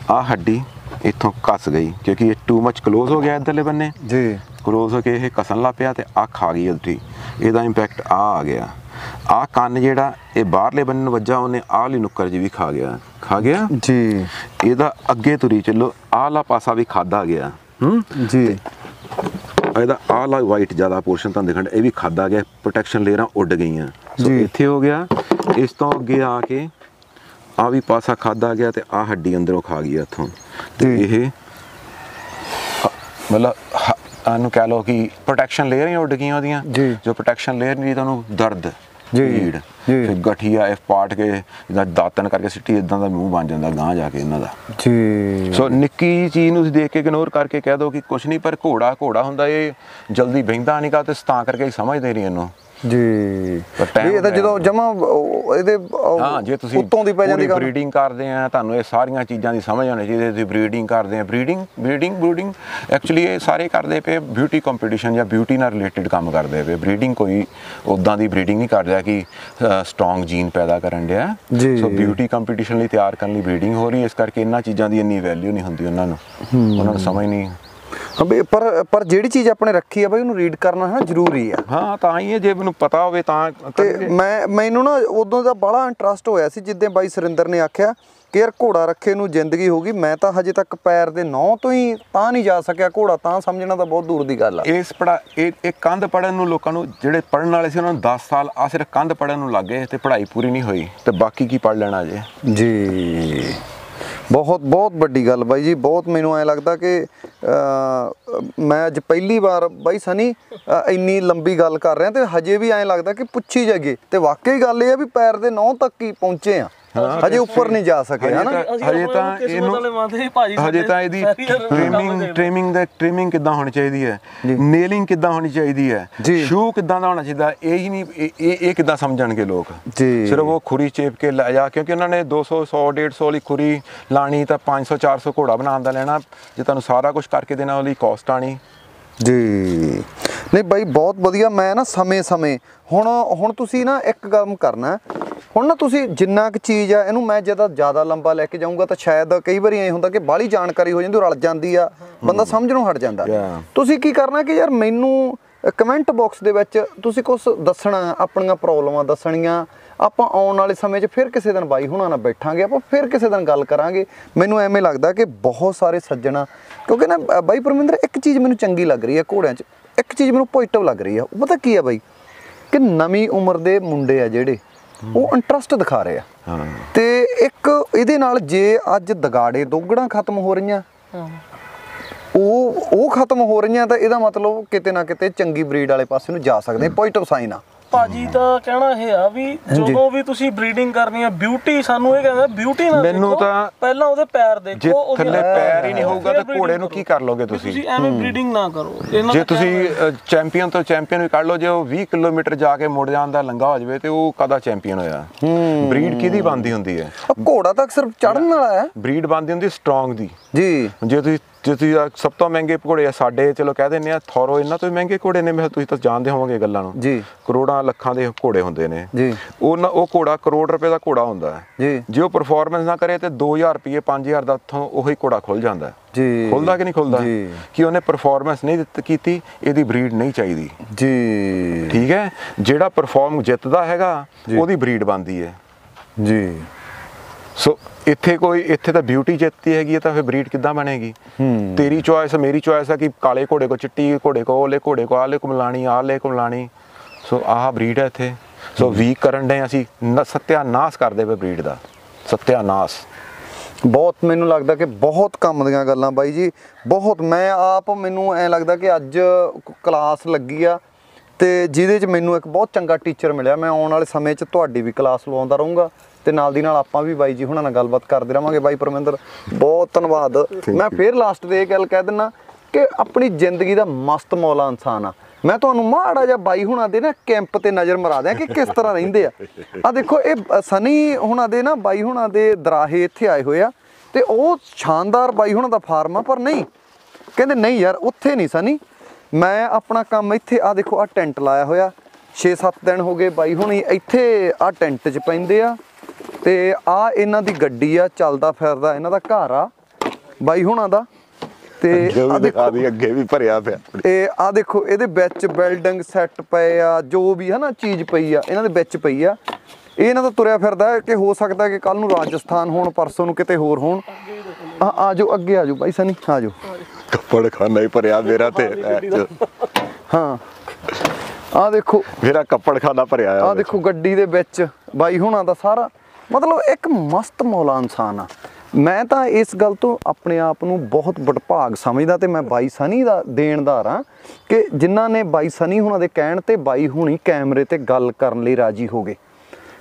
ਆਹ ਹੱਡੀ ਇੱਥੋਂ ਕੱਸ ਗਈ ਕਿਉਂਕਿ ਇਹ ਟੂ ਮੱਚ ਕਲੋਜ਼ ਹੋ ਗਿਆ ਇੱਧਰਲੇ ਬੰਨੇ ਜੀ। ਕਲੋਜ਼ ਹੋ ਕੇ ਇਹ ਕੱਸਣ ਲੱਗ ਪਿਆ ਤੇ ਅੱਖ ਆ ਗਈ ਉਲਟੀ। ਇਹਦਾ ਇੰਪੈਕਟ ਆ ਗਿਆ। ਆਹ ਕੰਨ ਜਿਹੜਾ ਇਹ ਬਾਹਰਲੇ ਬੰਨੇ ਨੂੰ ਵੱਜਾ, ਉਹਨੇ ਆਹ ਲਈ ਨੁੱਕਰ ਜੀ ਵੀ ਖਾ ਗਿਆ ਜੀ। ਇਹਦਾ ਅੱਗੇ ਤੁਰੀ ਚੱਲੋ, ਆਹਲਾ ਪਾਸਾ ਵੀ ਖਾਦਾ ਗਿਆ ਜੀ। ਇਹਦਾ ਆਹਲਾ ਵਾਈਟ ਜ਼ਿਆਦਾ ਪੋਰਸ਼ਨ ਤੁਹਾਨੂੰ ਦਿਖਣ, ਇਹ ਵੀ ਖਾਦਾ ਗਿਆ, ਪ੍ਰੋਟੈਕਸ਼ਨ ਲੇਅਰਾਂ ਉੱਡ ਗਈਆਂ। ਸੋ ਇੱਥੇ ਹੋ ਗਿਆ। ਇਸ ਤੋਂ ਅੱਗੇ ਆ ਕੇ ਆਹ ਵੀ ਪਾਸਾ ਖਾਦਾ ਗਿਆ ਤੇ ਆਹ ਹੱਡੀ ਅੰਦਰੋਂ ਖਾ ਗਈ ਇੱਥੋਂ। ਤੇ ਇਹ ਮਤਲਬ ਇਹਨੂੰ ਕਹਿ ਲਓ ਕਿ ਪ੍ਰੋਟੈਕਸ਼ਨ ਲੇਅਰ ਹੀ ਉੱਡ ਗਈਆਂ ਉਹਦੀਆਂ। ਜੋ ਪ੍ਰੋਟੈਕਸ਼ਨ ਲੇਅਰ ਨਹੀਂ, ਤੁਹਾਨੂੰ ਦਰਦ, ਭੀੜ, ਫਿਰ ਗਠੀਆ ਇਹ ਪਾਟ ਕੇ ਜਿੱਦਾਂ ਦਾਤਣ ਕਰਕੇ ਸਿੱਟੀ ਇਦਾਂ ਦਾ ਮੂੰਹ ਬਣ ਜਾਂਦਾ ਗਾਂਹ ਜਾ ਕੇ ਇਹਨਾਂ ਦਾ ਜੀ। ਸੋ ਨਿੱਕੀ ਚੀਜ਼ ਨੂੰ ਦੇਖ ਕੇ ਇਗਨੋਰ ਕਰਕੇ ਕਹਿ ਦੋ ਕਿ ਕੁਛ ਨਹੀਂ, ਪਰ ਘੋੜਾ ਹੁੰਦਾ, ਇਹ ਜਲਦੀ ਬਹਿੰਦਾ ਨਹੀਂ ਗਾ, ਤੇ ਤਾਂ ਕਰਕੇ ਸਮਝਦੇ ਨਹੀਂ ਇਹਨੂੰ ਜੀ। ਇਹ ਤਾਂ ਜਦੋਂ ਜਮਾ ਇਹਦੇ ਜੇ ਤੁਸੀਂ ਉੱਤੋਂ ਦੀ ਪੈ ਜਾਂਦੀ ਬਰੀਡਿੰਗ ਕਰਦੇ ਆ, ਤੁਹਾਨੂੰ ਇਹ ਸਾਰੀਆਂ ਚੀਜ਼ਾਂ ਦੀ ਸਮਝ ਆਉਣੀ ਚਾਹੀਦੀ। ਤੁਸੀਂ ਬਰੀਡਿੰਗ ਕਰਦੇ ਆ, ਬਰੀਡਿੰਗ ਐਕਚੁਅਲੀ ਇਹ ਸਾਰੇ ਕਰਦੇ ਪਏ ਬਿਊਟੀ ਕੰਪੀਟੀਸ਼ਨ ਜਾਂ ਬਿਊਟੀ ਨਾਲ ਰਿਲੇਟਡ ਕੰਮ ਕਰਦੇ ਪਏ। ਬਰੀਡਿੰਗ ਕੋਈ ਉੱਦਾਂ ਦੀ ਬਰੀਡਿੰਗ ਨਹੀਂ ਕਰ ਰਿਹਾ ਕਿ ਸਟਰੋਂਗ ਜੀਨ ਪੈਦਾ ਕਰਨ ਡਿਆ। ਸੋ ਬਿਊਟੀ ਕੰਪੀਟੀਸ਼ਨ ਲਈ ਤਿਆਰ ਕਰਨ ਲਈ ਬਰੀਡਿੰਗ ਹੋ ਰਹੀ ਹੈ। ਇਸ ਕਰਕੇ ਇਹਨਾਂ ਚੀਜ਼ਾਂ ਦੀ ਇੰਨੀ ਵੈਲਿਊ ਨਹੀਂ ਹੁੰਦੀ ਉਹਨਾਂ ਨੂੰ ਸਮਝ ਨਹੀਂ। ਪਰ ਜਿਹੜੀ ਚੀਜ਼ ਆਪਣੇ ਰੱਖੀ ਆ ਬਾਈ ਉਹਨੂੰ ਰੀਡ ਕਰਨਾ ਹੈ ਜ਼ਰੂਰੀ ਆ। ਹਾਂ ਤਾਂ ਹੀ ਹੈ, ਜੇ ਮੈਨੂੰ ਪਤਾ ਹੋਵੇ ਤਾਂ। ਤੇ ਮੈਨੂੰ ਨਾ ਉਦੋਂ ਦਾ ਬੜਾ ਇੰਟਰਸਟ ਹੋਇਆ ਸੀ ਜਿੱਦਾਂ ਬਾਈ ਸੁਰਿੰਦਰ ਨੇ ਆਖਿਆ ਕਿ ਯਾਰ ਘੋੜਾ ਰੱਖੇ ਨੂੰ ਜ਼ਿੰਦਗੀ ਹੋ ਗਈ। ਮੈਂ ਤਾਂ ਹਜੇ ਤੱਕ ਪੈਰ ਦੇ ਨੌ ਤੋਂ ਹੀ ਤਾਂ ਨਹੀਂ ਜਾ ਸਕਿਆ, ਘੋੜਾ ਤਾਂ ਸਮਝਣਾ ਤਾਂ ਬਹੁਤ ਦੂਰ ਦੀ ਗੱਲ ਆ। ਇਹ ਕੰਧ ਪੜਨ ਨੂੰ ਲੋਕਾਂ ਨੂੰ, ਜਿਹੜੇ ਪੜਨ ਵਾਲੇ ਸੀ ਉਹਨਾਂ ਨੂੰ 10 ਸਾਲ ਆ ਸਿਰਫ ਕੰਧ ਪੜਨ ਨੂੰ ਲੱਗੇ ਤੇ ਪੜ੍ਹਾਈ ਪੂਰੀ ਨਹੀਂ ਹੋਈ, ਤੇ ਬਾਕੀ ਕੀ ਪੜ ਲੈਣਾ ਜੇ ਜੀ। ਬਹੁਤ ਬਹੁਤ ਵੱਡੀ ਗੱਲ ਬਾਈ ਜੀ। ਬਹੁਤ ਮੈਨੂੰ ਐਂ ਲੱਗਦਾ ਕਿ ਮੈਂ ਅੱਜ ਪਹਿਲੀ ਵਾਰ ਬਾਈ ਸਨੀ ਇੰਨੀ ਲੰਬੀ ਗੱਲ ਕਰ ਰਿਹਾ ਤੇ ਹਜੇ ਵੀ ਐਂ ਲੱਗਦਾ ਕਿ ਪੁੱਛੀ ਜਾਈਏ। ਤੇ ਵਾਕਈ ਗੱਲ ਇਹ ਆ ਵੀ ਪੈਰ ਦੇ ਨੌ ਤੱਕ ਹੀ ਪਹੁੰਚੇ ਆ, ਹਜੇ ਉੱਪਰ ਨਹੀਂ ਜਾ ਸਕੇ ਹਨਾ। ਹਜੇ ਤਾਂ ਇਹਦੀ ਟ੍ਰਿਮਿੰਗ ਕਿੱਦਾਂ ਹੋਣੀ ਚਾਹੀਦੀ ਹੈ, ਨੇਲਿੰਗ ਕਿੱਦਾਂ ਹੋਣੀ ਚਾਹੀਦੀ ਹੈ, ਸ਼ੂ ਕਿੱਦਾਂ ਦਾ ਹੋਣਾ ਚਾਹੀਦਾ, ਇਹ ਨਹੀਂ ਇਹ ਕਿੱਦਾਂ ਸਮਝਣਗੇ ਲੋਕ। ਸਿਰਫ ਉਹ ਖੁਰੀ ਚੇਪ ਕੇ ਲੈ ਜਾ, ਕਿਉਂਕਿ ਉਹਨਾਂ ਨੇ 200 100 150 ਵਾਲੀ ਖੁਰੀ ਲਾਣੀ ਤਾਂ 500 400 ਘੋੜਾ ਬਣਾਉਣ ਦਾ ਲੈਣਾ, ਜੇ ਤੁਹਾਨੂੰ ਸਾਰਾ ਕੁਝ ਕਰਕੇ ਦੇਣਾ ਉਹਦੀ ਕਾਸਟ ਆਣੀ ਜੀ। ਨਹੀਂ ਬਾਈ ਬਹੁਤ ਵਧੀਆ। ਮੈਂ ਨਾ ਸਮੇਂ ਹੁਣ ਤੁਸੀਂ ਨਾ ਇੱਕ ਕੰਮ ਕਰਨਾ, ਹੁਣ ਨਾ ਤੁਸੀਂ ਜਿੰਨਾ ਕੁ ਚੀਜ਼ ਆ ਇਹਨੂੰ ਮੈਂ ਜ਼ਿਆਦਾ ਲੰਬਾ ਲੈ ਕੇ ਜਾਊਂਗਾ ਤਾਂ ਸ਼ਾਇਦ ਕਈ ਵਾਰੀ ਐਂ ਹੁੰਦਾ ਕਿ ਬਾਹਲੀ ਜਾਣਕਾਰੀ ਹੋ ਜਾਂਦੀ, ਉਹ ਰਲ ਜਾਂਦੀ ਆ, ਬੰਦਾ ਸਮਝਣੋਂ ਹਟ ਜਾਂਦਾ। ਤੁਸੀਂ ਕੀ ਕਰਨਾ ਕਿ ਯਾਰ ਮੈਨੂੰ ਕਮੈਂਟ ਬਾਕਸ ਦੇ ਵਿੱਚ ਤੁਸੀਂ ਕੁਝ ਦੱਸਣਾ, ਆਪਣੀਆਂ ਪ੍ਰੋਬਲਮਾਂ ਦੱਸਣੀਆਂ। ਆਪਾਂ ਆਉਣ ਵਾਲੇ ਸਮੇਂ 'ਚ ਫਿਰ ਕਿਸੇ ਦਿਨ ਬਾਈ ਹੁਣਾਂ ਨਾਲ ਬੈਠਾਂਗੇ, ਆਪਾਂ ਫਿਰ ਕਿਸੇ ਦਿਨ ਗੱਲ ਕਰਾਂਗੇ। ਮੈਨੂੰ ਐਵੇਂ ਲੱਗਦਾ ਕਿ ਬਹੁਤ ਸਾਰੇ ਸੱਜਣਾ, ਕਿਉਂਕਿ ਨਾ ਬਾਈ ਪਰਮਿੰਦਰ ਇੱਕ ਚੀਜ਼ ਮੈਨੂੰ ਚੰਗੀ ਲੱਗ ਰਹੀ ਹੈ ਘੋੜਿਆਂ 'ਚ, ਇੱਕ ਚੀਜ਼ ਮੈਨੂੰ ਪੋਜ਼ਿਟਿਵ ਲੱਗ ਰਹੀ ਆ। ਉਹ ਪਤਾ ਕੀ ਆ ਬਾਈ, ਕਿ ਨਵੀਂ ਉਮਰ ਦੇ ਮੁੰਡੇ ਆ ਜਿਹੜੇ ਉਹ ਇੰਟਰਸਟ ਦਿਖਾ ਰਹੇ ਆ। ਤੇ ਇੱਕ ਇਹਦੇ ਨਾਲ ਜੇ ਅੱਜ ਦਗਾੜੇ ਦੋਗੜਾਂ ਖਤਮ ਹੋ ਰਹੀਆਂ, ਉਹ ਖਤਮ ਹੋ ਰਹੀਆਂ, ਤਾਂ ਇਹਦਾ ਮਤਲਬ ਕਿਤੇ ਨਾ ਕਿਤੇ ਚੰਗੀ ਬਰੀਡ ਵਾਲੇ ਪਾਸੇ ਨੂੰ ਜਾ ਸਕਦੇ। ਪੋਜ਼ਿਟਿਵ ਸਾਈਨ ਆ ਭਾਜੀ ਦਾ ਕਹਿਣਾ ਇਹ ਆ ਵੀ ਜਦੋਂ ਵੀ ਤੁਸੀਂ ਬਰੀਡਿੰਗ ਕਰਨੀ ਆ, ਬਿਊਟੀ ਸਾਨੂੰ ਇਹ ਕਹਿੰਦਾ ਬਿਊਟੀ ਨਾ ਮੈਨੂੰ ਤਾਂ ਪਹਿਲਾਂ ਉਹਦੇ ਪੈਰ ਦੇਖੋ, ਜੇ ਥੱਲੇ ਪੈਰ ਹੀ ਨਹੀਂ ਹੋਊਗਾ ਤਾਂ ਘੋੜੇ ਨੂੰ ਕੀ ਕਰ ਲੋਗੇ ਤੁਸੀਂ ਐਵੇਂ ਬਰੀਡਿੰਗ ਨਾ ਕਰੋ। ਜੇ ਤੁਸੀਂ ਚੈਂਪੀਅਨ ਤੋਂ ਚੈਂਪੀਅਨ ਵੀ ਕੱਢ ਲਓ, ਜੇ ਉਹ 20 ਕਿਲੋਮੀਟਰ ਜਾ ਕੇ ਮੁੜ ਜਾਣ ਦਾ ਲੰਗਾ ਹੋ ਜਾਵੇ ਤੇ ਉਹ ਕਦਾ ਚੈਂਪੀਅਨ ਹੋਇਆ। ਬਰੀਡ ਕਿਹਦੀ ਬਣਦੀ ਹੁੰਦੀ ਹੈ? ਘੋੜਾ ਤਾਂ ਸਿਰਫ ਚੜਨ ਵਾਲਾ ਹੈ। ਬਰੀਡ ਬਣਦੀ ਹੁੰਦੀ ਸਟਰੋਂਗ ਦੀ ਜੀ। ਜੇ ਤੁਸੀਂ ਸਭ ਤੋਂ ਮਹਿੰਗੇ ਘੋੜੇ ਆ ਸਾਡੇ, ਚਲੋ ਕਹਿ ਦਿੰਦੇ ਆ ਥੋਰੋ, ਇਹਨਾਂ ਤੋਂ ਵੀ ਮਹਿੰਗੇ ਘੋੜੇ ਨੇ। ਮੈਂ ਤੁਸੀਂ ਤਾਂ ਜਾਣਦੇ ਹੋਵੋਗੇ ਗੱਲਾਂ ਨੂੰ ਜੀ। ਕਰੋੜਾਂ ਲੱਖਾਂ ਦੇ ਘੋੜੇ ਹੁੰਦੇ ਨੇ ਜੀ। ਉਹ ਘੋੜਾ ਕਰੋੜ ਰੁਪਏ ਦਾ ਘੋੜਾ ਹੁੰਦਾ ਹੈ ਜੀ। ਜੇ ਉਹ ਪਰਫਾਰਮੈਂਸ ਨਾ ਕਰੇ ਤੇ 2000 ਰੁਪਏ 5000 ਦਾ ਉੱਥੋਂ ਉਹੀ ਘੋੜਾ ਖੁੱਲ ਜਾਂਦਾ ਜੀ। ਖੁੱਲਦਾ ਕਿ ਨਹੀਂ ਖੁੱਲਦਾ? ਕਿ ਉਹਨੇ ਪਰਫਾਰਮੈਂਸ ਨਹੀਂ ਕੀਤੀ, ਇਹਦੀ ਬਰੀਡ ਨਹੀਂ ਚਾਹੀਦੀ ਜੀ। ਠੀਕ ਹੈ, ਜਿਹੜਾ ਪਰਫਾਰਮ ਜਿੱਤਦਾ ਹੈਗਾ ਉਹਦੀ ਬਰੀਡ ਬਣਦੀ ਹੈ ਜੀ। ਸੋ ਇੱਥੇ ਤਾਂ ਬਿਊਟੀ ਜਿੱਤਦੀ ਹੈਗੀ ਹੈ, ਤਾਂ ਫਿਰ ਬਰੀਡ ਕਿੱਦਾਂ ਬਣੇਗੀ? ਤੇਰੀ ਚੋਇਸ ਮੇਰੀ ਚੋਇਸ ਹੈ ਕਿ ਕਾਲੇ ਘੋੜੇ ਕੋ ਚਿੱਟੀ ਘੋੜੇ ਕੋ ओले ਘੋੜੇ ਕੋ ਆਲੇ ਕੁਮਲਾਣੀ ਆਲੇ ਕੁਮਲਾਣੀ। ਸੋ ਆਹ ਬਰੀਡ ਹੈ ਇੱਥੇ। ਸੋ ਵੀਕ ਕਰਨ ਦੇ ਅਸੀਂ ਸੱਤਿਆਨਾਸ਼ ਕਰਦੇ ਪਏ ਬਰੀਡ ਦਾ, ਸੱਤਿਆਨਾਸ਼। ਬਹੁਤ ਮੈਨੂੰ ਲੱਗਦਾ ਕਿ ਬਹੁਤ ਕੰਮ ਦੀਆਂ ਗੱਲਾਂ ਬਾਈ ਜੀ, ਬਹੁਤ। ਮੈਂ ਆਪ ਮੈਨੂੰ ਐਂ ਲੱਗਦਾ ਕਿ ਅੱਜ ਕਲਾਸ ਲੱਗੀ ਆ ਤੇ ਜਿਹਦੇ 'ਚ ਮੈਨੂੰ ਇੱਕ ਬਹੁਤ ਚੰਗਾ ਟੀਚਰ ਮਿਲਿਆ। ਮੈਂ ਆਉਣ ਵਾਲੇ ਸਮੇਂ 'ਚ ਤੁਹਾਡੀ ਵੀ ਕਲਾਸ ਲਵਾਉਂਦਾ ਰਹੂੰਗਾ ਤੇ ਨਾਲ ਦੀ ਨਾਲ ਆਪਾਂ ਵੀ ਬਾਈ ਜੀ ਹੁਣਾਂ ਨਾਲ ਗੱਲਬਾਤ ਕਰਦੇ ਰਹਾਂਗੇ। ਬਾਈ ਪਰਮਿੰਦਰ ਬਹੁਤ ਧੰਨਵਾਦ। ਮੈਂ ਫਿਰ ਲਾਸਟ ਤੇ ਇਹ ਗੱਲ ਕਹਿ ਦਿੰਦਾ ਕਿ ਆਪਣੀ ਜ਼ਿੰਦਗੀ ਦਾ ਮਸਤ ਮੌਲਾ ਇਨਸਾਨ ਆ। ਮੈਂ ਤੁਹਾਨੂੰ ਮਾੜਾ ਜਿਹਾ ਬਾਈ ਹੁਣਾਂ ਦੇ ਨਾ ਕੈਂਪ ਤੇ ਨਜ਼ਰ ਮਰਾ ਦਿਆਂ ਕਿ ਕਿਸ ਤਰ੍ਹਾਂ ਰਹਿੰਦੇ ਆ। ਆ ਦੇਖੋ, ਇਹ ਸਨੀ ਹੁਣਾਂ ਦੇ ਨਾ ਬਾਈ ਹੁਣਾਂ ਦੇ ਦਰਾਹੇ ਇੱਥੇ ਆਏ ਹੋਏ ਆ ਤੇ ਉਹ ਸ਼ਾਨਦਾਰ ਬਾਈ ਹੁਣਾਂ ਦਾ ਫਾਰਮ ਆ। ਪਰ ਨਹੀਂ, ਕਹਿੰਦੇ ਨਹੀਂ ਯਾਰ ਉੱਥੇ ਨਹੀਂ ਸਨੀ, ਮੈਂ ਆਪਣਾ ਕੰਮ ਇੱਥੇ। ਆ ਦੇਖੋ, ਆ ਟੈਂਟ ਲਾਇਆ ਹੋਇਆ, 6-7 ਦਿਨ ਹੋ ਗਏ ਬਾਈ ਹੁਣੀ ਇੱਥੇ ਆ ਟੈਂਟ 'ਚ ਪੈਂਦੇ ਆ। ਤੇ ਆ ਇਹਨਾਂ ਦੀ ਗੱਡੀ ਆ, ਚੱਲਦਾ ਫਿਰਦਾ ਇਹਨਾਂ ਦਾ ਘਰ ਆ ਬਾਈ ਹੁਣਾਂ ਦਾ। ਤੇ ਆ ਦੇਖੋ ਅੱਗੇ ਵੀ ਭਰਿਆ ਪਿਆ। ਇਹ ਆ ਦੇਖੋ, ਇਹਦੇ ਵਿੱਚ ਬਿਲਡਿੰਗ ਸੈੱਟ ਪਏ ਆ, ਜੋ ਵੀ ਹੈ ਨਾ ਚੀਜ਼ ਪਈ ਆ ਇਹਨਾਂ ਦੇ ਵਿੱਚ ਪਈ ਆ। ਇਹ ਇਹਨਾਂ ਦਾ ਤੁਰਿਆ ਫਿਰਦਾ ਕਿ ਹੋ ਸਕਦਾ ਕਿ ਕੱਲ ਨੂੰ ਰਾਜਸਥਾਨ ਹੋਣ, ਪਰਸੋਂ ਨੂੰ ਕਿਤੇ ਹੋਰ ਹੋਣ। ਆ ਜਾਓ ਅੱਗੇ, ਆ ਜਾਓ ਬਾਈ ਸਨੀ, ਆ ਜਾਓ। ਕੱਪੜ ਖਾਨਾ ਹੀ ਭਰਿਆ ਮੇਰਾ ਤੇ। ਹਾਂ ਆ ਦੇਖੋ ਮੇਰਾ ਕੱਪੜ ਖਾਨਾ ਭਰਿਆ ਆ ਦੇਖੋ ਗੱਡੀ ਦੇ ਵਿੱਚ ਬਾਈ ਹੁਣਾਂ ਦਾ ਸਾਰਾ। ਮਤਲਬ ਇੱਕ ਮਸਤ ਮੌਲਾ ਇਨਸਾਨ ਆ। ਮੈਂ ਤਾਂ ਇਸ ਗੱਲ ਤੋਂ ਆਪਣੇ ਆਪ ਨੂੰ ਬਹੁਤ ਵਡਭਾਗ ਸਮਝਦਾ ਤੇ ਮੈਂ ਬਾਈ ਸਨੀ ਦਾ ਦੇਣਦਾਰ ਹਾਂ ਕਿ ਜਿਨ੍ਹਾਂ ਨੇ ਬਾਈ ਸਨੀ ਹੁਣਾਂ ਦੇ ਕਹਿਣ ਤੇ ਬਾਈ ਹੁਣੀ ਕੈਮਰੇ ਤੇ ਗੱਲ ਕਰਨ ਲਈ ਰਾਜੀ ਹੋ ਗਏ।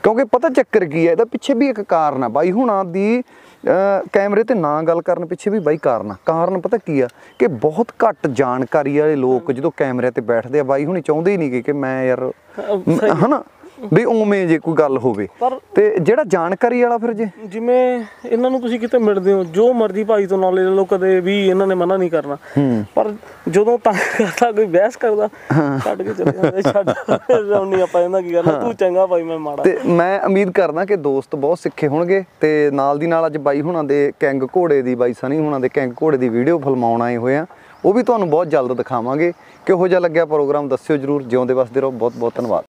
ਕਿਉਂਕਿ ਪਤਾ ਚੱਕਰ ਕੀ ਹੈ, ਇਹਦਾ ਪਿੱਛੇ ਵੀ ਇੱਕ ਕਾਰਨ ਆ। ਬਾਈ ਹੁਣਾਂ ਦੀ ਕੈਮਰੇ ਤੇ ਨਾ ਗੱਲ ਕਰਨ ਪਿੱਛੇ ਵੀ ਬਾਈ ਕਾਰਨ ਪਤਾ ਕੀ ਆ, ਕਿ ਬਹੁਤ ਘੱਟ ਜਾਣਕਾਰੀ ਵਾਲੇ ਲੋਕ ਜਦੋਂ ਕੈਮਰੇ ਤੇ ਬੈਠਦੇ ਆ, ਬਾਈ ਹੁਣੀ ਚਾਹੁੰਦੇ ਹੀ ਨਹੀਂ ਕਿ ਮੈਂ ਯਾਰ ਹਨਾ ਵੀ ਉਵੇਂ ਜੇ ਕੋਈ ਗੱਲ ਹੋਵੇ। ਤੇ ਜਿਹੜਾ ਜਾਣਕਾਰੀ ਵਾਲਾ ਫਿਰ ਜੇ ਜਿਵੇਂ ਇਹਨਾਂ ਨੂੰ ਤੁਸੀਂ ਕਿਤੇ ਮਿਲਦੇ ਹੋ, ਜੋ ਮਰਜ਼ੀ ਭਾਈ ਤੋਂ ਨੌਲੇਜ ਲੈ ਲਓ, ਕਦੇ ਵੀ ਇਹਨਾਂ ਨੇ ਮਨਾ ਨਹੀਂ ਕਰਨਾ। ਪਰ ਜਦੋਂ ਤੰਗ ਕਰਦਾ, ਕੋਈ ਬਹਿਸ ਕਰਦਾ, ਛੱਡ ਕੇ ਚਲੇ ਜਾਂਦੇ, ਛੱਡ ਨਹੀਂ ਆਪਾਂ ਇਹਨਾਂ ਕੀ ਕਰਨਾ, ਤੂੰ ਚੰਗਾ ਭਾਈ ਮੈਂ ਮਾੜਾ। ਤੇ ਮੈਂ ਉਮੀਦ ਕਰਦਾ ਕਿ ਦੋਸਤ ਬਹੁਤ ਸਿੱਖੇ ਹੋਣਗੇ। ਤੇ ਨਾਲ ਦੀ ਨਾਲ ਅੱਜ ਬਾਈ ਹੁਣਾਂ ਦੇ ਕਿੰਗ ਘੋੜੇ ਦੀ, ਬਾਈ ਸਨੀ ਹੁਣਾਂ ਦੇ ਕਿੰਗ ਘੋੜੇ ਦੀ ਵੀਡੀਓ ਫਿਲਮਾਉਣ ਆਏ ਹੋਏ ਆ, ਉਹ ਵੀ ਤੁਹਾਨੂੰ ਬਹੁਤ ਜਲਦ ਦਿਖਾਵਾਂਗੇ। ਕਿਹੋ ਜਿਹਾ ਲੱਗਿਆ ਪ੍ਰੋਗਰਾਮ ਦੱਸਿਓ ਜਰੂਰ। ਜਿਉਂਦੇ ਵਸਦੇ ਰਹੋ। ਬਹੁਤ ਬਹੁਤ ਧੰਨਵਾਦ।